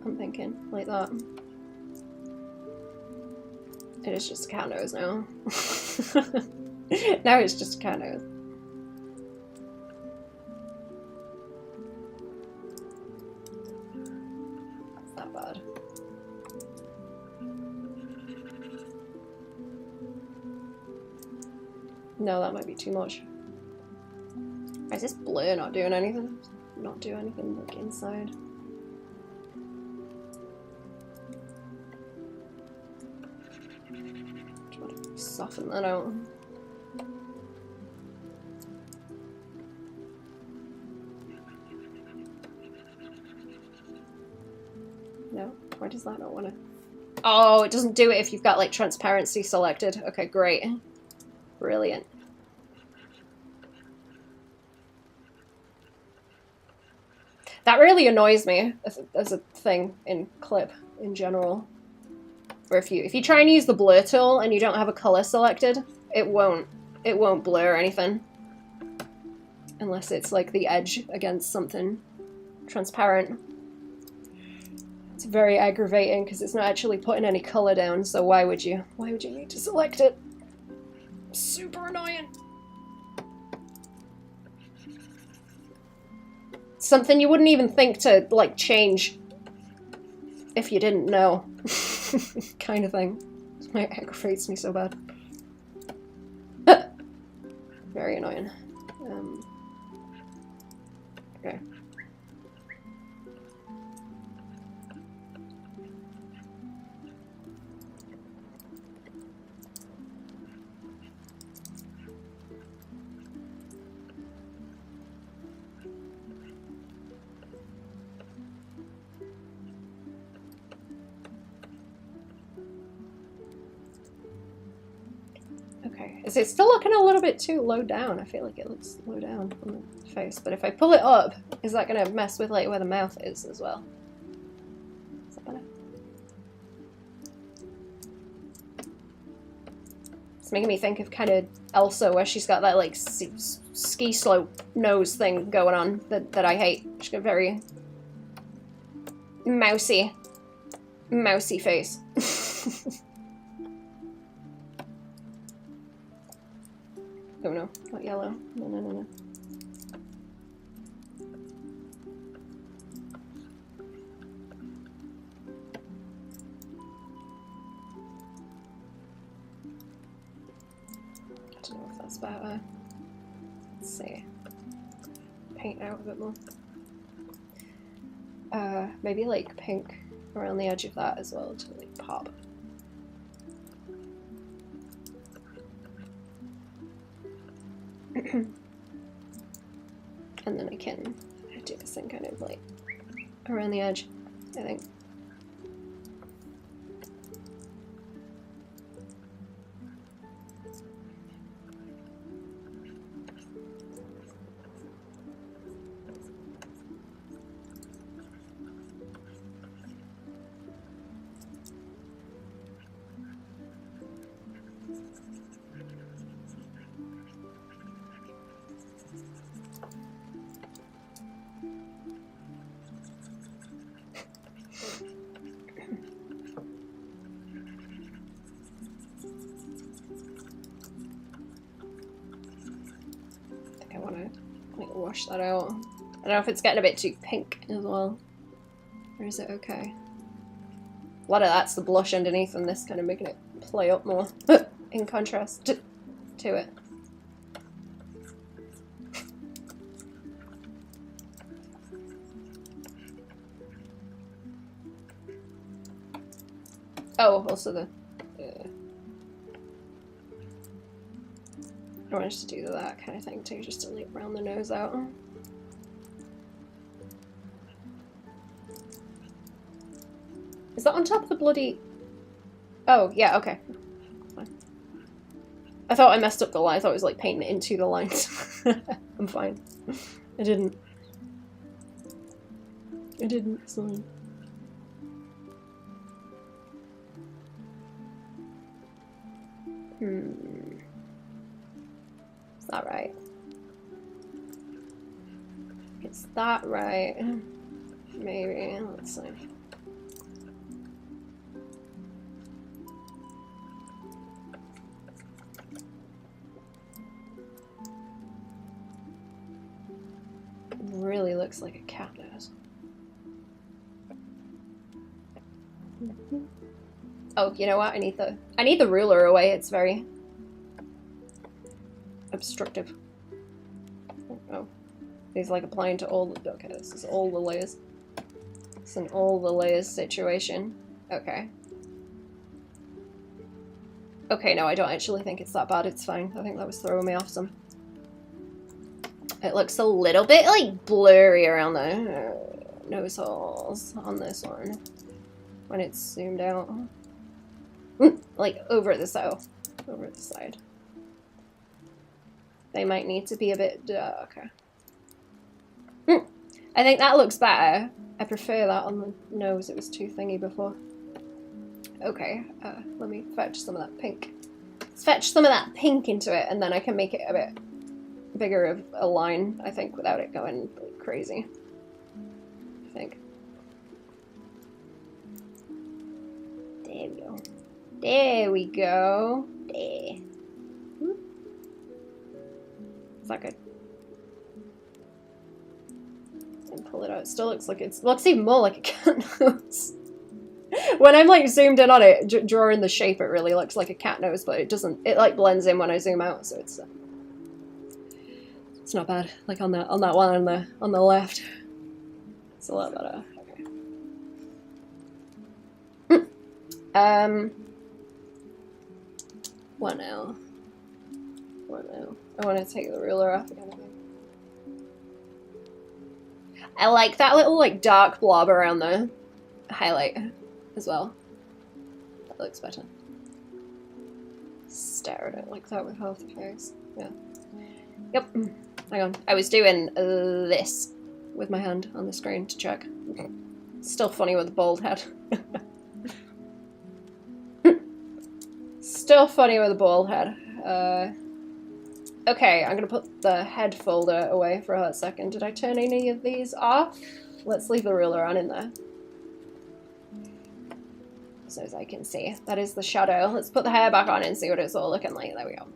I'm thinking, like that. It is just a cat nose now. Now it's just a cat nose. That's not bad. No, that might be too much. Is this blur not doing anything? Not do anything like inside. Try to soften that out. No? Why does that not want to... Oh, it doesn't do it if you've got, like, transparency selected. Okay, great. Brilliant. That really annoys me as a thing in clip in general. Or if you try and use the blur tool and you don't have a color selected, it won't blur anything. Unless it's like the edge against something transparent. It's very aggravating because it's not actually putting any color down, so why would you need to select it? Super annoying. Something you wouldn't even think to, like, change if you didn't know. Kind of thing. It aggravates me so bad. Very annoying. Okay. Okay, is it still looking a little bit too low down? I feel like it looks low down on the face, but if I pull it up, is that gonna mess with like where the mouth is as well? Is that better? It's making me think of kind of Elsa, where she's got that like ski slope nose thing going on that I hate. She's got a very mousy face. Oh no, not yellow. No, no, no, no. I don't know if that's better. Let's see. Paint out a bit more. Maybe like pink around the edge of that as well to like pop. And then I can do this thing kind of like around the edge, I think. Wash that out. I don't know if it's getting a bit too pink as well. Or is it okay? A lot of that's the blush underneath and this kind of making it play up more in contrast to it. Oh, also the... I wanted to do that kind of thing too, just to like round the nose out. Is that on top of the bloody... Oh, yeah, okay. Fine. I thought I messed up the line. I thought it was like painting it into the lines. I'm fine. I didn't. Sorry. Is that right? Is that right? Maybe. Let's see. It really looks like a cat nose. Oh, you know what? I need the ruler away. It's very obstructive. Oh, he's like applying to all the... Okay, this is all the layers. It's an all the layers situation. Okay. Okay, no, I don't actually think it's that bad. It's fine. I think that was throwing me off some. It looks a little bit, like, blurry around the nose holes on this one when it's zoomed out. Like, over the side. They might need to be a bit darker. I think that looks better. I prefer that on the nose. It was too thingy before. Okay, let me fetch some of that pink. Let's fetch some of that pink into it, and then I can make it a bit bigger of a line, I think, without it going like, crazy. I think. There we go. There we go. There. Is that good? And pull it out. It still looks like it looks even more like a cat nose. When I'm like zoomed in on it, drawing the shape, it really looks like a cat nose, but it doesn't. It like blends in when I zoom out, so it's not bad. Like on that one on the left, it's a lot better. Okay. What now? I want to take the ruler off again. I like that little like dark blob around the highlight as well. That looks better. Stare at it like that with half the face. Yeah. Yep. Hang on. I was doing this with my hand on the screen to check. Still funny with the bald head. Still funny with a bald head. Okay, I'm gonna put the head folder away for a hot second. Did I turn any of these off? Let's leave the ruler on in there. So as I can see. That is the shadow. Let's put the hair back on and see what it's all looking like. There we go.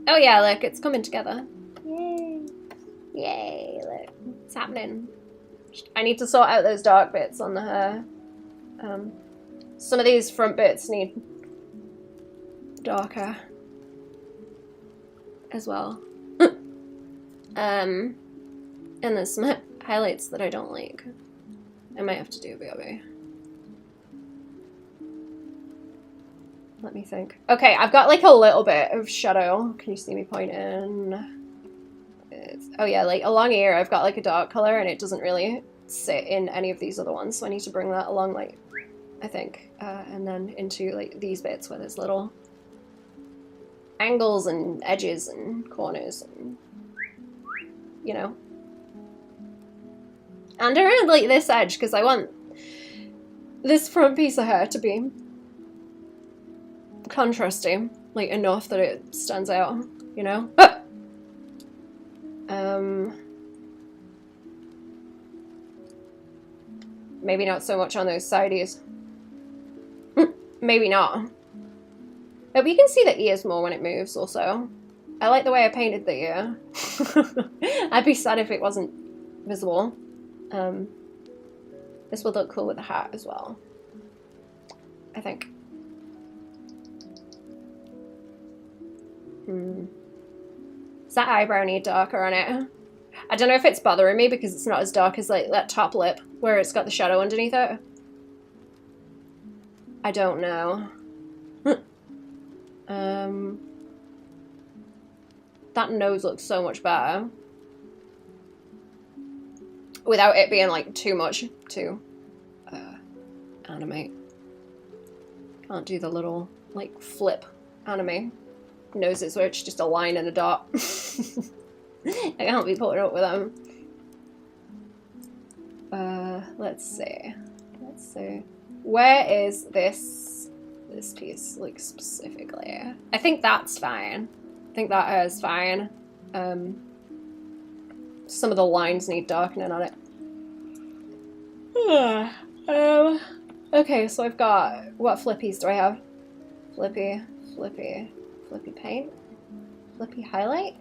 Oh yeah, look, it's coming together. Yay. Yay, look. It's happening. I need to sort out those dark bits on the hair. Some of these front bits need darker as well. And there's some highlights that I don't like. I might have to do a BRB. Let me think. Okay, I've got like a little bit of shadow. Can you see me pointing? Oh yeah, like along here I've got like a dark color and it doesn't really sit in any of these other ones, so I need to bring that along, like, I think, and then into like these bits where there's little angles and edges and corners and, you know, and around like this edge, because I want this front piece of hair to be contrasting, like enough that it stands out, you know? Maybe not so much on those sideys. Maybe not. But you can see the ears more when it moves also. I like the way I painted the ear. I'd be sad if it wasn't visible. This would look cool with the hat as well, I think. Does that eyebrow need darker on it? I don't know if it's bothering me because it's not as dark as like that top lip where it's got the shadow underneath it. I don't know. That nose looks so much better without it being like too much to animate. Can't do the little like flip anime noses where it's just a line and a dot. I can't be putting up with them. Let's see. Where is this piece, like, specifically? I think that's fine. I think that is fine. Some of the lines need darkening on it. Okay, so I've got, what flippies do I have? Flippy paint? Flippy highlight?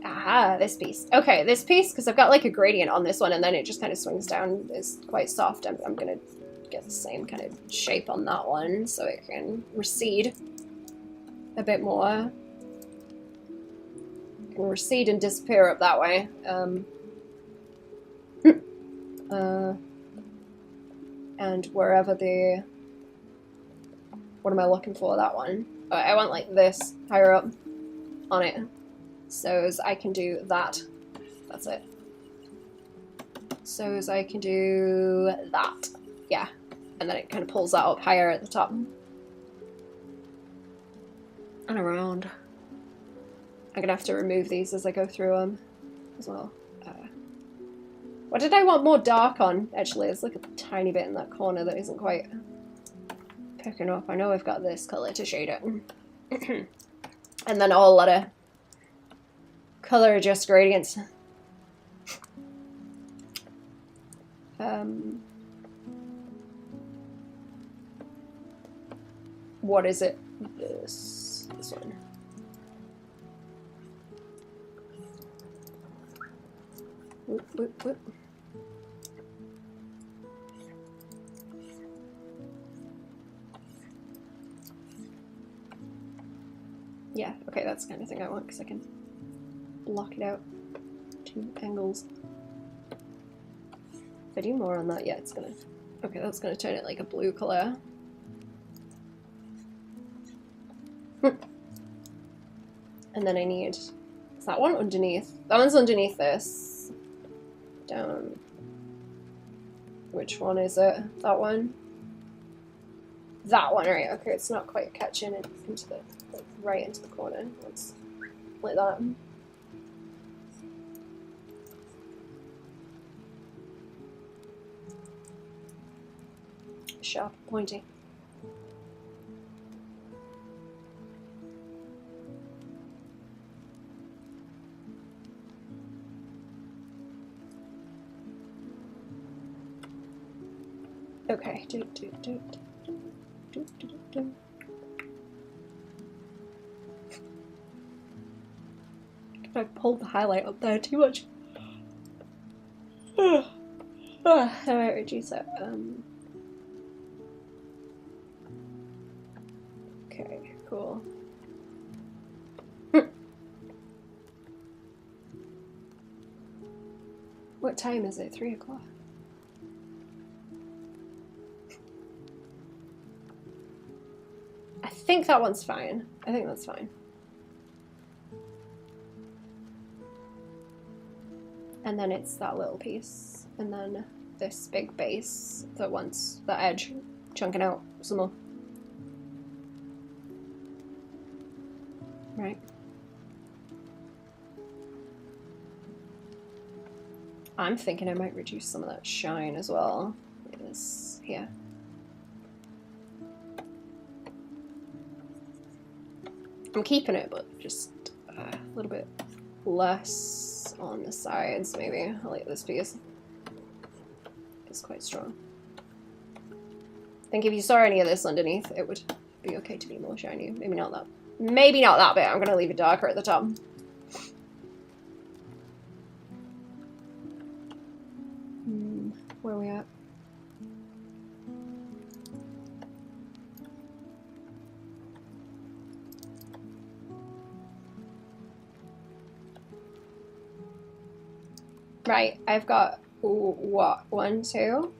Ah, this piece. Okay, this piece, because I've got like a gradient on this one and then it just kind of swings down. It's quite soft. I'm going to get the same kind of shape on that one so it can recede a bit more. It can recede and disappear up that way. And wherever What am I looking for? That one. Oh, I want like this higher up on it. So as I can do that. That's it. So as I can do that. Yeah. And then it kind of pulls that up higher at the top. And around. I'm gonna have to remove these as I go through them as well. What did I want more dark on? Actually, there's like a tiny bit in that corner that isn't quite picking up. I know I've got this colour to shade it. And then a whole lot of colour adjust gradients. What is it? This one. Whoop, whoop, whoop. Yeah, okay, that's the kind of thing I want because I can block it out. 2 angles. If I do more on that, yeah, it's gonna... Okay, that's gonna turn it like a blue colour. And then I need... Is that one underneath? That one's underneath this. Down. Which one is it? That one? That one, right, okay, it's not quite catching it into the... Like, right into the corner. It's like that. Sharp, pointy. Okay. I pulled the highlight up there too much. I might reduce it. Okay, cool. What time is it? 3 o'clock. I think that one's fine. I think that's fine. And then it's that little piece. And then this big base that wants the edge chunking out some more. Right. I'm thinking I might reduce some of that shine as well. Like this here. I'm keeping it, but just a little bit less on the sides, maybe. I like this piece. It's quite strong. I think if you saw any of this underneath, it would be okay to be more shiny. Maybe not that. Maybe not that bit. I'm gonna leave it darker at the top. Where are we at? Right, I've got, what, 1, 2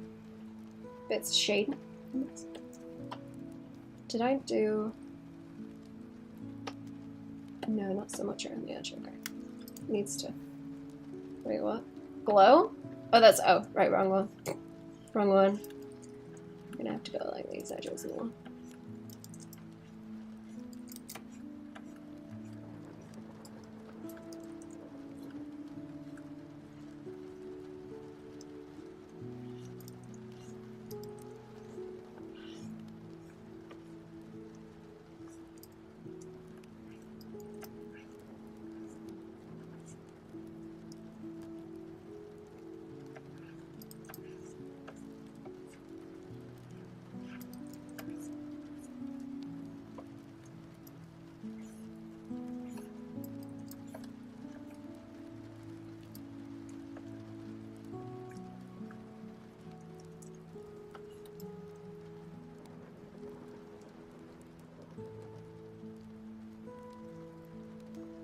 bits of shade. Did I do... No, not so much around the edge, okay. Needs to... Wait, what? Glow? Oh, that's, oh, right, wrong one. Wrong one. I'm gonna have to go like these edges more.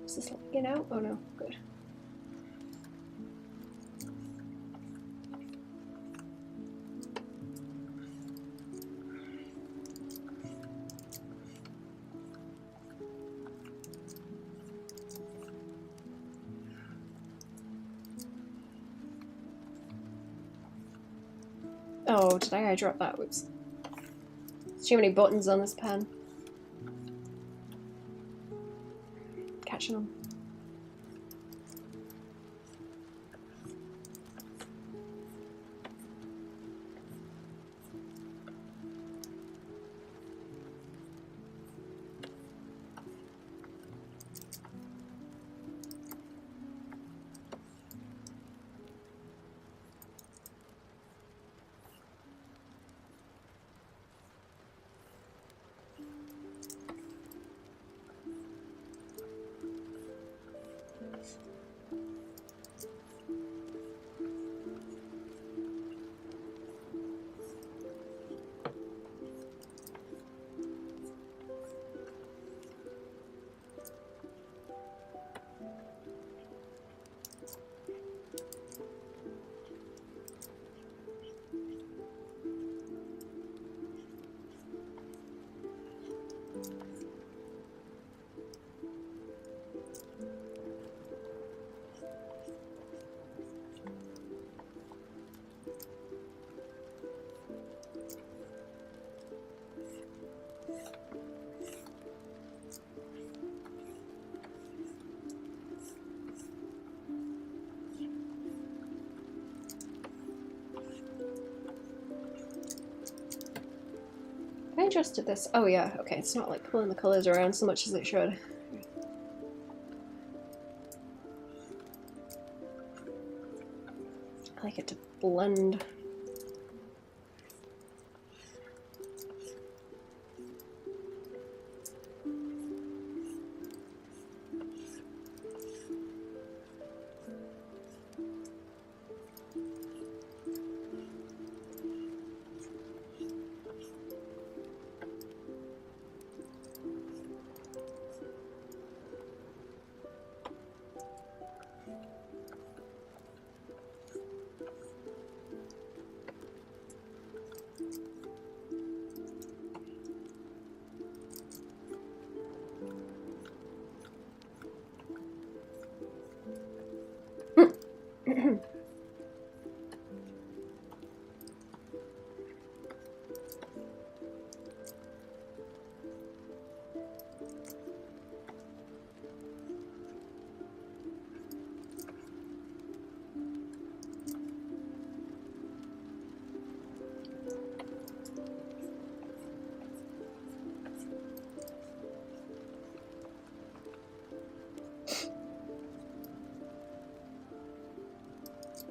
Is this leaking out? Oh no, good. Oh, did I drop that? Whoops. There's too many buttons on this pen. Catching them. I adjusted this. Oh yeah, okay, it's not like pulling the colours around so much as it should. I like it to blend.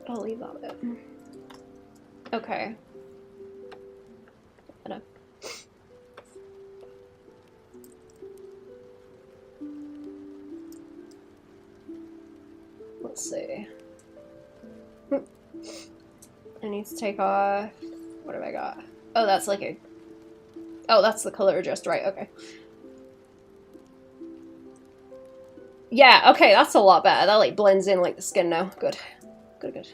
I'll leave that bit. Okay. Enough. Let's see. I need to take off. What have I got? Oh, that's like a. Oh, that's the color adjust, right? Okay. Yeah, okay, that's a lot better. That like blends in like the skin now. Good. Good, good.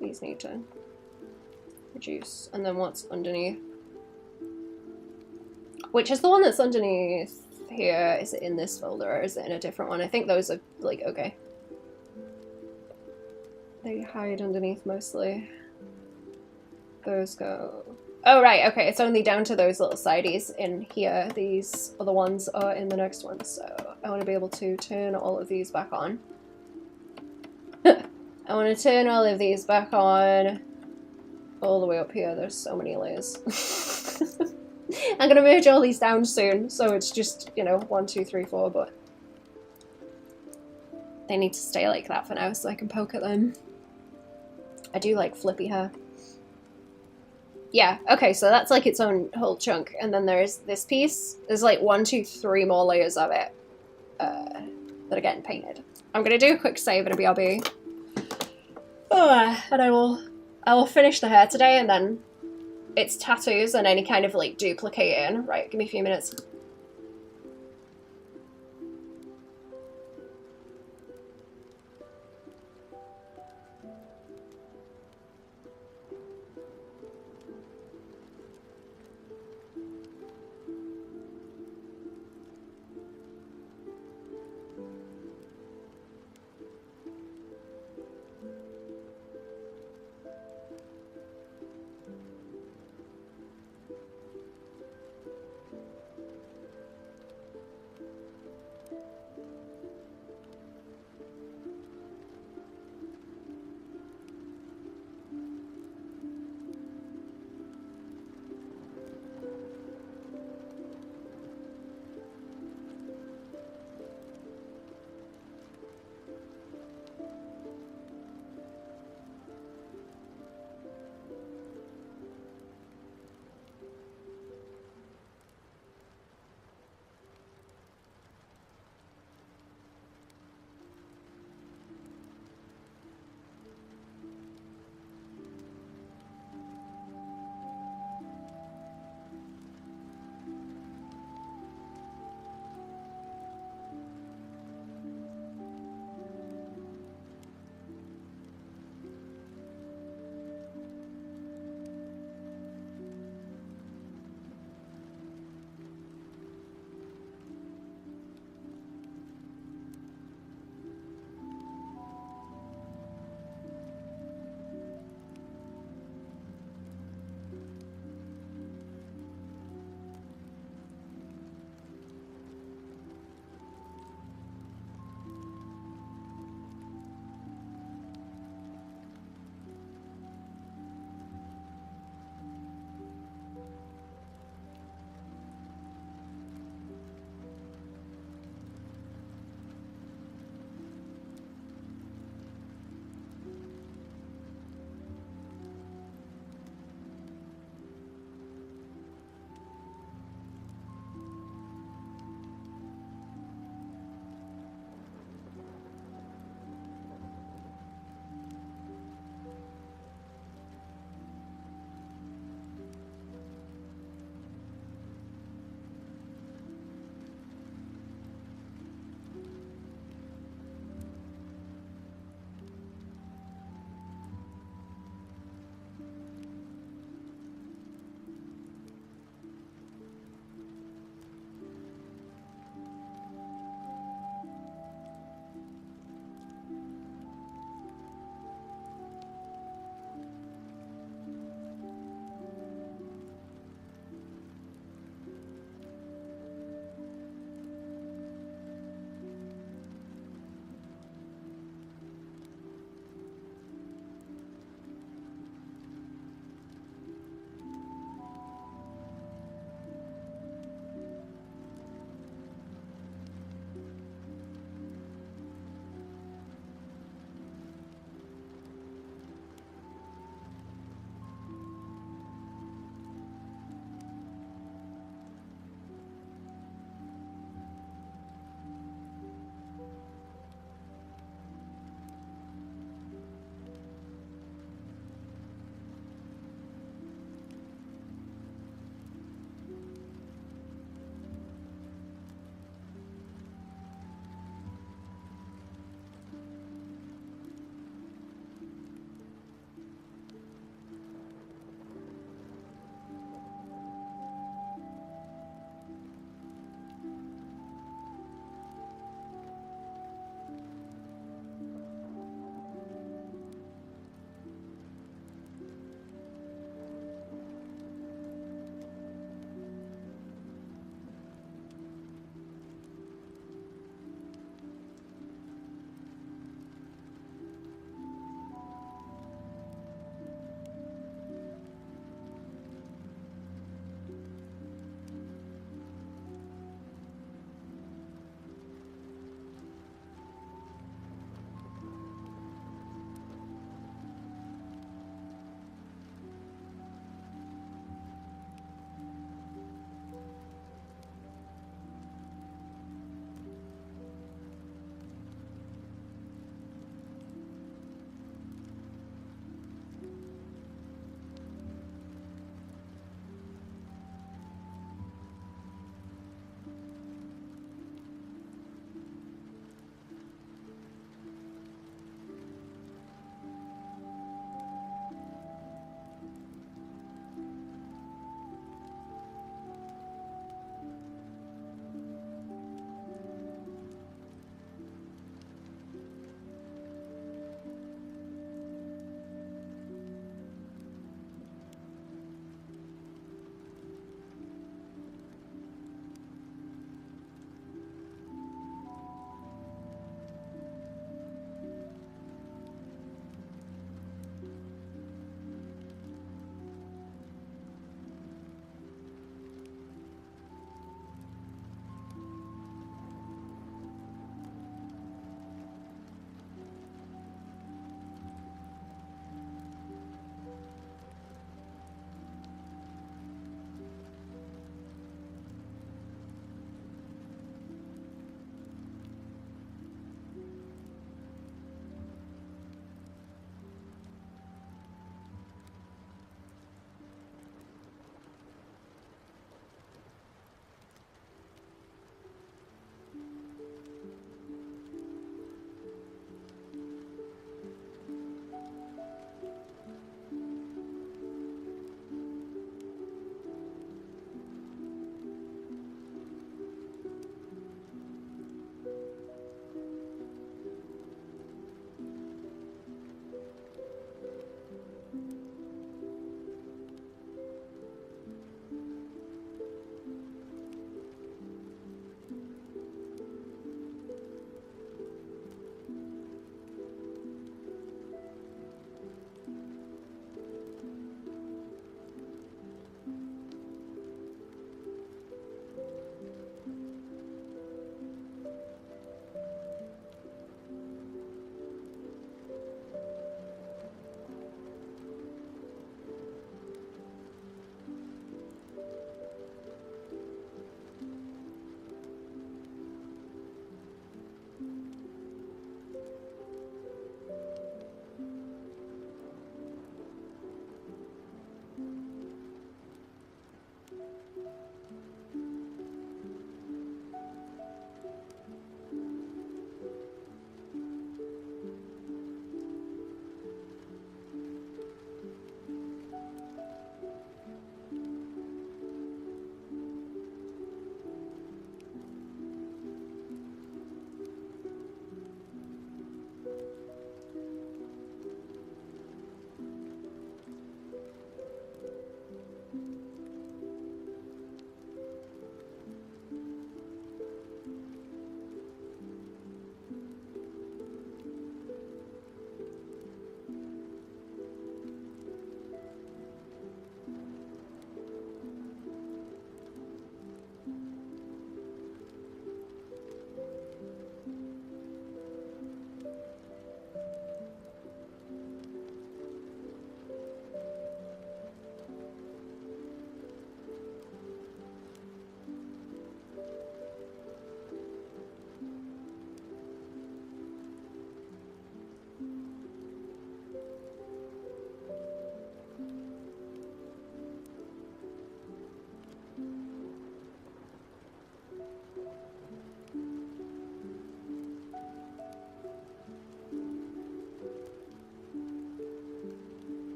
These need to reduce. And then what's underneath? Which is the one that's underneath here? Is it in this folder or is it in a different one? I think those are like, okay. They hide underneath mostly. Those go. Oh, right, okay, it's only down to those little sideys in here. These other ones are in the next one, so I want to be able to turn all of these back on. I want to turn all of these back on all the way up here. There's so many layers. I'm going to merge all these down soon, so it's just, you know, 1, 2, 3, 4, but they need to stay like that for now so I can poke at them. I do like flippy hair. Yeah, okay, so that's like its own whole chunk, and then there's this piece. There's like 1, 2, 3 more layers of it that are getting painted. I'm going to do a quick save and a BRB. And I will finish the hair today, and then it's tattoos and any kind of like duplicating. Right, give me a few minutes.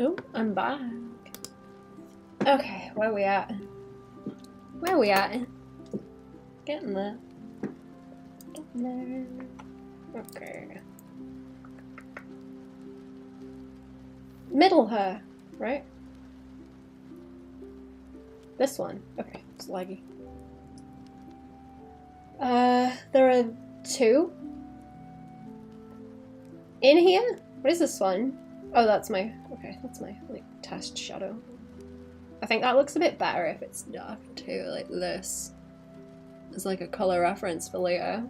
Oh, I'm back. Okay, where are we at? Where are we at? Getting there. Getting there. Okay. Middle hair, right? This one. Okay, it's laggy. There are 2 in here? What is this one? Oh, that's my, okay, that's my, like, test shadow. I think that looks a bit better if it's dark too, like this. As like a color reference for later.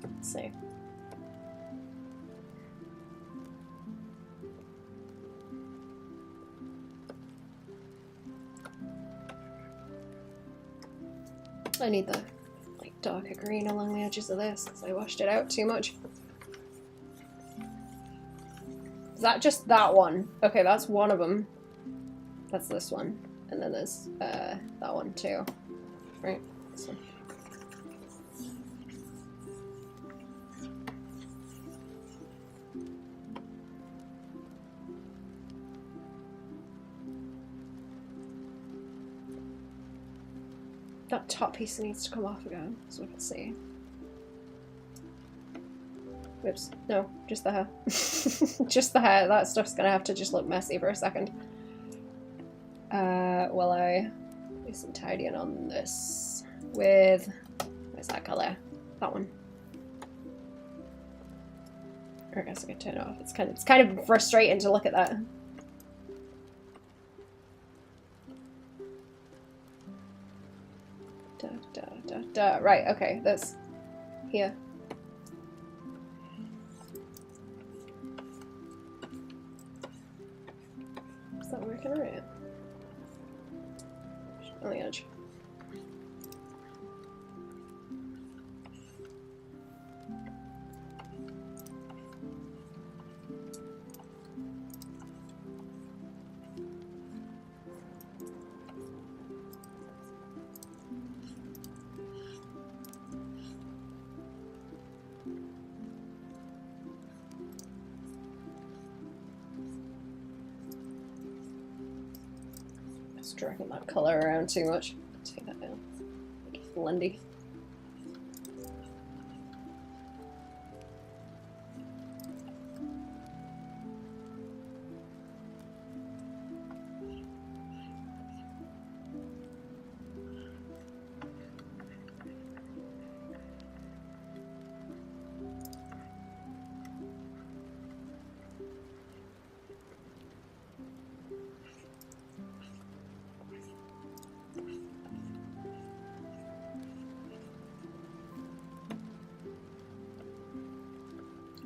Let's see. I need the like darker green along the edges of this because I washed it out too much. Is that just that one? Okay, that's one of them. That's this one. And then there's that one too. Right? This one. That top piece needs to come off again so we can see. Whoops. No, just the hair. Just the hair. That stuff's gonna have to just look messy for a second. While I do some tidying on this with, where's that color? That one. Or I guess I could turn it off. It's kind of frustrating to look at that. Right, okay, this. Here. Is that working right? On the edge. Dragging that colour around too much. Take that down. Make it blendy.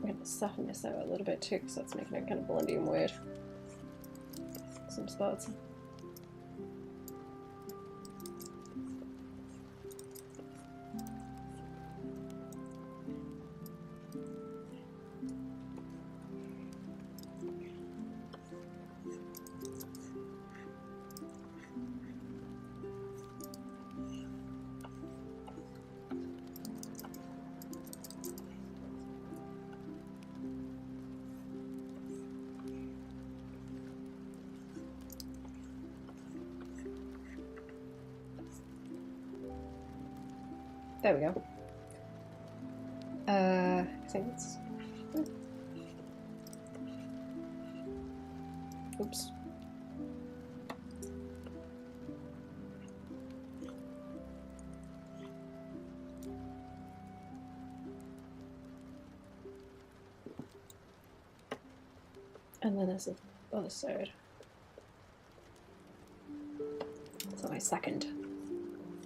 I'm going to soften this out a little bit too because that's making it kind of blendy and weird. Some spots. There we go. I think it's... Oops. And then there's the other side. So my second.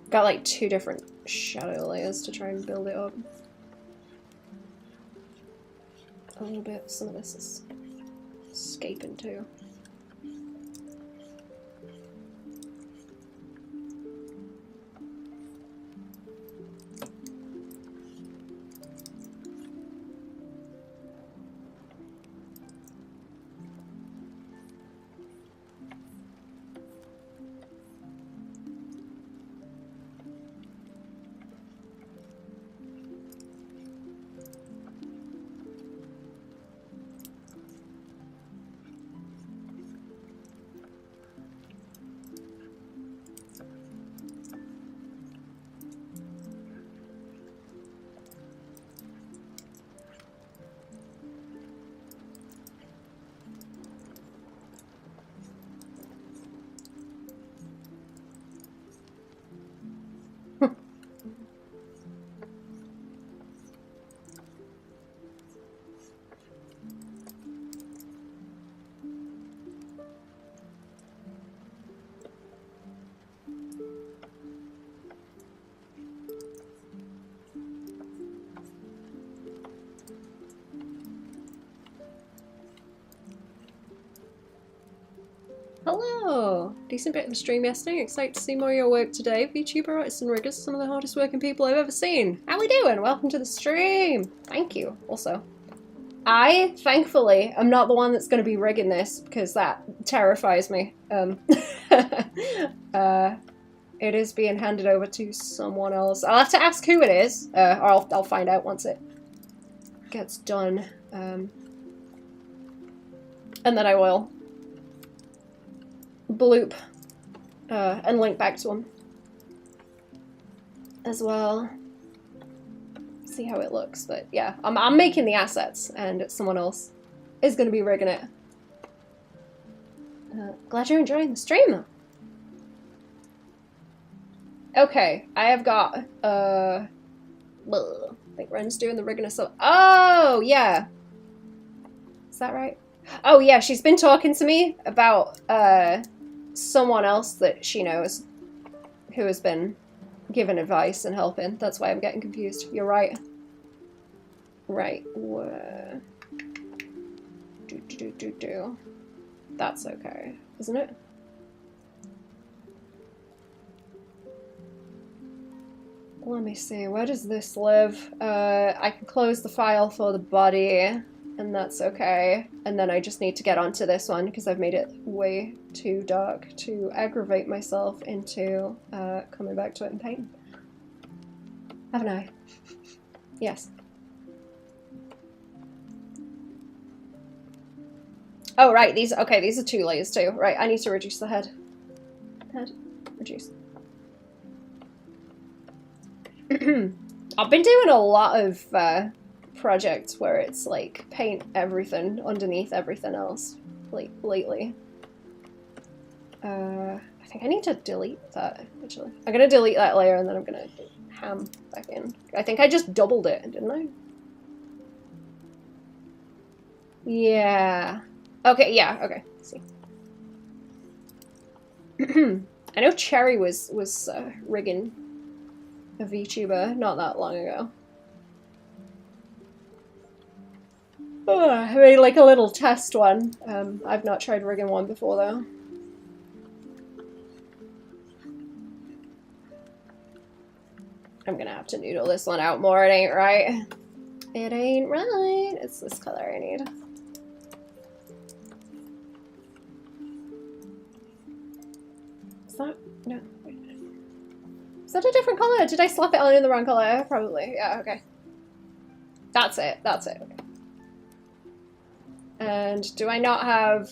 Got like 2 different shadow layers to try and build it up. A little bit, some of this is escaping too. Hello! Decent bit of a stream yesterday. Excited to see more of your work today. VTuber artists and riggers, some of the hardest working people I've ever seen. How we doing? Welcome to the stream! Thank you, also. I, thankfully, am not the one that's going to be rigging this, because that terrifies me. It is being handed over to someone else. I'll have to ask who it is, or I'll find out once it gets done. And then I will bloop and link back to him as well. See how it looks, but yeah, I'm making the assets, and someone else is going to be rigging it. Glad you're enjoying the stream, though. Okay, I have got, I think Ren's doing the rigging of stuff. Oh, yeah. Is that right? Oh, yeah, she's been talking to me about, someone else that she knows who has been giving advice and helping. That's why I'm getting confused. You're right. Right. That's okay, isn't it? Let me see, where does this live? I can close the file for the body, and that's okay. And then I just need to get onto this one, because I've made it way too dark to aggravate myself into coming back to it in pain. Haven't I? Yes. Oh, right, these are 2 layers too. Right, I need to reduce the head. Reduce. I've been doing a lot of projects where it's like paint everything underneath everything else lately. I think I need to delete that, actually. I'm gonna delete that layer and then I'm gonna ham back in. I think I just doubled it, didn't I? Yeah. Okay, yeah, okay. See. I know Cherry was rigging a VTuber not that long ago. Oh, I made like a little test one. I've not tried rigging one before though. I'm gonna have to noodle this one out more, it ain't right. It ain't right. It's this color I need. Is that? No. Is that a different color? Did I slap it on in the wrong color? Probably. Yeah, okay. That's it. That's it. Okay. And do I not have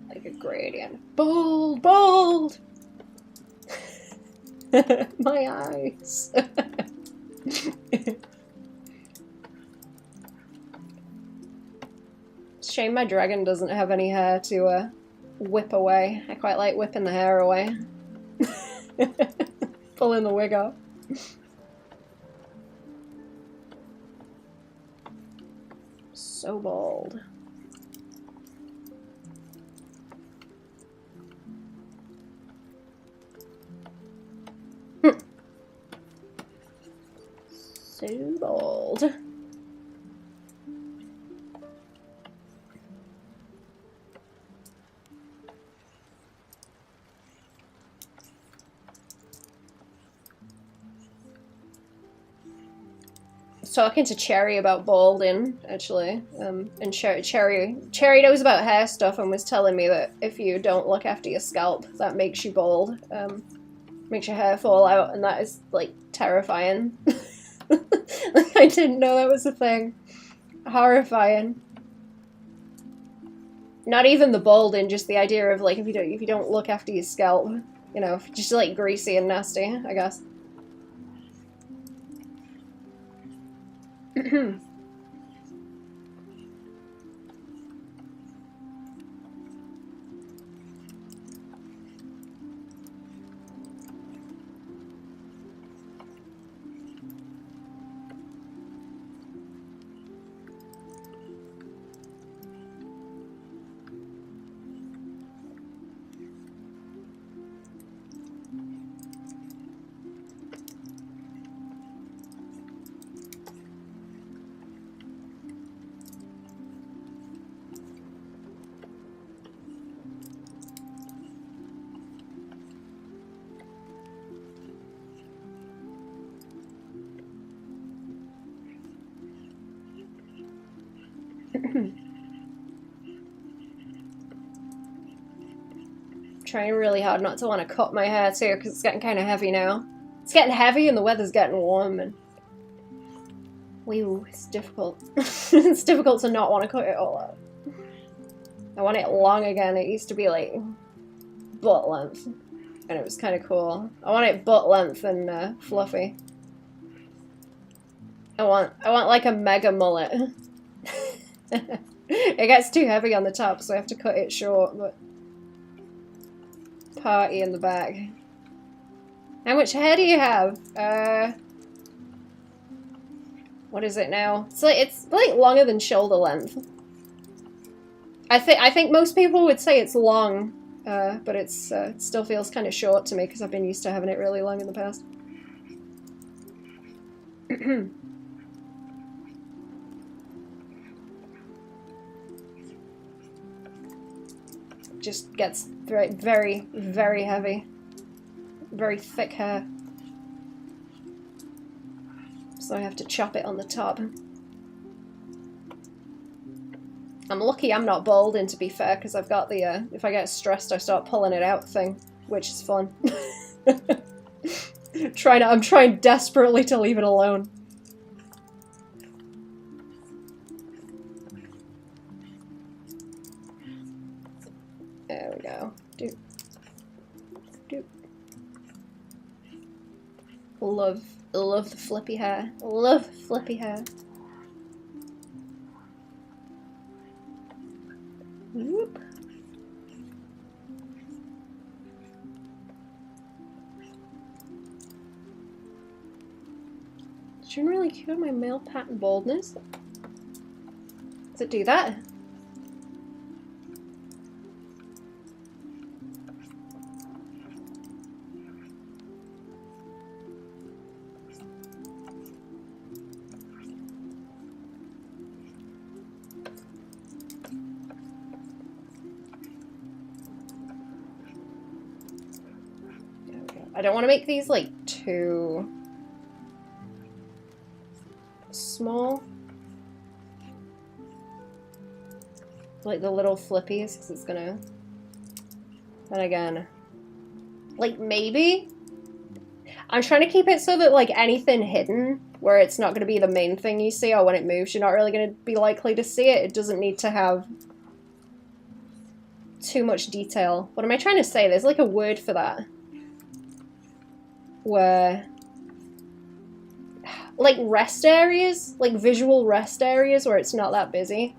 like a gradient? Bold! Bold! My eyes. Shame my dragon doesn't have any hair to whip away. I quite like whipping the hair away. Pulling the wig off. So bold. So bold. Talking to Cherry about balding, actually, and Cherry knows about hair stuff and was telling me that if you don't look after your scalp, that makes you bald, makes your hair fall out, and that is, like, terrifying. Like, I didn't know that was a thing. Horrifying. Not even the balding, just the idea of, like, if you don't look after your scalp, you know, just, like, greasy and nasty, I guess. Trying really hard not to want to cut my hair too, because it's getting kind of heavy now. It's getting heavy and the weather's getting warm and... Whew, it's difficult. It's difficult to not want to cut it all out. I want it long again. It used to be like butt length. And it was kind of cool. I want it butt length and fluffy. I want like a mega mullet. It gets too heavy on the top, so I have to cut it short, but... Party in the back. How much hair do you have? What is it now? It's like longer than shoulder length. I think most people would say it's long, but it still feels kind of short to me because I've been used to having it really long in the past. Just gets very, very, very heavy. Very thick hair. So I have to chop it on the top. I'm lucky I'm not balding, to be fair, because I've got the, if I get stressed I start pulling it out thing, which is fun. I'm trying desperately to leave it alone. There we go. Doop. Doop. Love the flippy hair. Love flippy hair. Whoop. Shouldn't really cure my male pattern baldness. Does it do that? I don't want to make these like too small, like the little flippies, because it's gonna, then again, like maybe, I'm trying to keep it so that like anything hidden where it's not going to be the main thing you see, or when it moves you're not really going to be likely to see it. It doesn't need to have too much detail. What am I trying to say? There's like a word for that. Where, like rest areas, like visual rest areas where it's not that busy.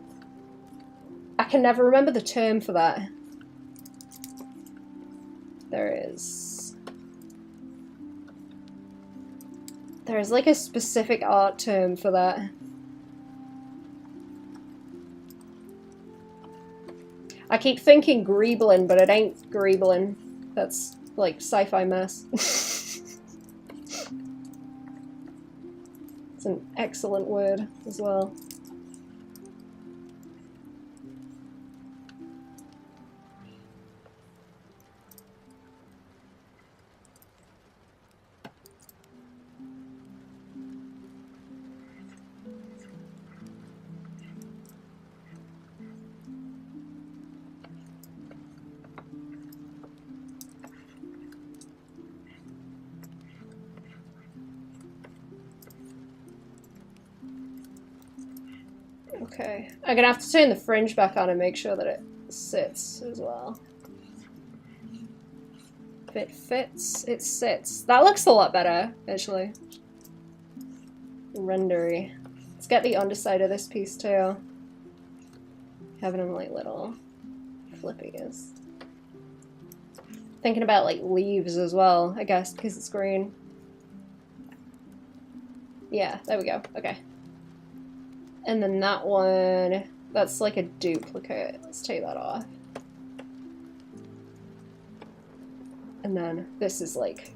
I can never remember the term for that. There is like a specific art term for that. I keep thinking greebling, but it ain't greebling. That's like sci-fi mess. It's an excellent word as well. Okay, I'm gonna have to turn the fringe back on and make sure that it sits as well. If it fits, it sits. That looks a lot better, actually. Rendery. Let's get the underside of this piece too. Having them like little flippies. Thinking about like leaves as well, I guess, because it's green. Yeah, there we go. Okay. And then that one, that's like a duplicate. Let's take that off. And then this is like...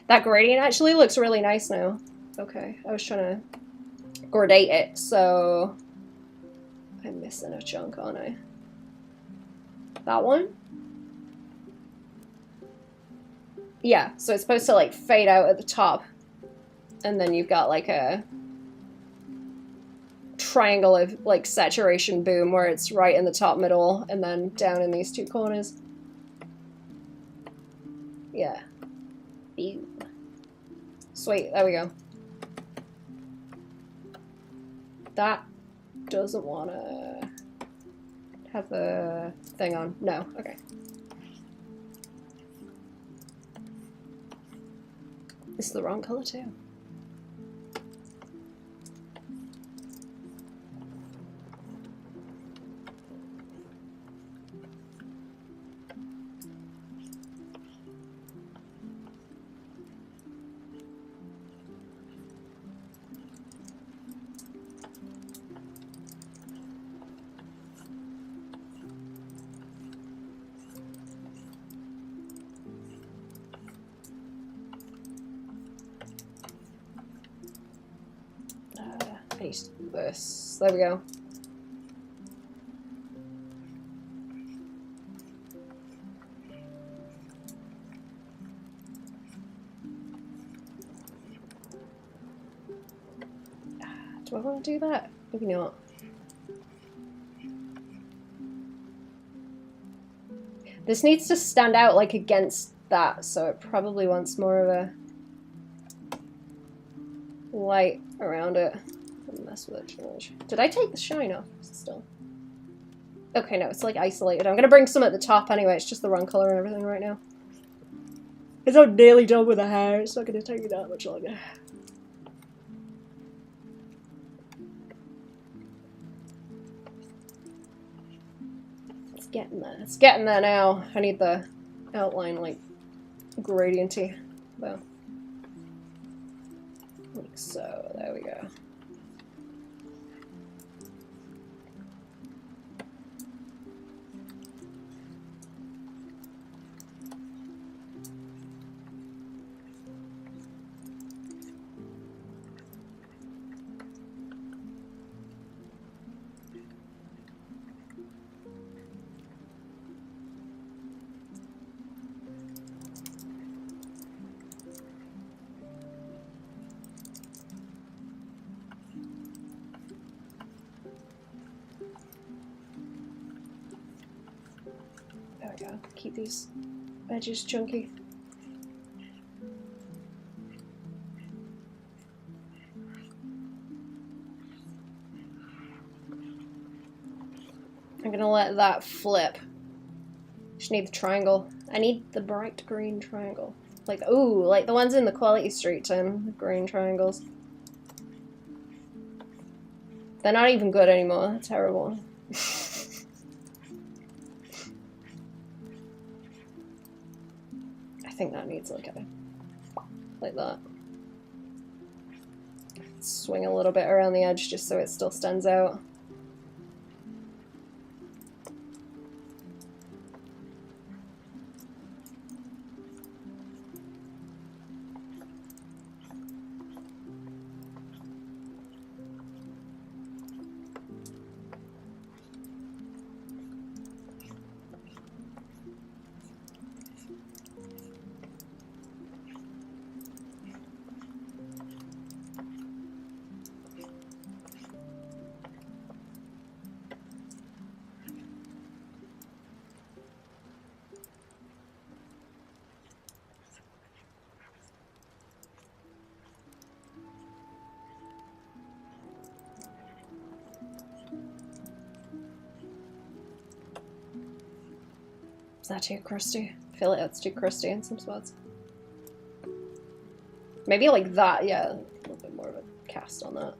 That gradient actually looks really nice now. Okay, I was trying to gradate it, so... I'm missing a chunk, aren't I? That one? Yeah, so it's supposed to like fade out at the top. And then you've got like a triangle of like saturation boom where it's right in the top middle and then down in these two corners. Yeah. Ew. Sweet, there we go. That doesn't want to have the thing on. No, okay. This is the wrong color too. This. There we go. Do I want to do that? Maybe not. This needs to stand out like against that, so it probably wants more of a light around it. Mess with it too much. Did I take the shine off? Still. Okay, no, it's like isolated. I'm gonna bring some at the top anyway. It's just the wrong color and everything right now. It's not nearly done with the hair. It's not gonna take me that much longer. It's getting there. It's getting there now. I need the outline like gradienty though. Like so. There we go. Keep these edges chunky. I'm gonna let that flip. Just need the triangle. I need the bright green triangle. Like, ooh, like the ones in the Quality Street tin, the green triangles. They're not even good anymore. They're terrible. I think that needs like that. Swing a little bit around the edge just so it still stands out. Is that too crusty? I feel like that's too crusty in some spots. Maybe like that, yeah. A little bit more of a cast on that.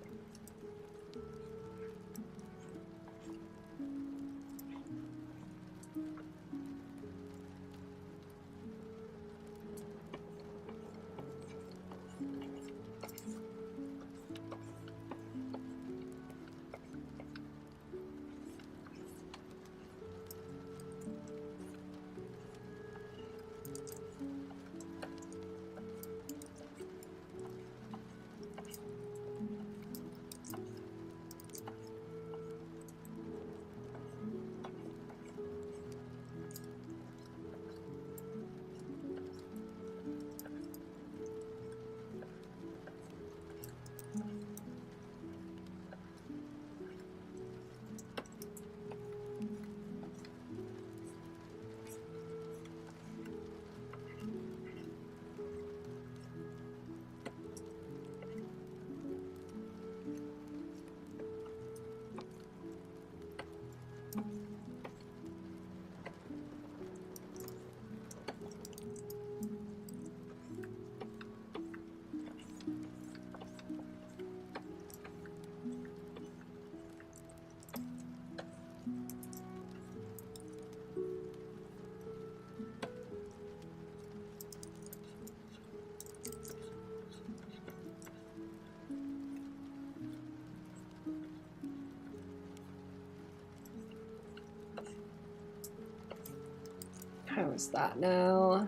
What's that now?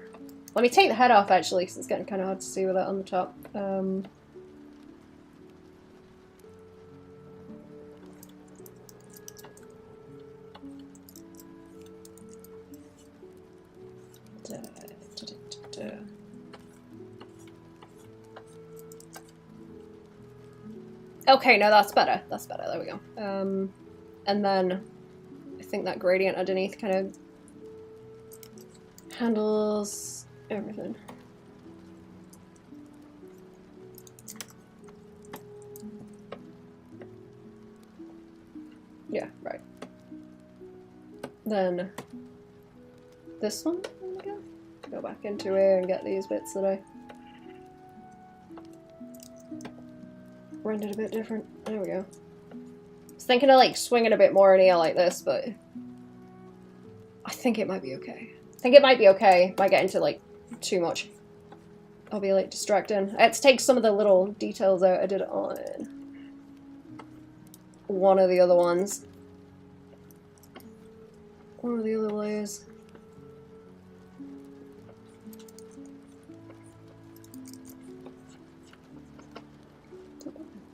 Let me take the head off actually, because it's getting kind of hard to see with that on the top. Okay, no, that's better. That's better. There we go. And then I think that gradient underneath kind of handles everything. Yeah, right. Then this one, go back into here and get these bits that I rendered a bit different. There we go. I was thinking of like swinging a bit more in here like this, but I think it might be okay. I think it might be okay if I get into like too much. I'll be like distracting. I had to take some of the little details out. I did it on one of the other ones. One of the other layers.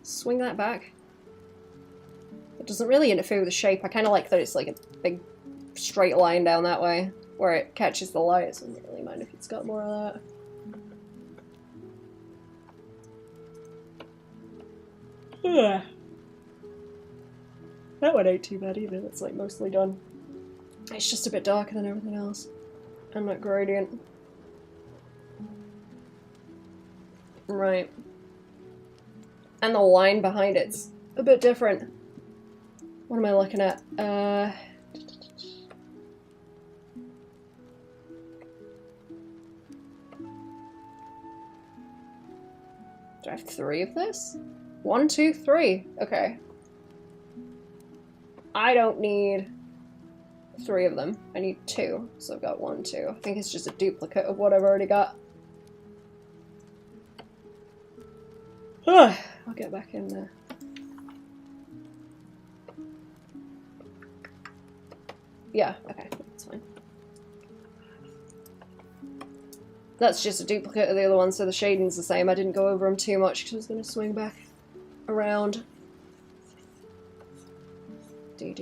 Swing that back. It doesn't really interfere with the shape. I kind of like that it's like a big straight line down that way where it catches the light, so I don't really mind if it's got more of that. Ugh. That one ain't too bad either. It's like mostly done. It's just a bit darker than everything else. And that gradient. Right. And the line behind it's a bit different. What am I looking at? Do I have 3 of this? 1, 2, 3. Okay. I don't need 3 of them. I need 2. So I've got 1, 2. I think it's just a duplicate of what I've already got. I'll get back in there. Yeah, okay, that's fine. That's just a duplicate of the other one, so the shading's the same. I didn't go over them too much because I was going to swing back around. Do.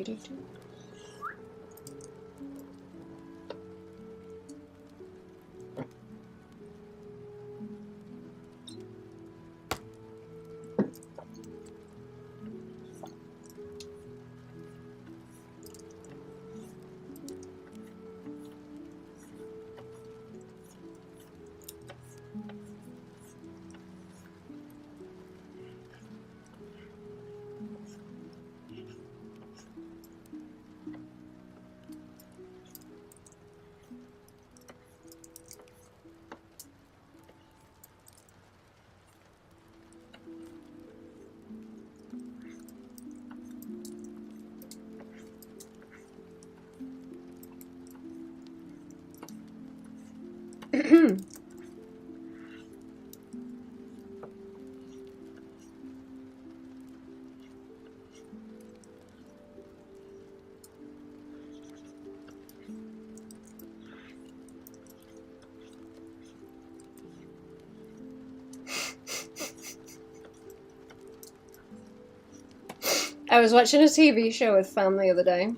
I was watching a TV show with family the other day,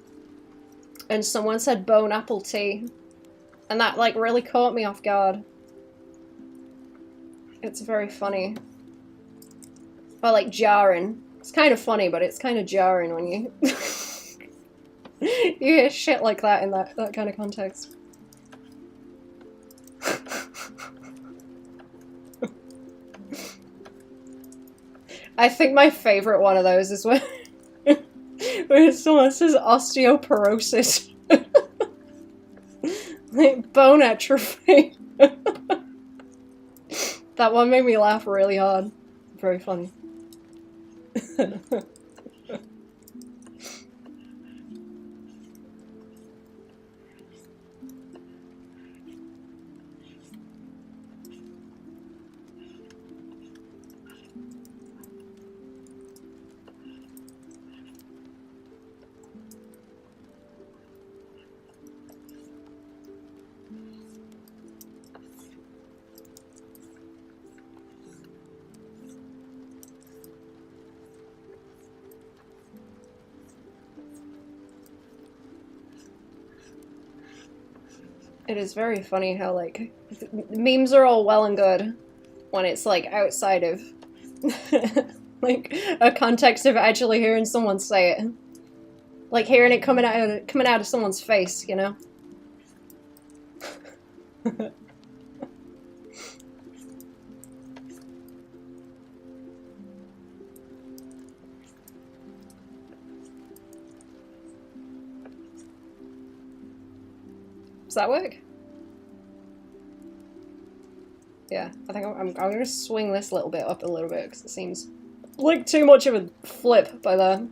and someone said bone apple tea, and that like really caught me off guard. It's very funny. Or like jarring. It's kind of funny, but it's kind of jarring when you you hear shit like that in that kind of context. I think my favorite one of those is when someone says osteoporosis. Like bone atrophy. That one made me laugh really hard. Very funny. It is very funny how, like, memes are all well and good when it's, like, outside of, like, a context of actually hearing someone say it. Like, hearing it coming out of someone's face, you know? Does that work? Yeah, I think I'm gonna swing this little bit up a little bit because it seems like too much of a flip by there.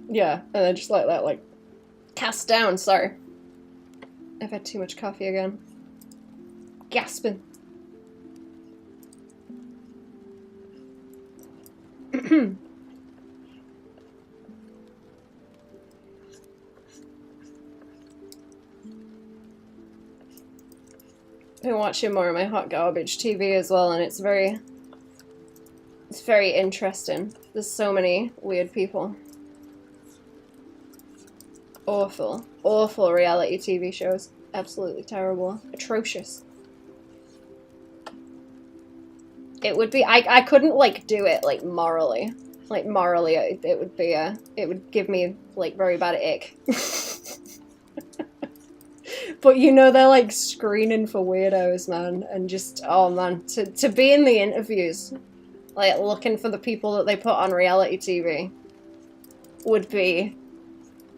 Yeah, and then just like that, like, cast down, sorry. I've had too much coffee again. Gasping. Been watching more of my hot garbage TV as well, and it's very interesting. There's so many weird people. Awful reality TV shows. Absolutely terrible. Atrocious. It would be, I couldn't, like, do it, like, morally. Like, morally, it would be, it would give me, like, very bad ick. But, you know, they're, like, screening for weirdos, man, and just, oh, man, to be in the interviews, like, looking for the people that they put on reality TV would be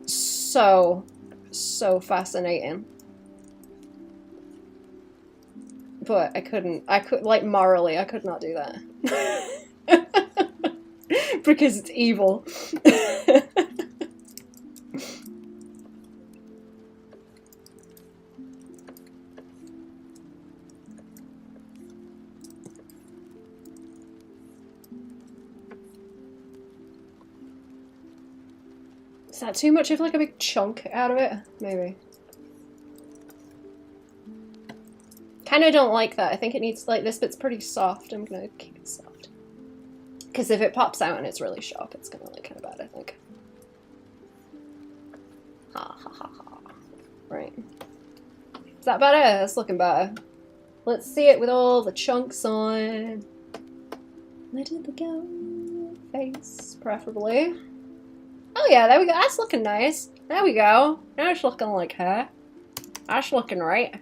so fascinating. But like, morally, I could not do that. Because it's evil. Is that too much of, like, a big chunk out of it? Maybe. Kinda don't like that. I think it needs, like, this bit's pretty soft. I'm gonna keep it soft. Because if it pops out and it's really sharp, it's gonna look kinda bad, I think. Ha ha ha ha. Right. Is that better? That's looking better. Let's see it with all the chunks on. Let it go. Face, preferably. Oh yeah, there we go. That's looking nice. There we go. Now it's looking like her. That's looking right.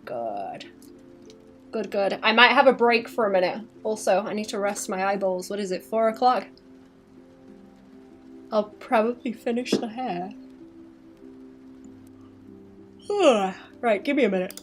Good. Good. I might have a break for a minute. Also, I need to rest my eyeballs. What is it, 4 o'clock? I'll probably finish the hair. Right, give me a minute.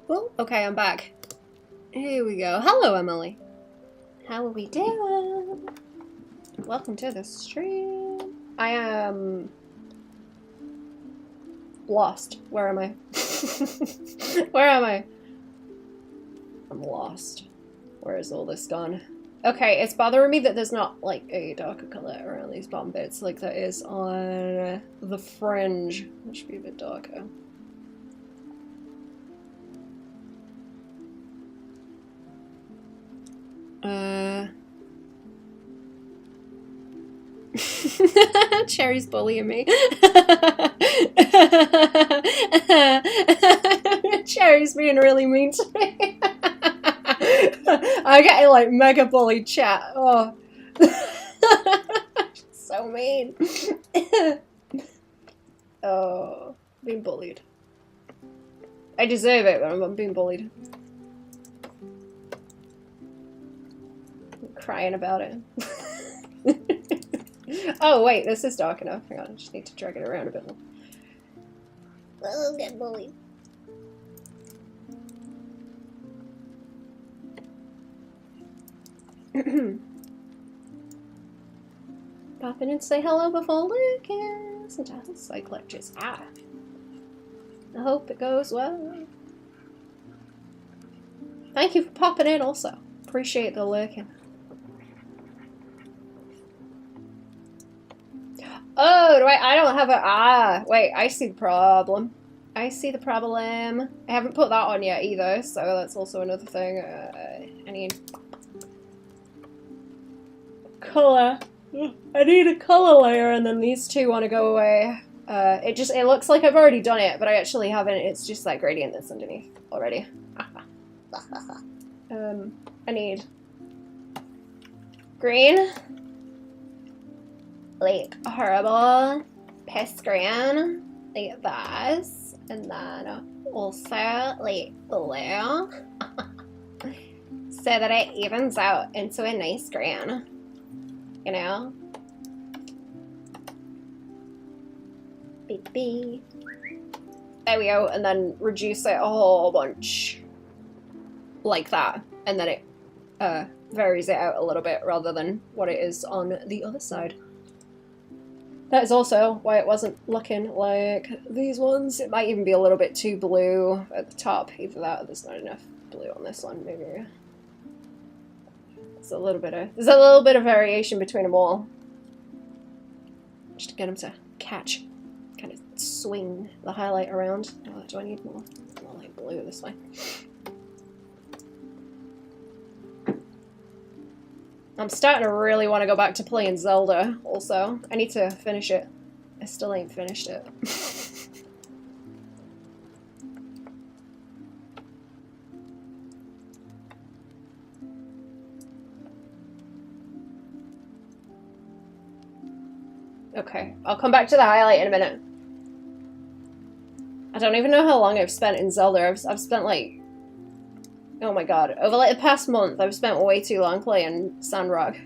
Oh, okay, I'm back. Here we go. Hello, Emily. How are we doing? Welcome to the stream. I am lost. Where am I? Where am I? I'm lost. Where is all this gone? Okay, it's bothering me that there's not like a darker color around these bottom bits like there is on the fringe. That should be a bit darker. Cherry's bullying me. Cherry's being really mean to me. I'm getting like mega bully chat. Oh. So mean. Oh, being bullied. I deserve it, but I'm being bullied. I'm crying about it. Oh wait, this is dark enough. Hang on, I just need to drag it around a bit more. I'll get bullied. Pop in and say hello before Lucas. And just psych lectures. Ah. I hope it goes well. Thank you for popping in also. Appreciate the lurking. Oh, I don't have a, wait, I see the problem. I see the problem. I haven't put that on yet either, so that's also another thing. I need color. I need a color layer, and then these two want to go away. It looks like I've already done it, but I actually haven't. It's just that gradient that's underneath already. I need green. Like horrible piss green, like this, and then also like blue, so that it evens out into a nice green, you know? Baby. There we go, and then reduce it a whole bunch, like that, and then it varies it out a little bit rather than what it is on the other side. That is also why it wasn't looking like these ones. It might even be a little bit too blue at the top. Either that or there's not enough blue on this one, maybe. There's a little bit of variation between them all. Just to get them to catch. Kind of swing the highlight around. Oh, do I need more like blue this way? I'm starting to really want to go back to playing Zelda, also. I need to finish it. I still ain't finished it. Okay, I'll come back to the highlight in a minute. I don't even know how long I've spent in Zelda. I've spent like... Oh my god. Over like the past month, I've spent way too long playing Sandrock.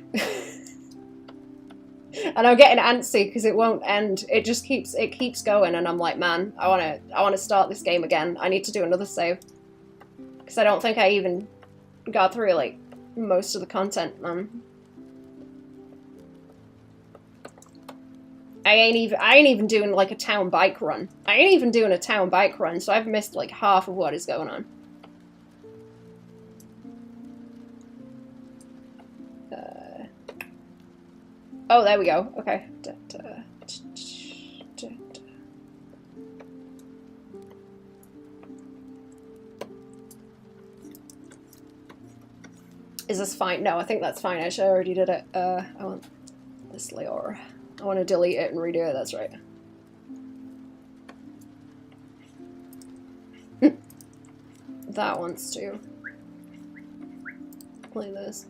And I'm getting antsy because it won't end. It just keeps going, and I'm like, man, I wanna start this game again. I need to do another save. Because I don't think I even got through like most of the content, man. I ain't even doing like a town bike run. I ain't even doing a town bike run, so I've missed like half of what is going on. Oh, there we go. Okay. Is this fine? No, I think that's fine. Actually, I already did it. I want this layer. I want to delete it and redo it. That's right. That wants to play this.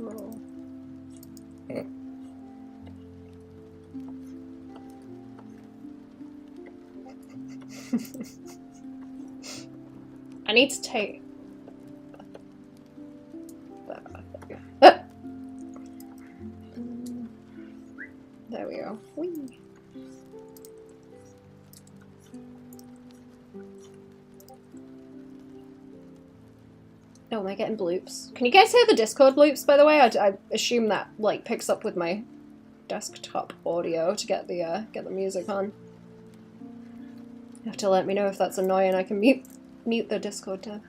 Oh. I need to take... There we go. Whee. Oh, am I getting bloops? Can you guys hear the Discord bloops, by the way? I assume that, like, picks up with my desktop audio to get the music on. You have to let me know if that's annoying. I can mute the Discord tab.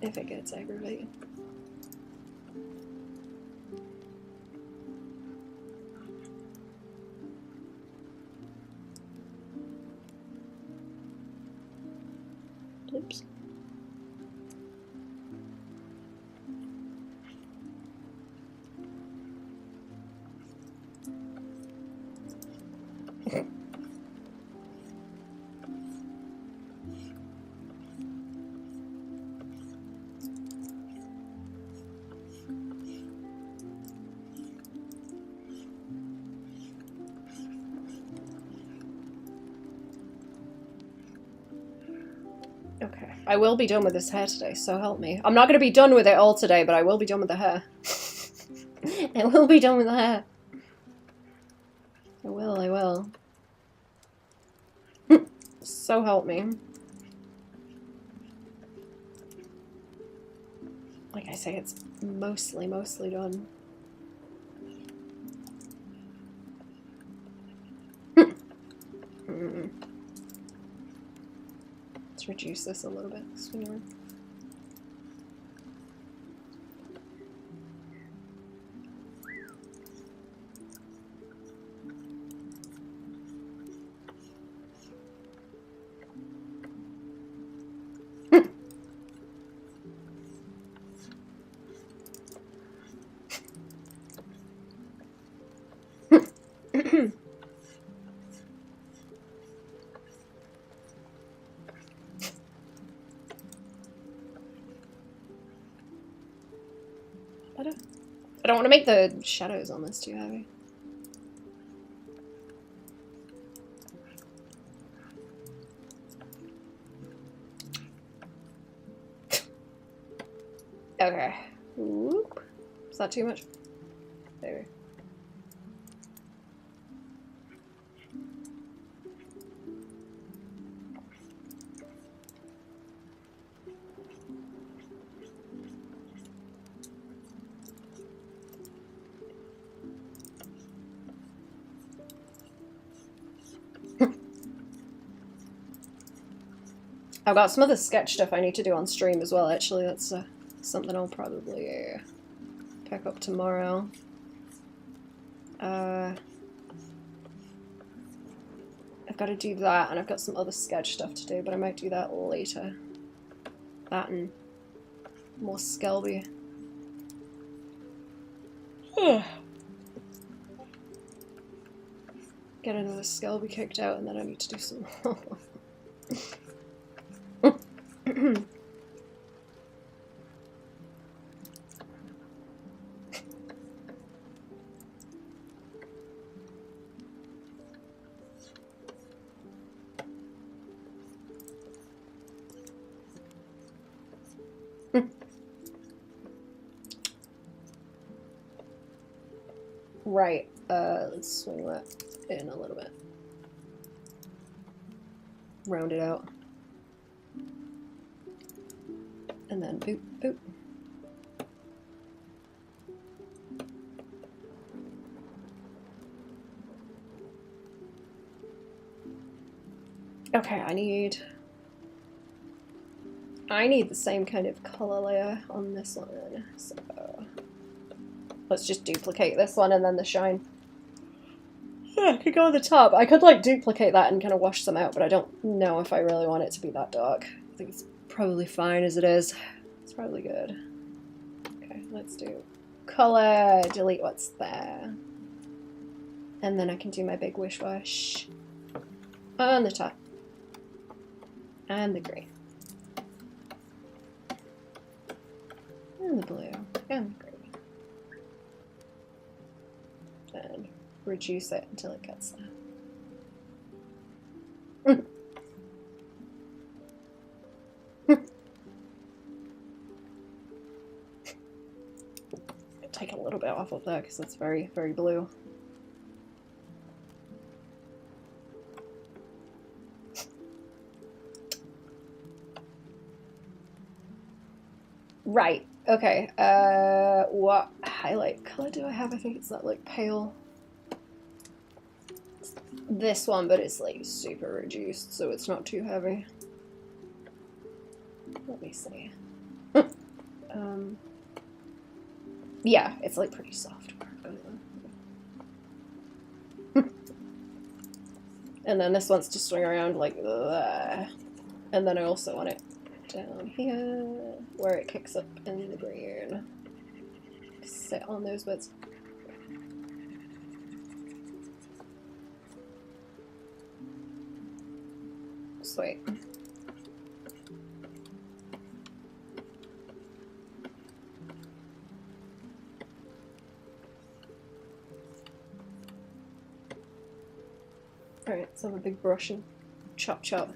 If it gets aggravating. Oops. Okay, I will be done with this hair today, so help me. I'm not going to be done with it all today, but I will be done with the hair. I will be done with the hair. I will. So help me. Like I say, it's mostly done. Let's reduce this a little bit. I don't want to make the shadows on this too heavy. Okay. Whoop. Is that too much? There. I've got some other sketch stuff I need to do on stream as well, actually. That's something I'll probably pick up tomorrow. I've got to do that, and I've got some other sketch stuff to do, but I might do that later. That and more Skelby. Get another Skelby kicked out, and then I need to do some more. Right, let's swing that in a little bit. Round it out. And then boop, boop. Okay, I need the same kind of color layer on this one, so let's just duplicate this one and then the shine. Yeah, I could go on the top. I could like duplicate that and kind of wash some out, but I don't know if I really want it to be that dark. I think it's probably fine as it is. It's probably good. Okay, let's do color, delete what's there. And then I can do my big wish wash on the top. And the green. And the blue. And the green. And reduce it until it gets there. Take a little bit off of there because it's very, very blue. Right. Okay. What highlight color do I have? I think it's that like pale. This one, but it's like super reduced, so it's not too heavy. Let me see. Yeah, it's like pretty soft. And then this wants to swing around like that. And then I also want it down here, where it kicks up in the green. Sit on those bits. Sweet. Alright, let's have a big brush and chop chop.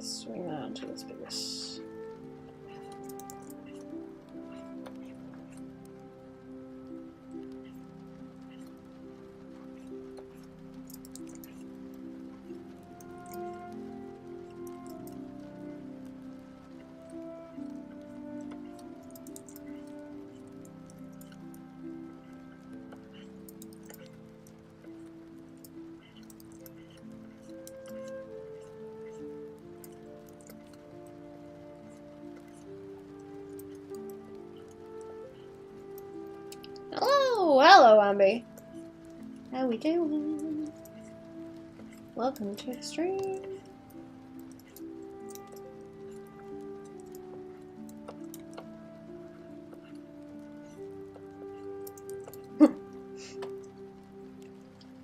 Swing that onto this biggest. Hello, Ambi. How we doing? Welcome to the stream.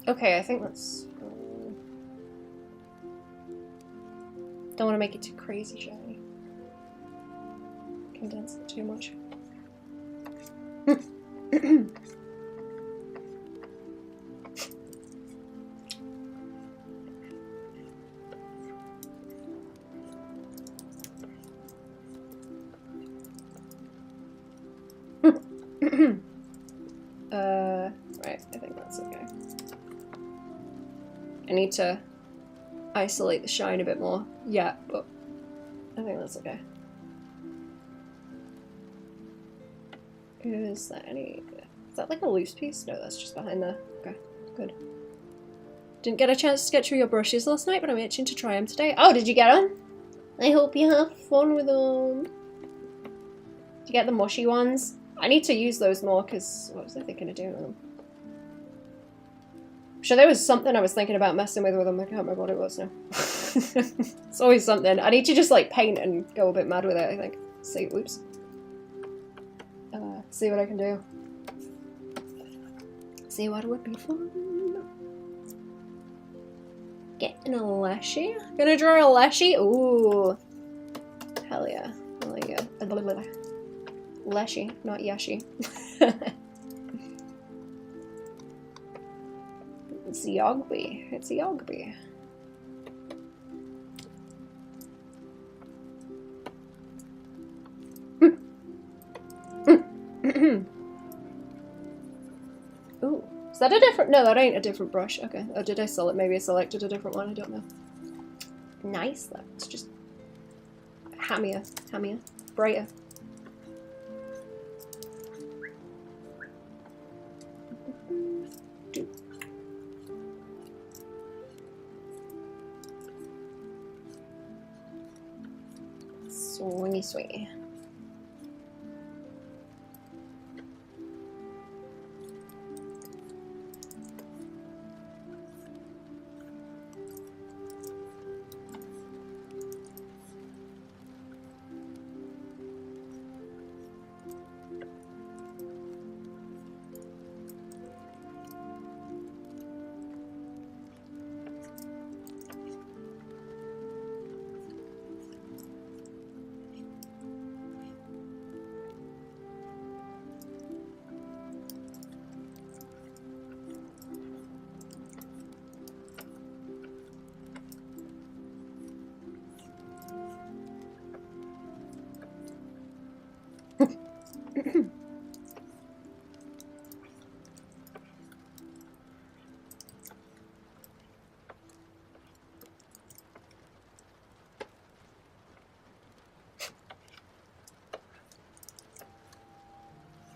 Okay, I think that's... don't want to make it too crazy shiny. Condense it too much. Right, I think that's okay. I need to isolate the shine a bit more. Yeah, but I think that's okay. Is that any... is that like a loose piece? No, that's just behind there. Okay, good. Didn't get a chance to get through your brushes last night, but I'm itching to try them today. Oh, did you get them? I hope you have fun with them. Did you get the mushy ones? I need to use those more, because what was I thinking of doing with them? I'm sure there was something I was thinking about messing with them. I can't remember what it was now. It's always something. I need to just like paint and go a bit mad with it, I think. See, whoops. See what I can do. See what would be fun. Getting a lashy. Gonna draw a lashy? Ooh. Hell yeah. I like it. Leshy, not Yeshi. It's Yogby. It's Yogby. Ooh. Is that a different? No, that ain't a different brush. Okay. Oh, did I select? Maybe I selected a different one. I don't know. Nice. That's just hammier, brighter. Swingy, swingy.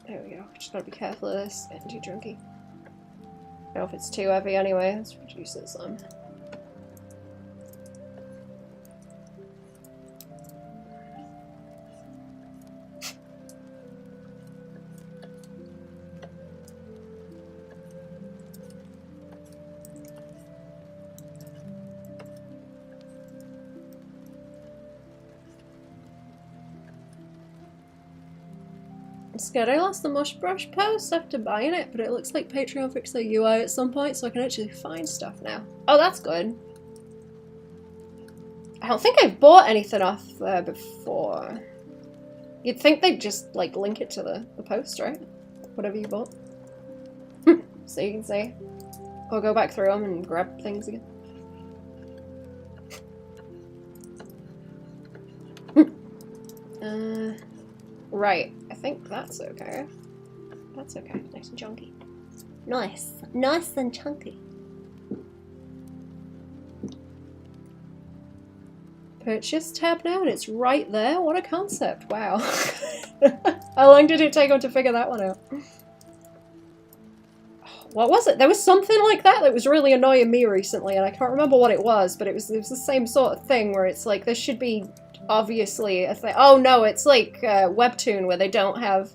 There we go. Just gotta be careful of this. Getting too drunky. I don't know if it's too heavy anyway. Let's reduce it some. Scared I lost the mush brush post after buying it, but it looks like Patreon fixed their UI at some point, so I can actually find stuff now. Oh, that's good. I don't think I've bought anything off there before. You'd think they'd just, like, link it to the post, right? Whatever you bought. So you can see. Or go back through them and grab things again. Right. I think that's okay. That's okay. Nice and chunky. Nice. Nice and chunky. Purchase tab now and it's right there? What a concept. Wow. How long did it take them to figure that one out? What was it? There was something like that was really annoying me recently and I can't remember what it was, but it was the same sort of thing where it's like, there should be obviously a thing. Oh no, it's like Webtoon where they don't have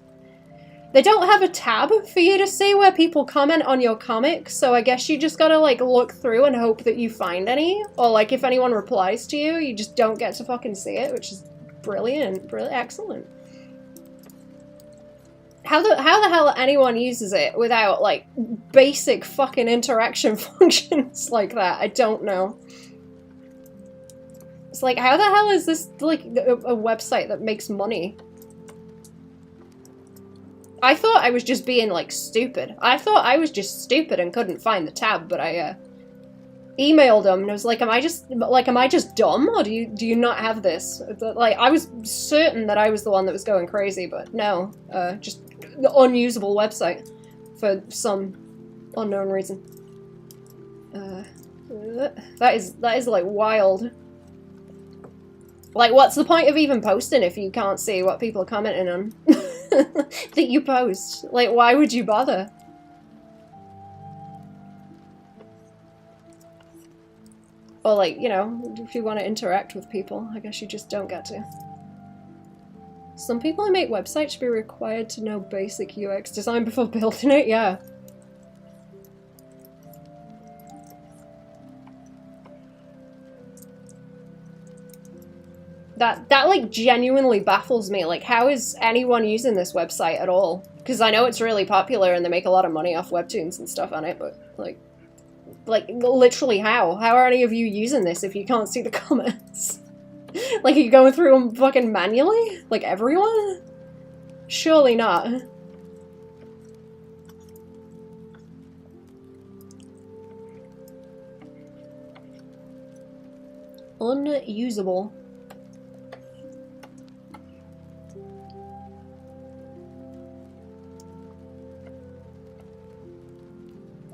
a tab for you to see where people comment on your comic, so I guess you just gotta like look through and hope that you find any, or like if anyone replies to you, you just don't get to fucking see it, which is brilliant, excellent. How the hell anyone uses it without like basic fucking interaction functions like that? I don't know. It's like, how the hell is this, like, a website that makes money? I thought I was just being, like, stupid. I thought I was just stupid and couldn't find the tab, but I, emailed them and I was like, am I just dumb? Or do you not have this? Like, I was certain that I was the one that was going crazy, but no. Just the unusable website for some unknown reason. That is, like, wild. Like, what's the point of even posting if you can't see what people are commenting on that you post? Like, why would you bother? Or, like, you know, if you want to interact with people, I guess you just don't get to. Some people who make websites should be required to know basic UX design before building it, yeah. That like genuinely baffles me. Like, how is anyone using this website at all? Because I know it's really popular and they make a lot of money off webtoons and stuff on it, but like literally how? How are any of you using this if you can't see the comments? Like, are you going through them fucking manually? Like, everyone? Surely not. Unusable.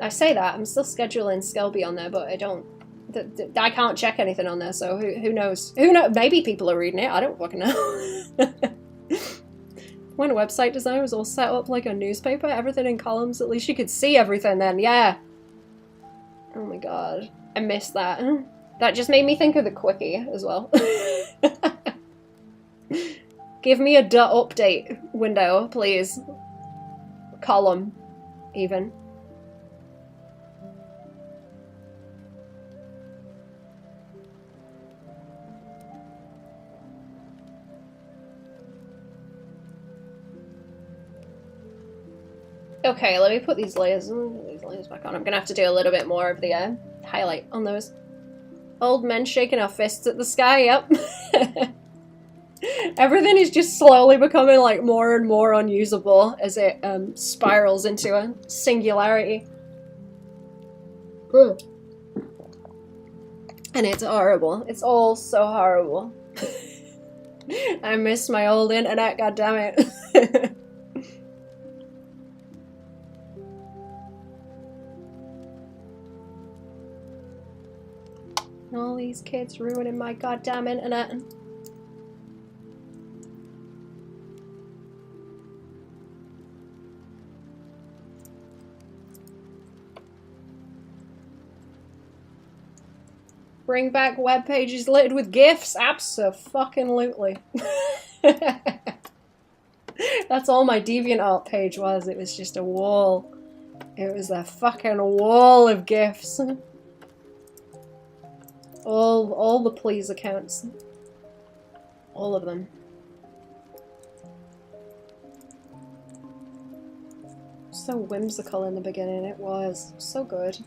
I say that, I'm still scheduling Skelby on there, but I don't... I can't check anything on there, so who knows? Who knows? Maybe people are reading it, I don't fucking know. When website design was all set up like a newspaper, everything in columns, at least you could see everything then, yeah. Oh my god, I missed that. That just made me think of the quickie as well. Give me a update window, please. Column, even. Okay, let me put these layers back on. I'm gonna have to do a little bit more of the highlight on those. Old men shaking our fists at the sky, yep. Everything is just slowly becoming like more and more unusable as it spirals into a singularity. And it's horrible. It's all so horrible. I miss my old internet, goddammit. All these kids ruining my goddamn internet. Bring back web pages littered with GIFs? Abso-fucking-lutely. That's all my DeviantArt page was. It was just a wall. It was a fucking wall of GIFs. All the please accounts. All of them. So whimsical in the beginning, it was. So good.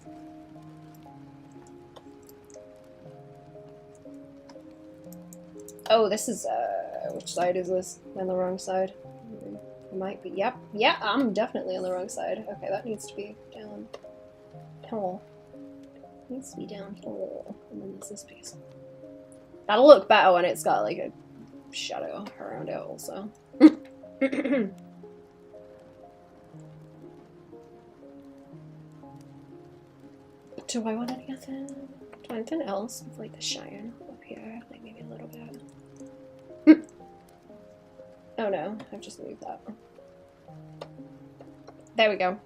Oh, this is, which side is this? I'm on the wrong side. It might be, yep. Yeah, I'm definitely on the wrong side. Okay, that needs to be down. Oh. Needs to be down here, and then there's this piece. That'll look better when it's got like a shadow around it also. Do I want anything? Do I want anything else with like the shine up here? Like maybe a little bit. Oh no, I've just moved that. There we go.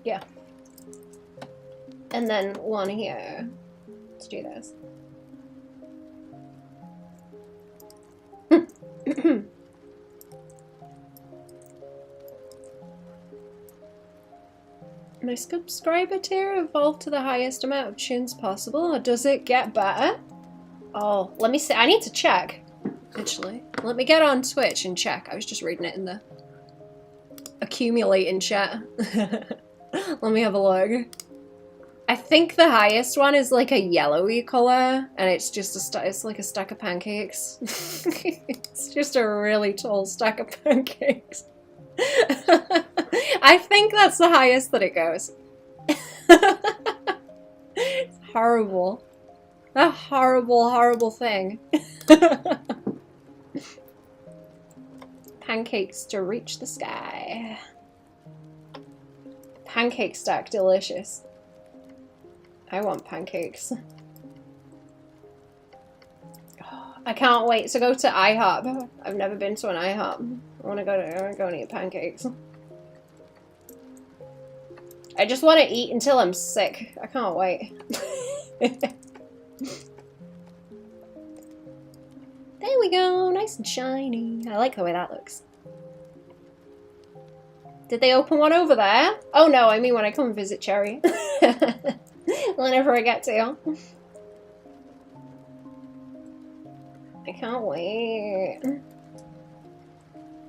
Yeah. And then one here. Let's do this. My subscriber tier evolved to the highest amount of tunes possible, or does it get better? Oh, let me see. I need to check, actually. Let me get on Twitch and check. I was just reading it in the accumulating chat. Let me have a look. I think the highest one is like a yellowy color, and it's just it's like a stack of pancakes. It's just a really tall stack of pancakes. I think that's the highest that it goes. It's horrible. A horrible, horrible thing. Pancakes to reach the sky. Pancake stack, delicious. I want pancakes. Oh, I can't wait to go to IHOP. I've never been to an IHOP. I want to go and eat pancakes. I just want to eat until I'm sick. I can't wait. There we go, nice and shiny. I like the way that looks. Did they open one over there? Oh no, I mean when I come and visit Cherry. Whenever I get to. I can't wait.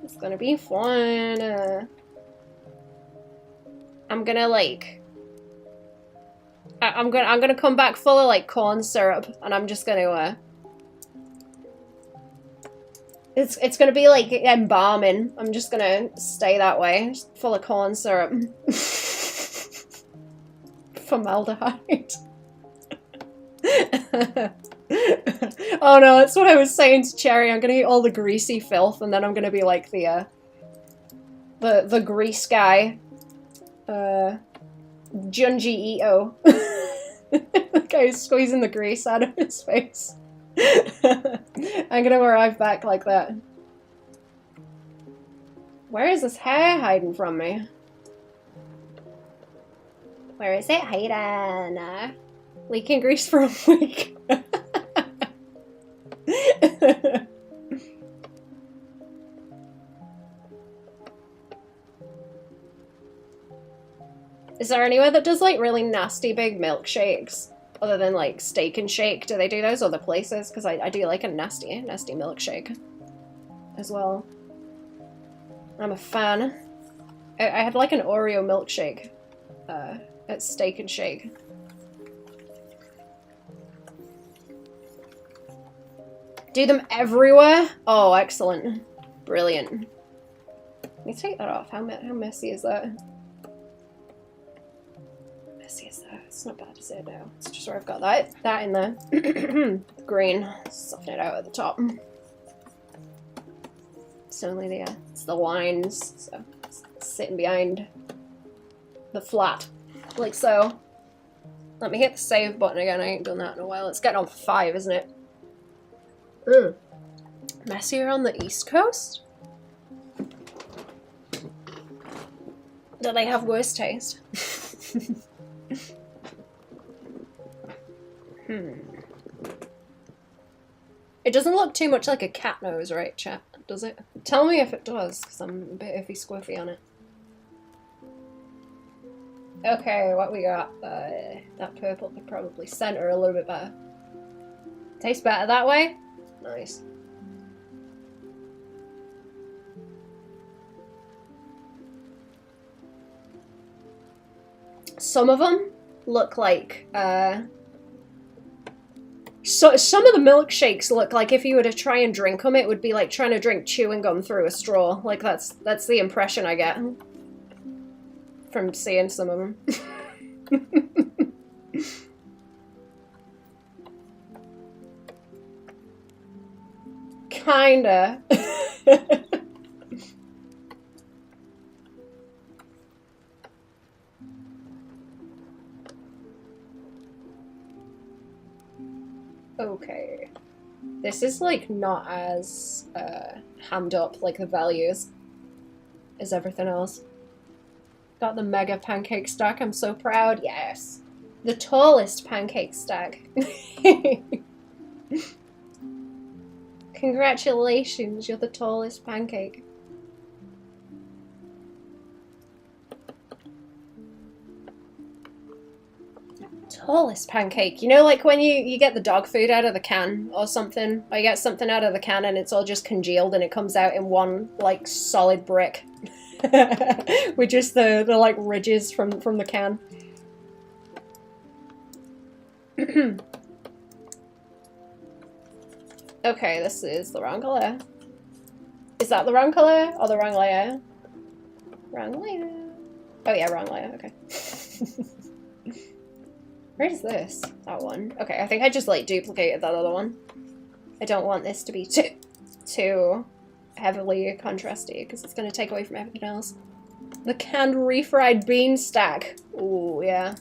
It's gonna be fun. I'm gonna like I'm gonna come back full of like corn syrup, and I'm just gonna it's gonna be like embalming. I'm just gonna stay that way, just full of corn syrup. Formaldehyde. Oh no, that's what I was saying to Cherry. I'm gonna eat all the greasy filth, and then I'm gonna be like the grease guy. Junji Ito. The guy who's squeezing the grease out of his face. I'm gonna arrive back like that. Where is this hair hiding from me? Where is it hiding? Leaking grease for a week. Is there anywhere that does like really nasty big milkshakes? Other than like Steak and Shake, do they do those other places? Because I do like a nasty milkshake as well. I'm a fan. I had like an Oreo milkshake at Steak and Shake. Do them everywhere? Oh, excellent. Brilliant. Let me take that off. How messy is that? Messy is that? It's not bad, is it? No. It's just where I've got that in there. Green. Soften it out at the top. It's only it's the lines, so it's sitting behind the flat. Like so. Let me hit the save button again. I ain't done that in a while. It's getting on 5, isn't it? Messier on the East Coast? Do they have worse taste? It doesn't look too much like a cat nose, right, chat? Does it? Tell me if it does, because I'm a bit iffy squiffy on it. Okay, what we got? That purple could probably center a little bit better. Tastes better that way? Nice. Some of them look like, so some of the milkshakes look like if you were to try and drink them, it would be like trying to drink chewing gum through a straw. Like that's the impression I get from seeing some of them. Kinda. Okay. This is like not as hammed up like the values as everything else. Got the mega pancake stack. I'm so proud. Yes. The tallest pancake stack. Congratulations, you're the tallest pancake. Tallest pancake. You know, like when you get the dog food out of the can or something, or you get something out of the can and it's all just congealed and it comes out in one like solid brick. With just the like ridges from the can. Okay, this is the wrong color. Is that the wrong color or the wrong layer? Wrong layer. Oh yeah, wrong layer. Okay. Where is this? That one. Okay, I think I just like duplicated that other one. I don't want this to be too heavily contrasty because it's going to take away from everything else. The canned refried bean stack. Ooh, yeah.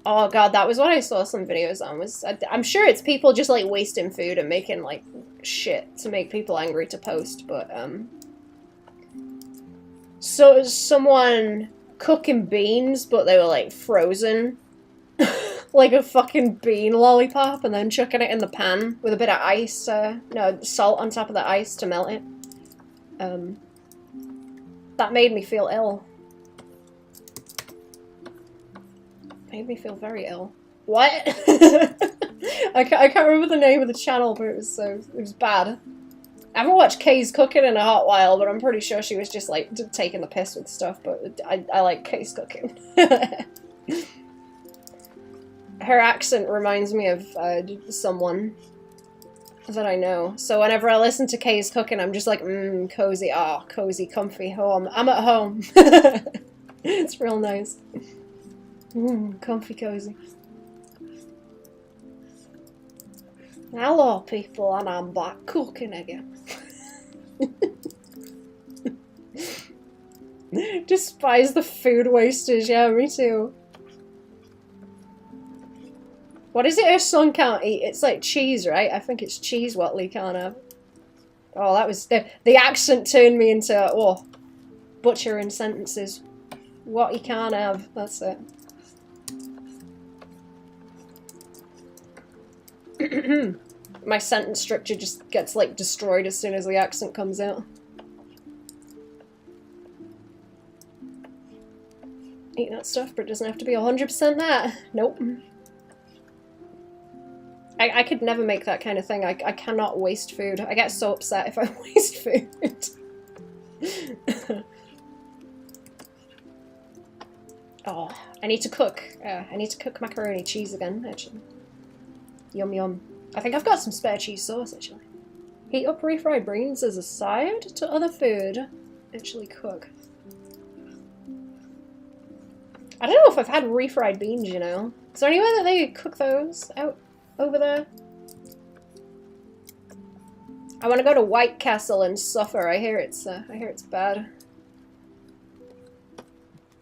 Oh god, that was what I saw some videos on. I'm sure it's people just like wasting food and making like shit to make people angry to post, but so someone cooking beans, but they were like frozen. Like a fucking bean lollipop, and then chucking it in the pan with a bit of ice, no, salt on top of the ice to melt it. That made me feel ill. Made me feel very ill. What? I can't remember the name of the channel, but it was bad. I haven't watched Kay's cooking in a hot while, but I'm pretty sure she was just like taking the piss with stuff, but I like Kay's cooking. Her accent reminds me of someone that I know. So whenever I listen to Kay's cooking, I'm just like, cozy, cozy, comfy home. I'm at home. It's real nice. Comfy, cozy. Hello, people, and I'm back cooking again. Despise the food wastage, yeah, me too. What is it her son can't eat? It's like cheese, right? I think it's cheese what Lee can't have. Oh, that was... The accent turned me into, butchering sentences. What he can't have, that's it. My sentence structure just gets, like, destroyed as soon as the accent comes out. Eat that stuff, but it doesn't have to be 100% that. Nope. I could never make that kind of thing. I cannot waste food. I get so upset if I waste food. Oh, I need to cook. I need to cook macaroni cheese again, actually. Yum yum. I think I've got some spare cheese sauce, actually. Heat up refried beans as a side to other food. Actually cook. I don't know if I've had refried beans, you know. Is there any way that they cook those out over there? I want to go to White Castle and suffer. I hear it's bad.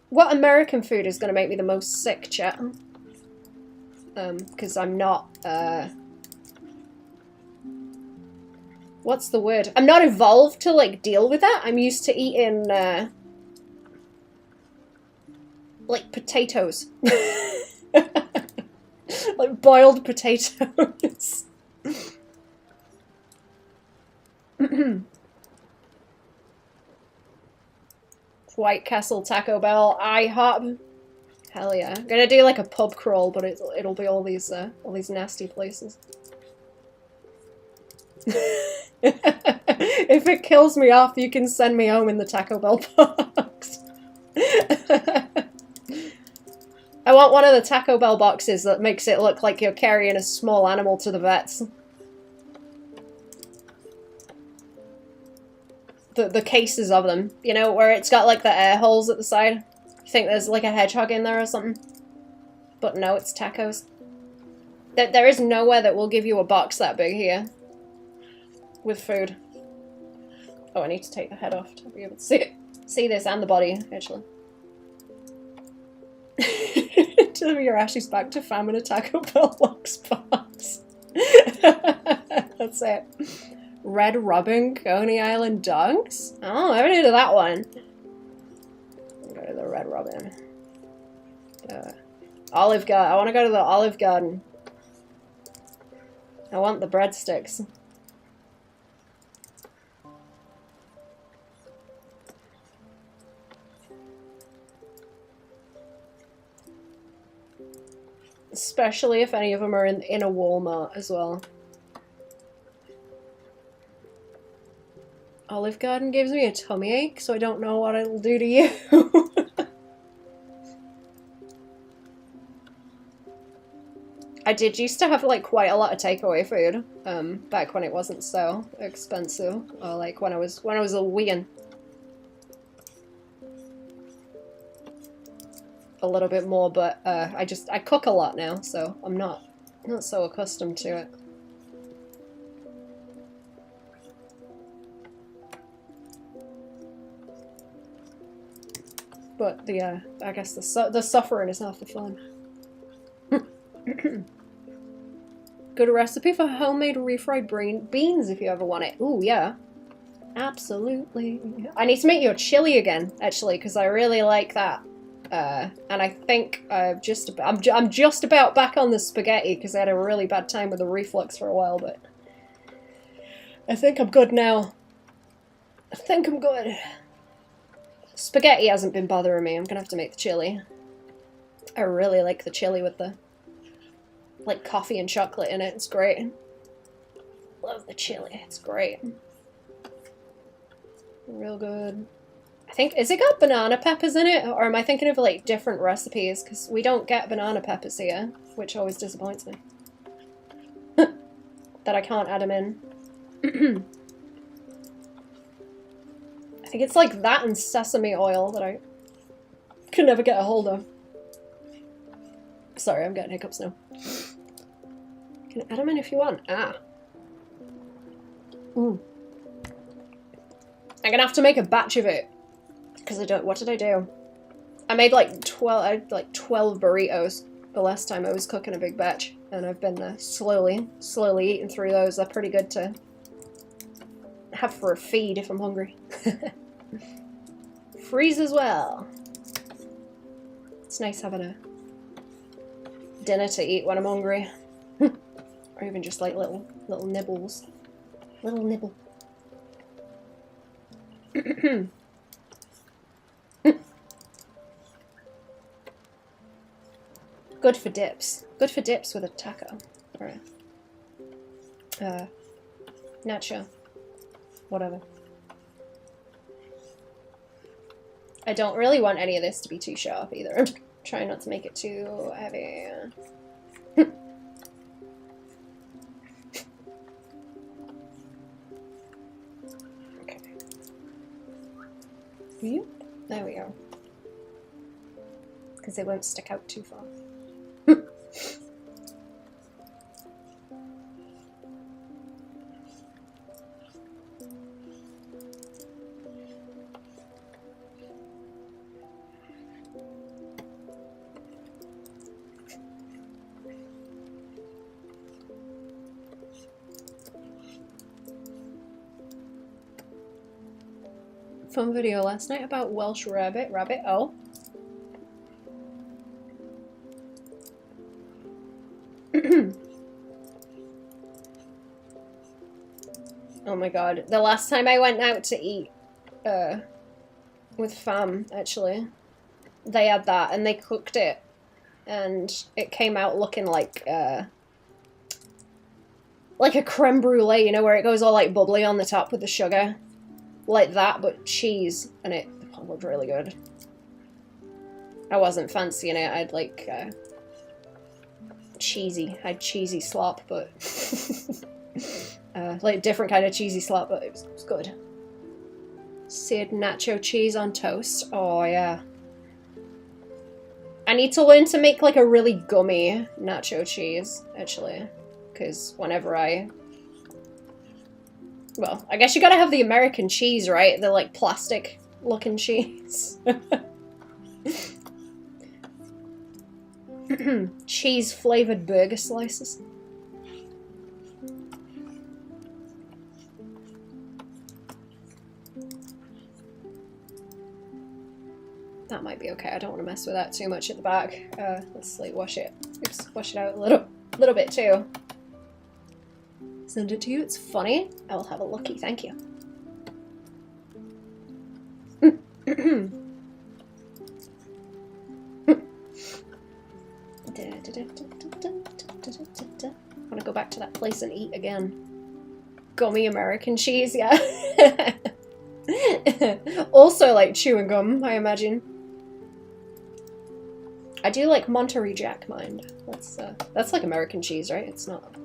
What American food is going to make me the most sick, chat? Because I'm not, what's the word? I'm not evolved to, like, deal with that. I'm used to eating, like, potatoes. Like, boiled potatoes. White Castle, Taco Bell, IHOP. Hell yeah. I'm gonna do like a pub crawl, but it'll be all these nasty places. If it kills me off, you can send me home in the Taco Bell box. I want one of the Taco Bell boxes that makes it look like you're carrying a small animal to the vets. The cases of them, you know, where it's got like the air holes at the side. You think there's like a hedgehog in there or something? But no, it's tacos. There is nowhere that will give you a box that big here. With food. Oh, I need to take the head off to be able to see it. See this and the body, actually. Deliver your ashes back to fam in a Taco Bell lunchbox. That's it. Red Robin, Coney Island dogs? Oh, I haven't heard of that one. I'll go to the Red Robin. Olive Garden. I want to go to the Olive Garden. I want the breadsticks. Especially if any of them are in a Walmart as well. Olive Garden gives me a tummy ache, so I don't know what it'll do to you. I did used to have like quite a lot of takeaway food, back when it wasn't so expensive, or like when I was a wean. A little bit more, but I cook a lot now, so I'm not so accustomed to it. But I guess the suffering is half the fun. Good recipe for homemade refried beans if you ever want it. Ooh, yeah. Absolutely. I need to make you a chili again, actually, because I really like that. And I think I'm just about back on the spaghetti, because I had a really bad time with the reflux for a while, but I think I'm good now. I think I'm good. Spaghetti hasn't been bothering me. I'm gonna have to make the chili. I really like the chili with the, like, coffee and chocolate in it. It's great. Love the chili. It's great. Real good. I think, is it got banana peppers in it? Or am I thinking of like different recipes? Because we don't get banana peppers here, which always disappoints me. That I can't add them in. I think it's like that and sesame oil that I can never get a hold of. Sorry, I'm getting hiccups now. You can add them in if you want. Ah. I'm gonna have to make a batch of it. Because I don't, what did I do? I made like 12 burritos the last time I was cooking a big batch. And I've been slowly eating through those. They're pretty good to have for a feed if I'm hungry. Freeze as well. It's nice having a dinner to eat when I'm hungry. Or even just like little nibbles. Little nibble. Good for dips. Good for dips with a taco. Or a nacho. Whatever. I don't really want any of this to be too sharp either. I'm trying not to make it too heavy. Okay. Yep. There we go. Because it won't stick out too far. Fun video last night about Welsh rabbit. Oh. Oh my god. The last time I went out to eat with fam, actually, they had that and they cooked it and it came out looking like a creme brulee, you know, where it goes all like bubbly on the top with the sugar. Like that, but cheese, and it looked really good. I wasn't fancying it. I'd like cheesy. I had cheesy slop, but like different kind of cheesy slop, but it was good. Seared nacho cheese on toast. Oh yeah. I need to learn to make like a really gummy nacho cheese, actually, because whenever well, I guess you gotta have the American cheese, right? The, like, plastic-looking cheese. Cheese-flavored burger slices. That might be okay. I don't want to mess with that too much at the back. Let's, like, wash it. Oops, wash it out a little bit, too. Send it to you. It's funny. I will have a looky. Thank you. I want to go back to that place and eat again. Gummy American cheese, yeah. Also like chewing gum, I imagine. I do like Monterey Jack, mind. That's like American cheese, right? It's not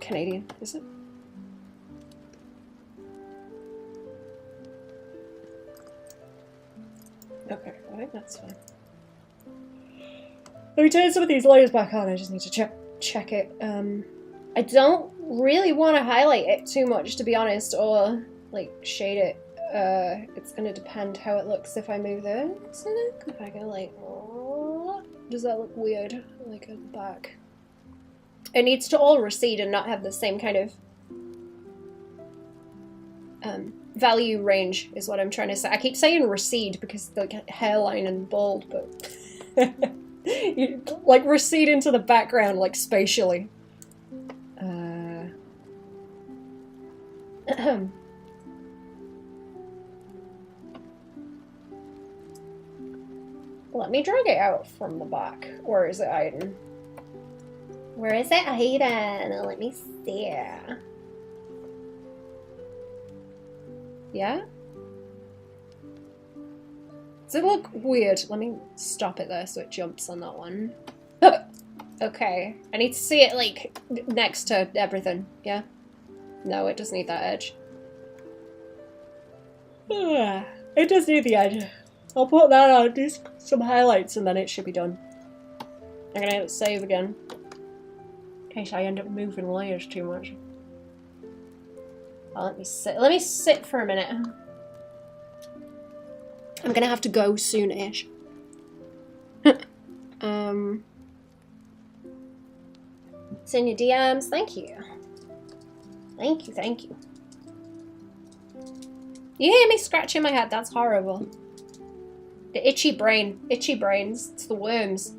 Canadian, is it? Okay, alright, that's fine. Let me turn some of these layers back on, I just need to check it. I don't really want to highlight it too much, to be honest, or, like, shade it. It's gonna depend how it looks if I move this. If I go like, oh, does that look weird? Like at the back. It needs to all recede and not have the same kind of value range is what I'm trying to say. I keep saying recede because the hairline and bald, but you like recede into the background like spatially. Let me drag it out from the back. Where is it hiding? Where is it hiding? Let me see. Yeah? Does it look weird? Let me stop it there so it jumps on that one. Okay. I need to see it, like, next to everything. Yeah? No, it does need that edge. It does need the edge. I'll put that on, do some highlights, and then it should be done. I'm gonna save again. In case I end up moving layers too much. Oh, let me sit for a minute. I'm gonna have to go soon-ish. Send your DMs. Thank you. Thank you, thank you. You hear me scratching my head? That's horrible. The itchy brain. Itchy brains. It's the worms.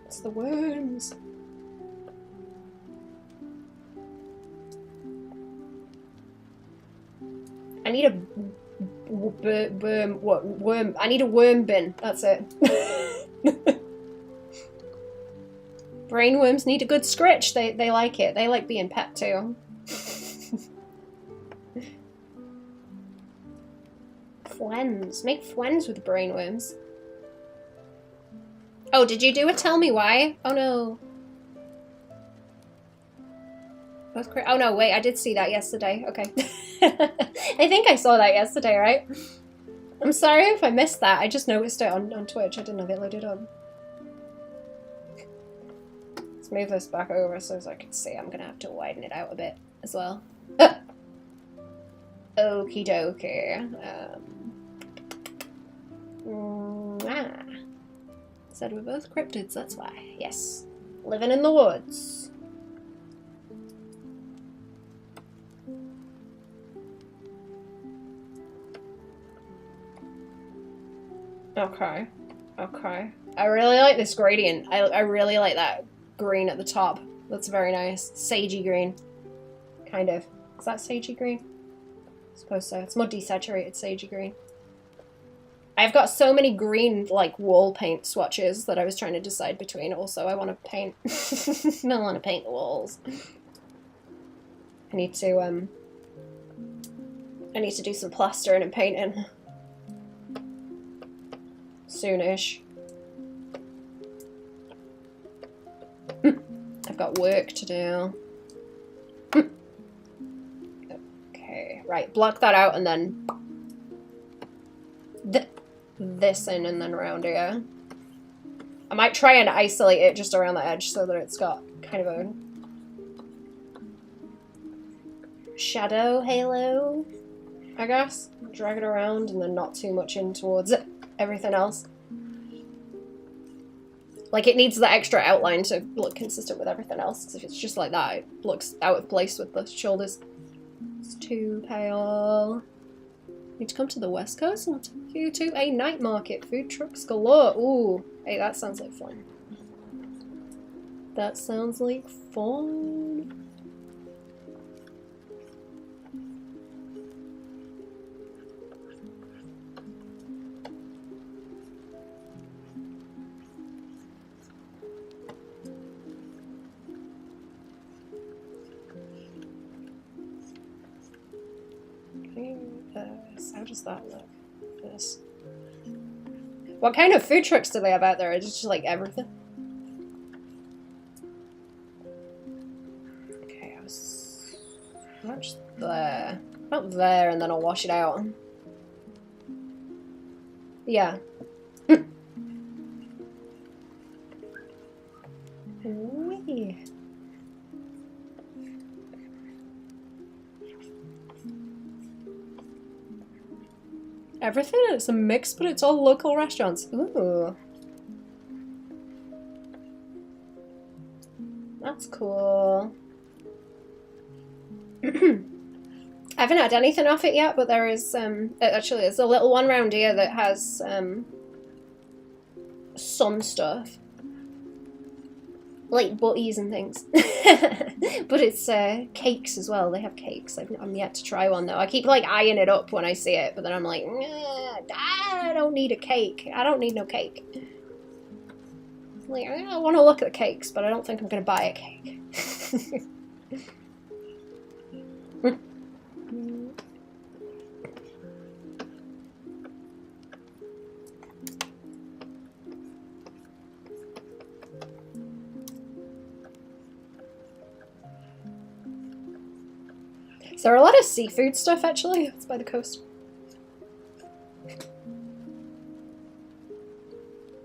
It's the worms. I need a worm. I need a worm bin. That's it. Brainworms need a good scritch. They like it. They like being pet too. Flens. Make flens with brainworms. Oh, did you do a tell me why? Oh no. Oh no, wait, I did see that yesterday. Okay. I think I saw that yesterday, right? I'm sorry if I missed that. I just noticed it on Twitch. I didn't have it loaded on. Let's move this back over so as I can see. I'm gonna have to widen it out a bit as well. Okie dokie. Said we're both cryptids, that's why. Yes. Living in the woods. Okay. Okay. I really like this gradient. I really like that green at the top. That's very nice. Sagey green. Kind of. Is that sagey green? I suppose so. It's more desaturated sagey green. I've got so many green, like, wall paint swatches that I was trying to decide between. Also, I want to paint... I want to paint the walls. I need to do some plastering and painting. Soonish. I've got work to do. Okay, right. Block that out and then... this in and then around here. I might try and isolate it just around the edge so that it's got kind of a shadow halo, I guess. Drag it around and then not too much in towards everything else. Like, it needs the extra outline to look consistent with everything else, because if it's just like that, it looks out of place with the shoulders. It's too pale. Need to come to the West Coast and I'll take you to a night market. Food trucks galore. Ooh. Hey, that sounds like fun. That sounds like fun. How does that look? This. What kind of food trucks do they have out there? Is it just like everything? Okay, I was much there. Not there, and then I'll wash it out. Yeah. Wee. Everything? It's a mix, but it's all local restaurants. Ooh. That's cool. I haven't had anything off it yet, but there is, actually, there's a little one round here that has, some stuff. Like butties and things. But it's cakes as well. They have cakes. I'm yet to try one though. I keep like eyeing it up when I see it, but then I'm like, nah, I don't need a cake. I don't need no cake. Like, I want to look at the cakes, but I don't think I'm gonna buy a cake. Is there a lot of seafood stuff, actually? It's by the coast.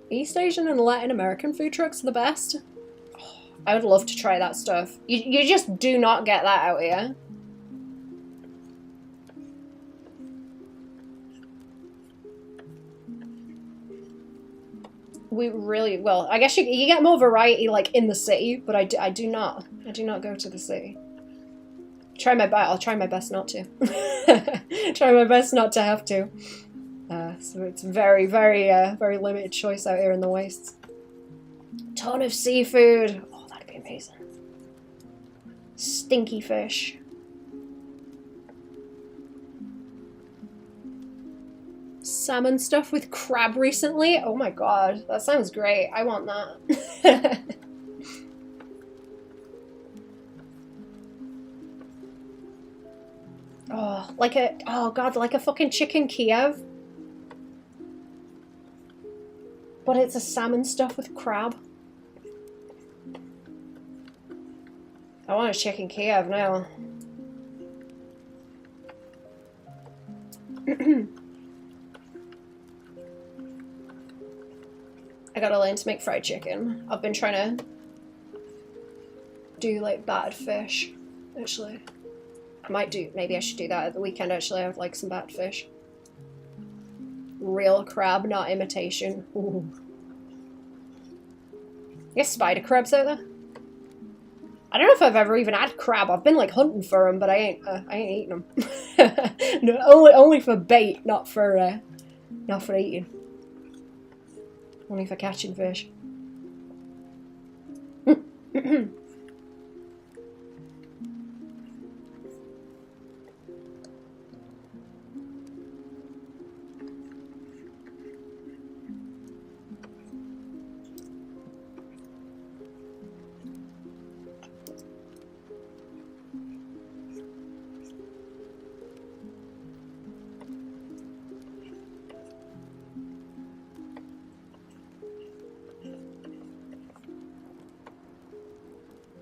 East Asian and Latin American food trucks are the best. Oh, I would love to try that stuff. You just do not get that out here. We really, well, I guess you get more variety like in the city, but I do not go to the city. I'll try my best not to. Try my best not to have to. So it's very, very, very limited choice out here in the wastes. Ton of seafood. Oh, that'd be amazing. Stinky fish. Salmon stuff with crab recently. Oh my god, that sounds great. I want that. Oh, like a, oh god, like a fucking chicken Kiev. But it's a salmon stuff with crab. I want a chicken Kiev now. I gotta learn to make fried chicken. I've been trying to do like battered fish, actually. Maybe I should do that at the weekend, actually. I would like some battered fish. Real crab, not imitation. Ooh. Yes, spider crabs out there? I don't know if I've ever even had crab. I've been like hunting for them, but I ain't eating them. No, only for bait, not for eating. Only for catching fish.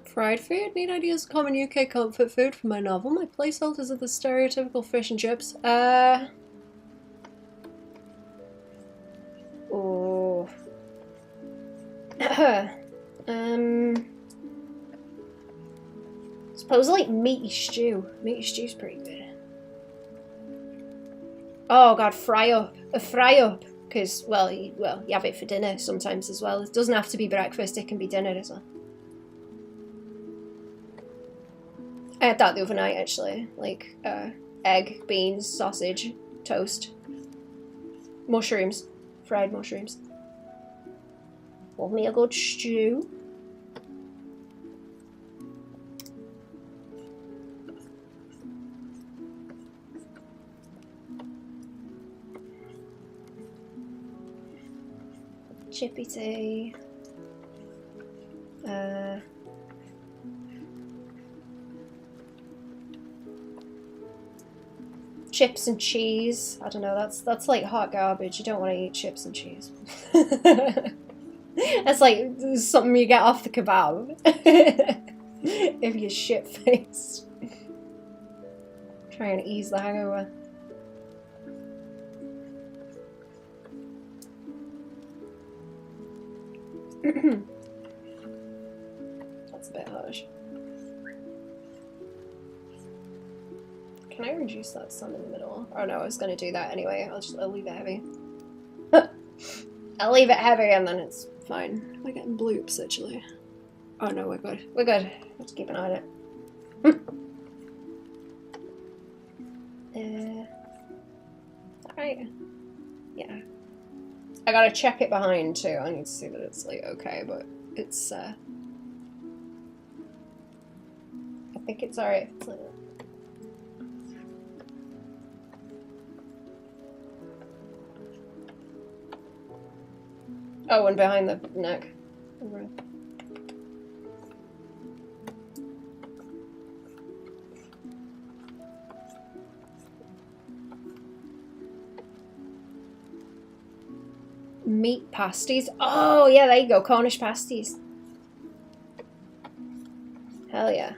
Fried food? Need ideas of common UK comfort food for my novel. My placeholders are the stereotypical fish and chips. Oh. Suppose like meaty stew. Meaty stew's pretty good. Oh god, fry up. A fry up. Because, well, you have it for dinner sometimes as well. It doesn't have to be breakfast, it can be dinner as well. I had that the other night, actually. Like, egg, beans, sausage, toast. Mushrooms. Fried mushrooms. Love me a good stew. Chippy tea. Chips and cheese. I don't know, that's like hot garbage. You don't want to eat chips and cheese. That's like something you get off the kebab. If you're shit-faced. Try and ease the hangover. That's a bit harsh. Can I reduce that sun in the middle? Oh no, I was gonna do that anyway. I'll leave it heavy. I'll leave it heavy and then it's fine. We're getting bloops actually. Oh no, we're good. We're good. Let's keep an eye on it. Alright. Yeah. I gotta check it behind too. I need to see that it's like okay, but it's I think it's alright. It's like oh, and behind the neck. Right. Meat pasties. Oh, yeah, there you go. Cornish pasties. Hell yeah.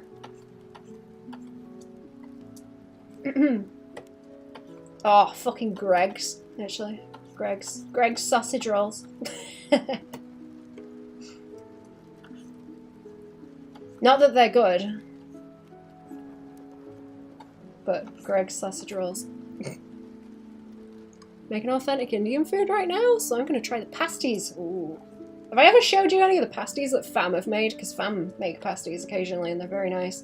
Oh, fucking Greg's, actually. Greg's sausage rolls. Not that they're good, but Greg's sausage rolls. Making authentic Indian food right now, so I'm gonna try the pasties. Ooh. Have I ever showed you any of the pasties that Fam have made? Because Fam make pasties occasionally and they're very nice.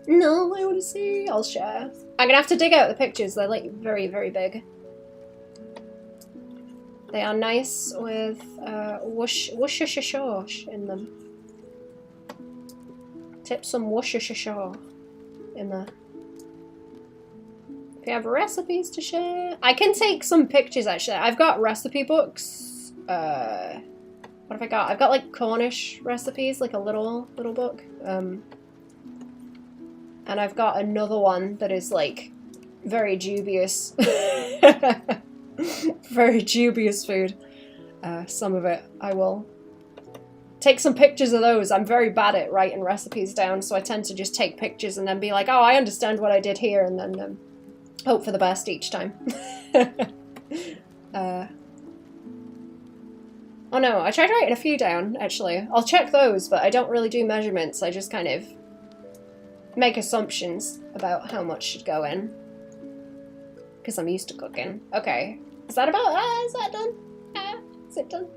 No, I want to see. I'll share. I'm gonna have to dig out the pictures. They're like very, very big. They are nice with whoosh in them. Tip some whoosh in there. If you have recipes to share, I can take some pictures actually. I've got recipe books. What have I got? I've got like Cornish recipes, like a little book. And I've got another one that is like very dubious. Very dubious food. Some of it I will take some pictures of those. I'm very bad at writing recipes down, so I tend to just take pictures and then be like, oh, I understand what I did here, and then hope for the best each time. Oh no, I tried writing a few down, actually. I'll check those, but I don't really do measurements. I just kind of make assumptions about how much should go in. Because I'm used to cooking. Okay. Is that about... is that done? Is it done?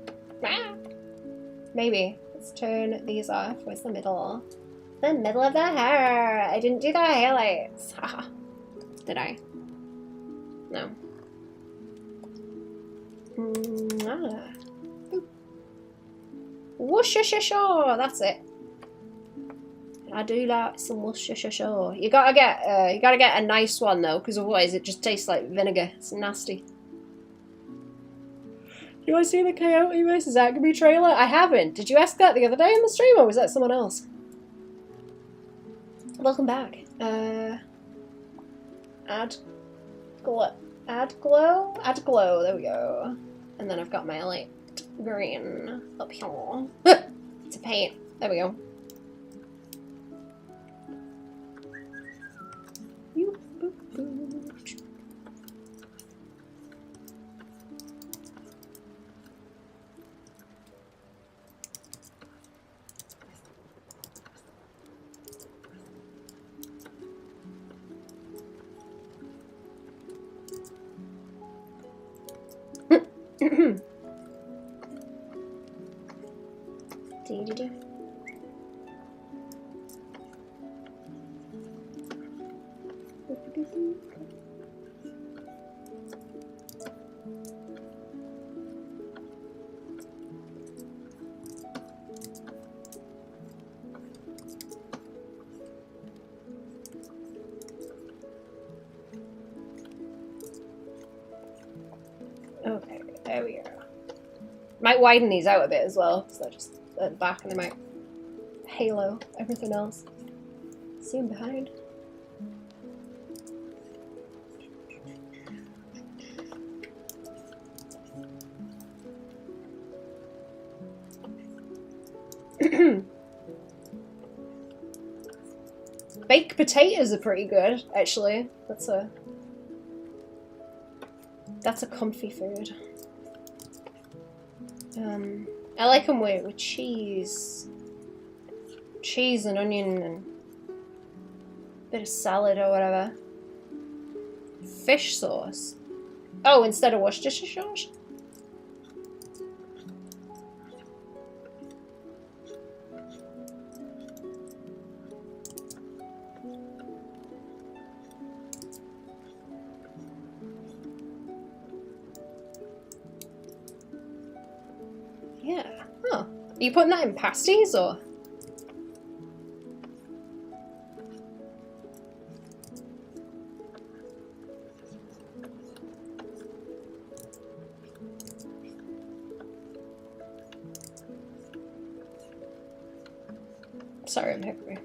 Maybe. Let's turn these off. Where's the middle? The middle of the hair! I didn't do the highlights. Haha. Did I? No. Whoosh-a-sha-shaw! That's it. I do like some whoosh-a-sha-shaw. You gotta get a nice one though, because otherwise it just tastes like vinegar. It's nasty. Do you want to see the Coyote vs. Acme trailer? I haven't. Did you ask that the other day in the stream, or was that someone else? Welcome back. Add glow. There we go. And then I've got my light green up here to paint. There we go. Okay, there we go. Might widen these out a bit as well, so they're just at the back and they might halo everything else. See them behind. Baked potatoes are pretty good, actually. That's a comfy food. I like them with cheese. Cheese and onion and a bit of salad or whatever. Fish sauce. Oh, instead of Worcestershire sauce? Yeah. Oh. Are you putting that in pasties or? Sorry, I'm hungry.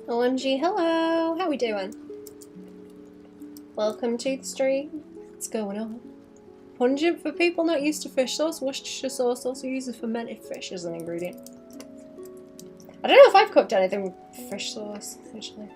OMG, hello! How we doing? Welcome to the stream. What's going on? Pungent for people not used to fish sauce. Worcestershire sauce also uses fermented fish as an ingredient. I don't know if I've cooked anything with fish sauce, actually.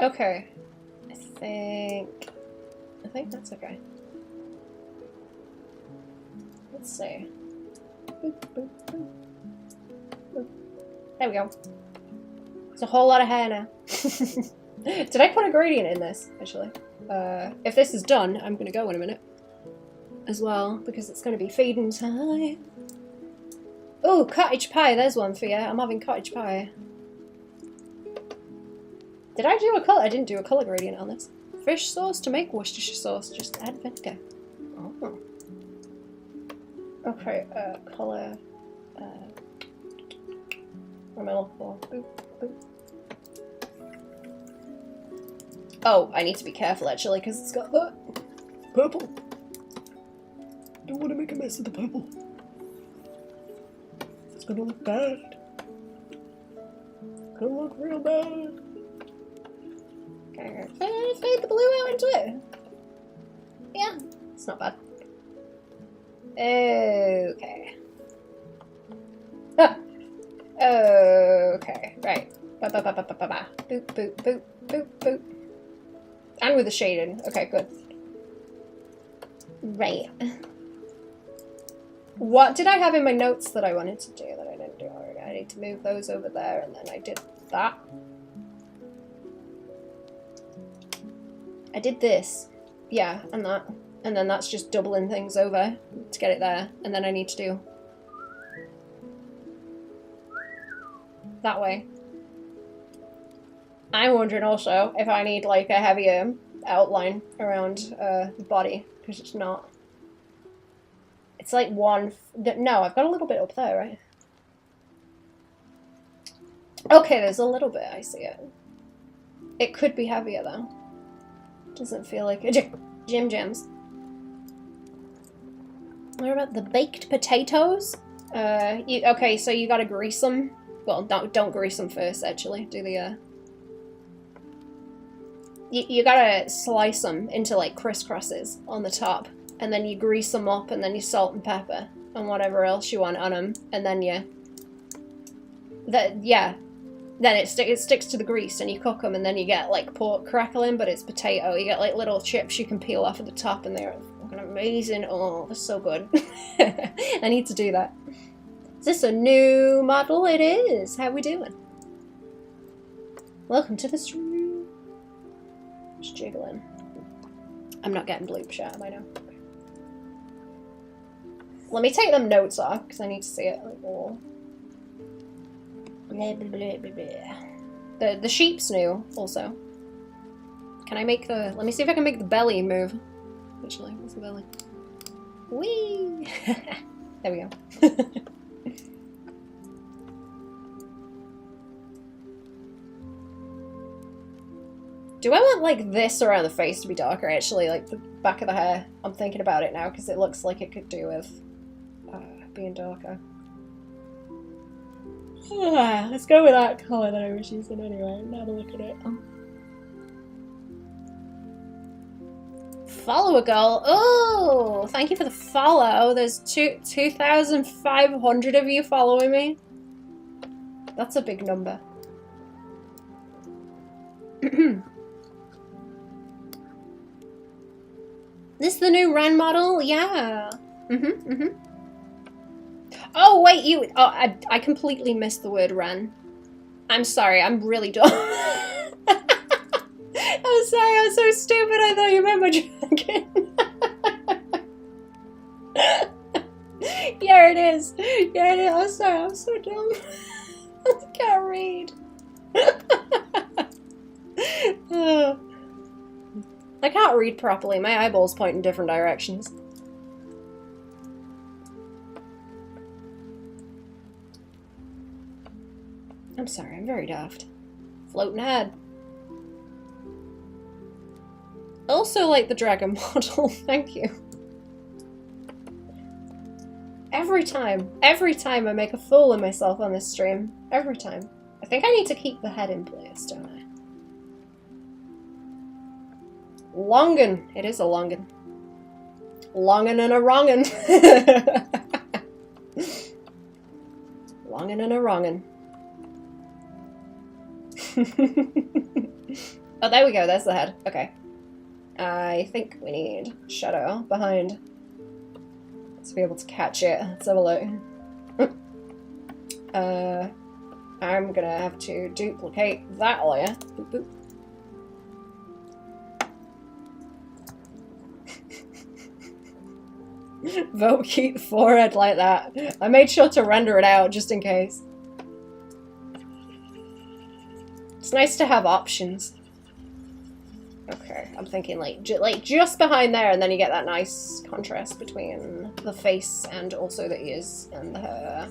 Okay, I think that's okay. Let's see. Boop, boop, boop. Boop. There we go. It's a whole lot of hair now. Did I put a gradient in this, actually? If this is done, I'm gonna go in a minute. As well, because it's gonna be feeding time. Oh, cottage pie, there's one for you. I'm having cottage pie. Did I do a colour? I didn't do a colour gradient on this. Fish sauce to make Worcestershire sauce, just add vinegar. Oh. Okay, colour. What am I looking for? Boop, boop. Oh, I need to be careful actually, because it's got the purple. Don't want to make a mess of the purple. It's gonna look bad. It's gonna look real bad. Fade the blue out into it. Yeah, it's not bad. Okay. Ah. Okay, right. Ba ba ba ba ba ba ba. Boop boop boop boop boop. And with the shading. Okay, good. Right. What did I have in my notes that I wanted to do that I didn't do already? I need to move those over there, and then I did that. I did this, yeah, and that, and then that's just doubling things over to get it there, and then I need to do that way. I'm wondering also if I need like a heavier outline around the body, because it's not. It's like one, no, I've got a little bit up there, right? Okay, there's a little bit, I see it. It could be heavier though. Doesn't feel like a Jim Jams. What about the baked potatoes? Okay, so you gotta grease them. Well, don't grease them first, actually. Do the, You gotta slice them into, like, crisscrosses on the top. And then you grease them up, and then you salt and pepper. And whatever else you want on them. And then you... Then it sticks to the grease, and you cook them, and then you get, like, pork crackling, but it's potato. You get, like, little chips you can peel off at the top, and they're fucking amazing. Oh, they're so good. I need to do that. Is this a new model? It is. How we doing? Welcome to the stream. Just jiggling. I'm not getting bloop shot, am I now? Let me take them notes off, because I need to see it. Like, oh. Blah, blah, blah, blah, blah. The sheep's new, also. Can I make the... Let me see if I can make the belly move. Actually, what's the belly? Whee! There we go. Do I want, like, this around the face to be darker, actually? Like, the back of the hair? I'm thinking about it now, because it looks like it could do with being darker. Let's go with that colour that I was using anyway. Now have a look at it. Follower goal. Oh, thank you for the follow. There's 2,500 of you following me. That's a big number. This the new Ren model? Yeah. Oh, wait, you... Oh, I completely missed the word Ren. I'm sorry, I'm really dumb. I'm sorry, I'm so stupid, I thought you meant my dragon. Yeah, it is. Yeah, it is. I'm sorry, I'm so dumb. I can't read. I can't read properly. My eyeballs point in different directions. I'm sorry, I'm very daft. Floating ahead. Also like the dragon model, thank you. Every time I make a fool of myself on this stream. Every time. I think I need to keep the head in place, don't I? Longan. It is a longan. Longin' and a wrongin'. Longin' and a wrongin'. Oh, there we go. There's the head. Okay. I think we need shadow behind to be able to catch it. Let's have a look. I'm gonna have to duplicate that layer. Boop, boop. Vote keep the forehead like that. I made sure to render it out just in case. It's nice to have options. Okay, I'm thinking like just behind there, and then you get that nice contrast between the face and also the ears and the hair.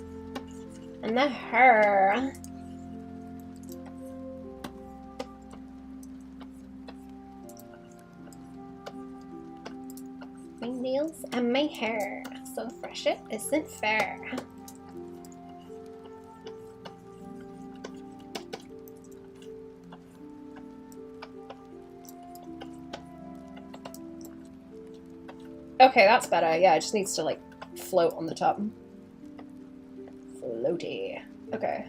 And the hair. My nails and my hair. So fresh it isn't fair. Okay, that's better. Yeah, it just needs to, like, float on the top. Floaty. Okay.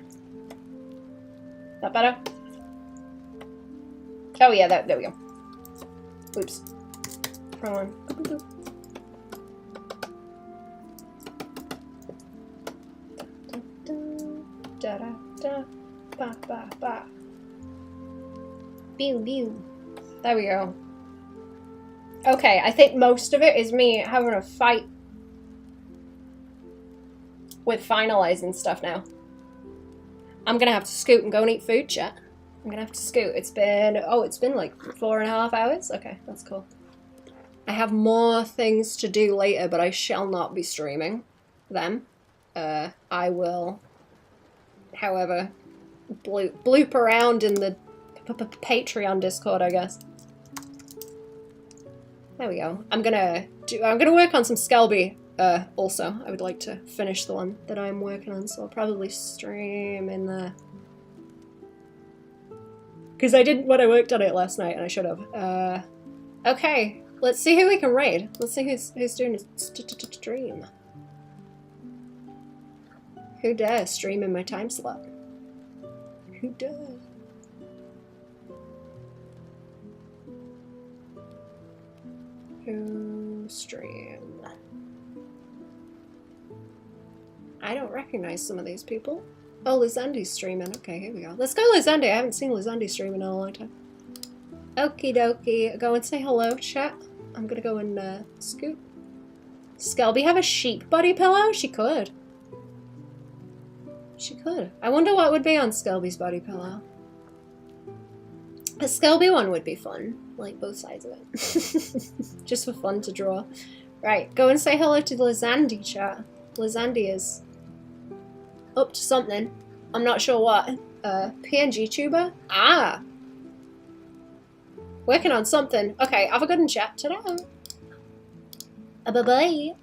That better? Oh, yeah, there we go. Oops. Wrong one. Boop, boop, boop. Da da da. Ba ba ba. Pew pew. There we go. Okay, I think most of it is me having a fight with finalizing stuff now. I'm gonna have to scoot and go and eat food, chat. I'm gonna have to scoot. It's been like 4.5 hours? Okay, that's cool. I have more things to do later, but I shall not be streaming them. I will, however, bloop around in the Patreon Discord, I guess. There we go. I'm gonna work on some Skelby. Also, I would like to finish the one that I'm working on, so I'll probably stream in there. Because I didn't when I worked on it last night, and I should have. Okay, let's see who we can raid. Let's see who's doing a stream. Who dares stream in my time slot? Who dares? Stream. I don't recognize some of these people. Oh, Lizandi's streaming. Okay, here we go. Let's go Lizandi. I haven't seen Lizandi streaming in a long time. Okie dokie. Go and say hello, chat. I'm gonna go and scoot. Skelby have a sheep body pillow? She could. She could. I wonder what would be on Skelby's body pillow. A Skelby one would be fun. Like, both sides of it. Just for fun to draw. Right, go and say hello to Lizandi, chat. Lizandi is up to something. I'm not sure what. PNG tuber? Ah! Working on something. Okay, have a good one, chat. Ta-da! Bye-bye.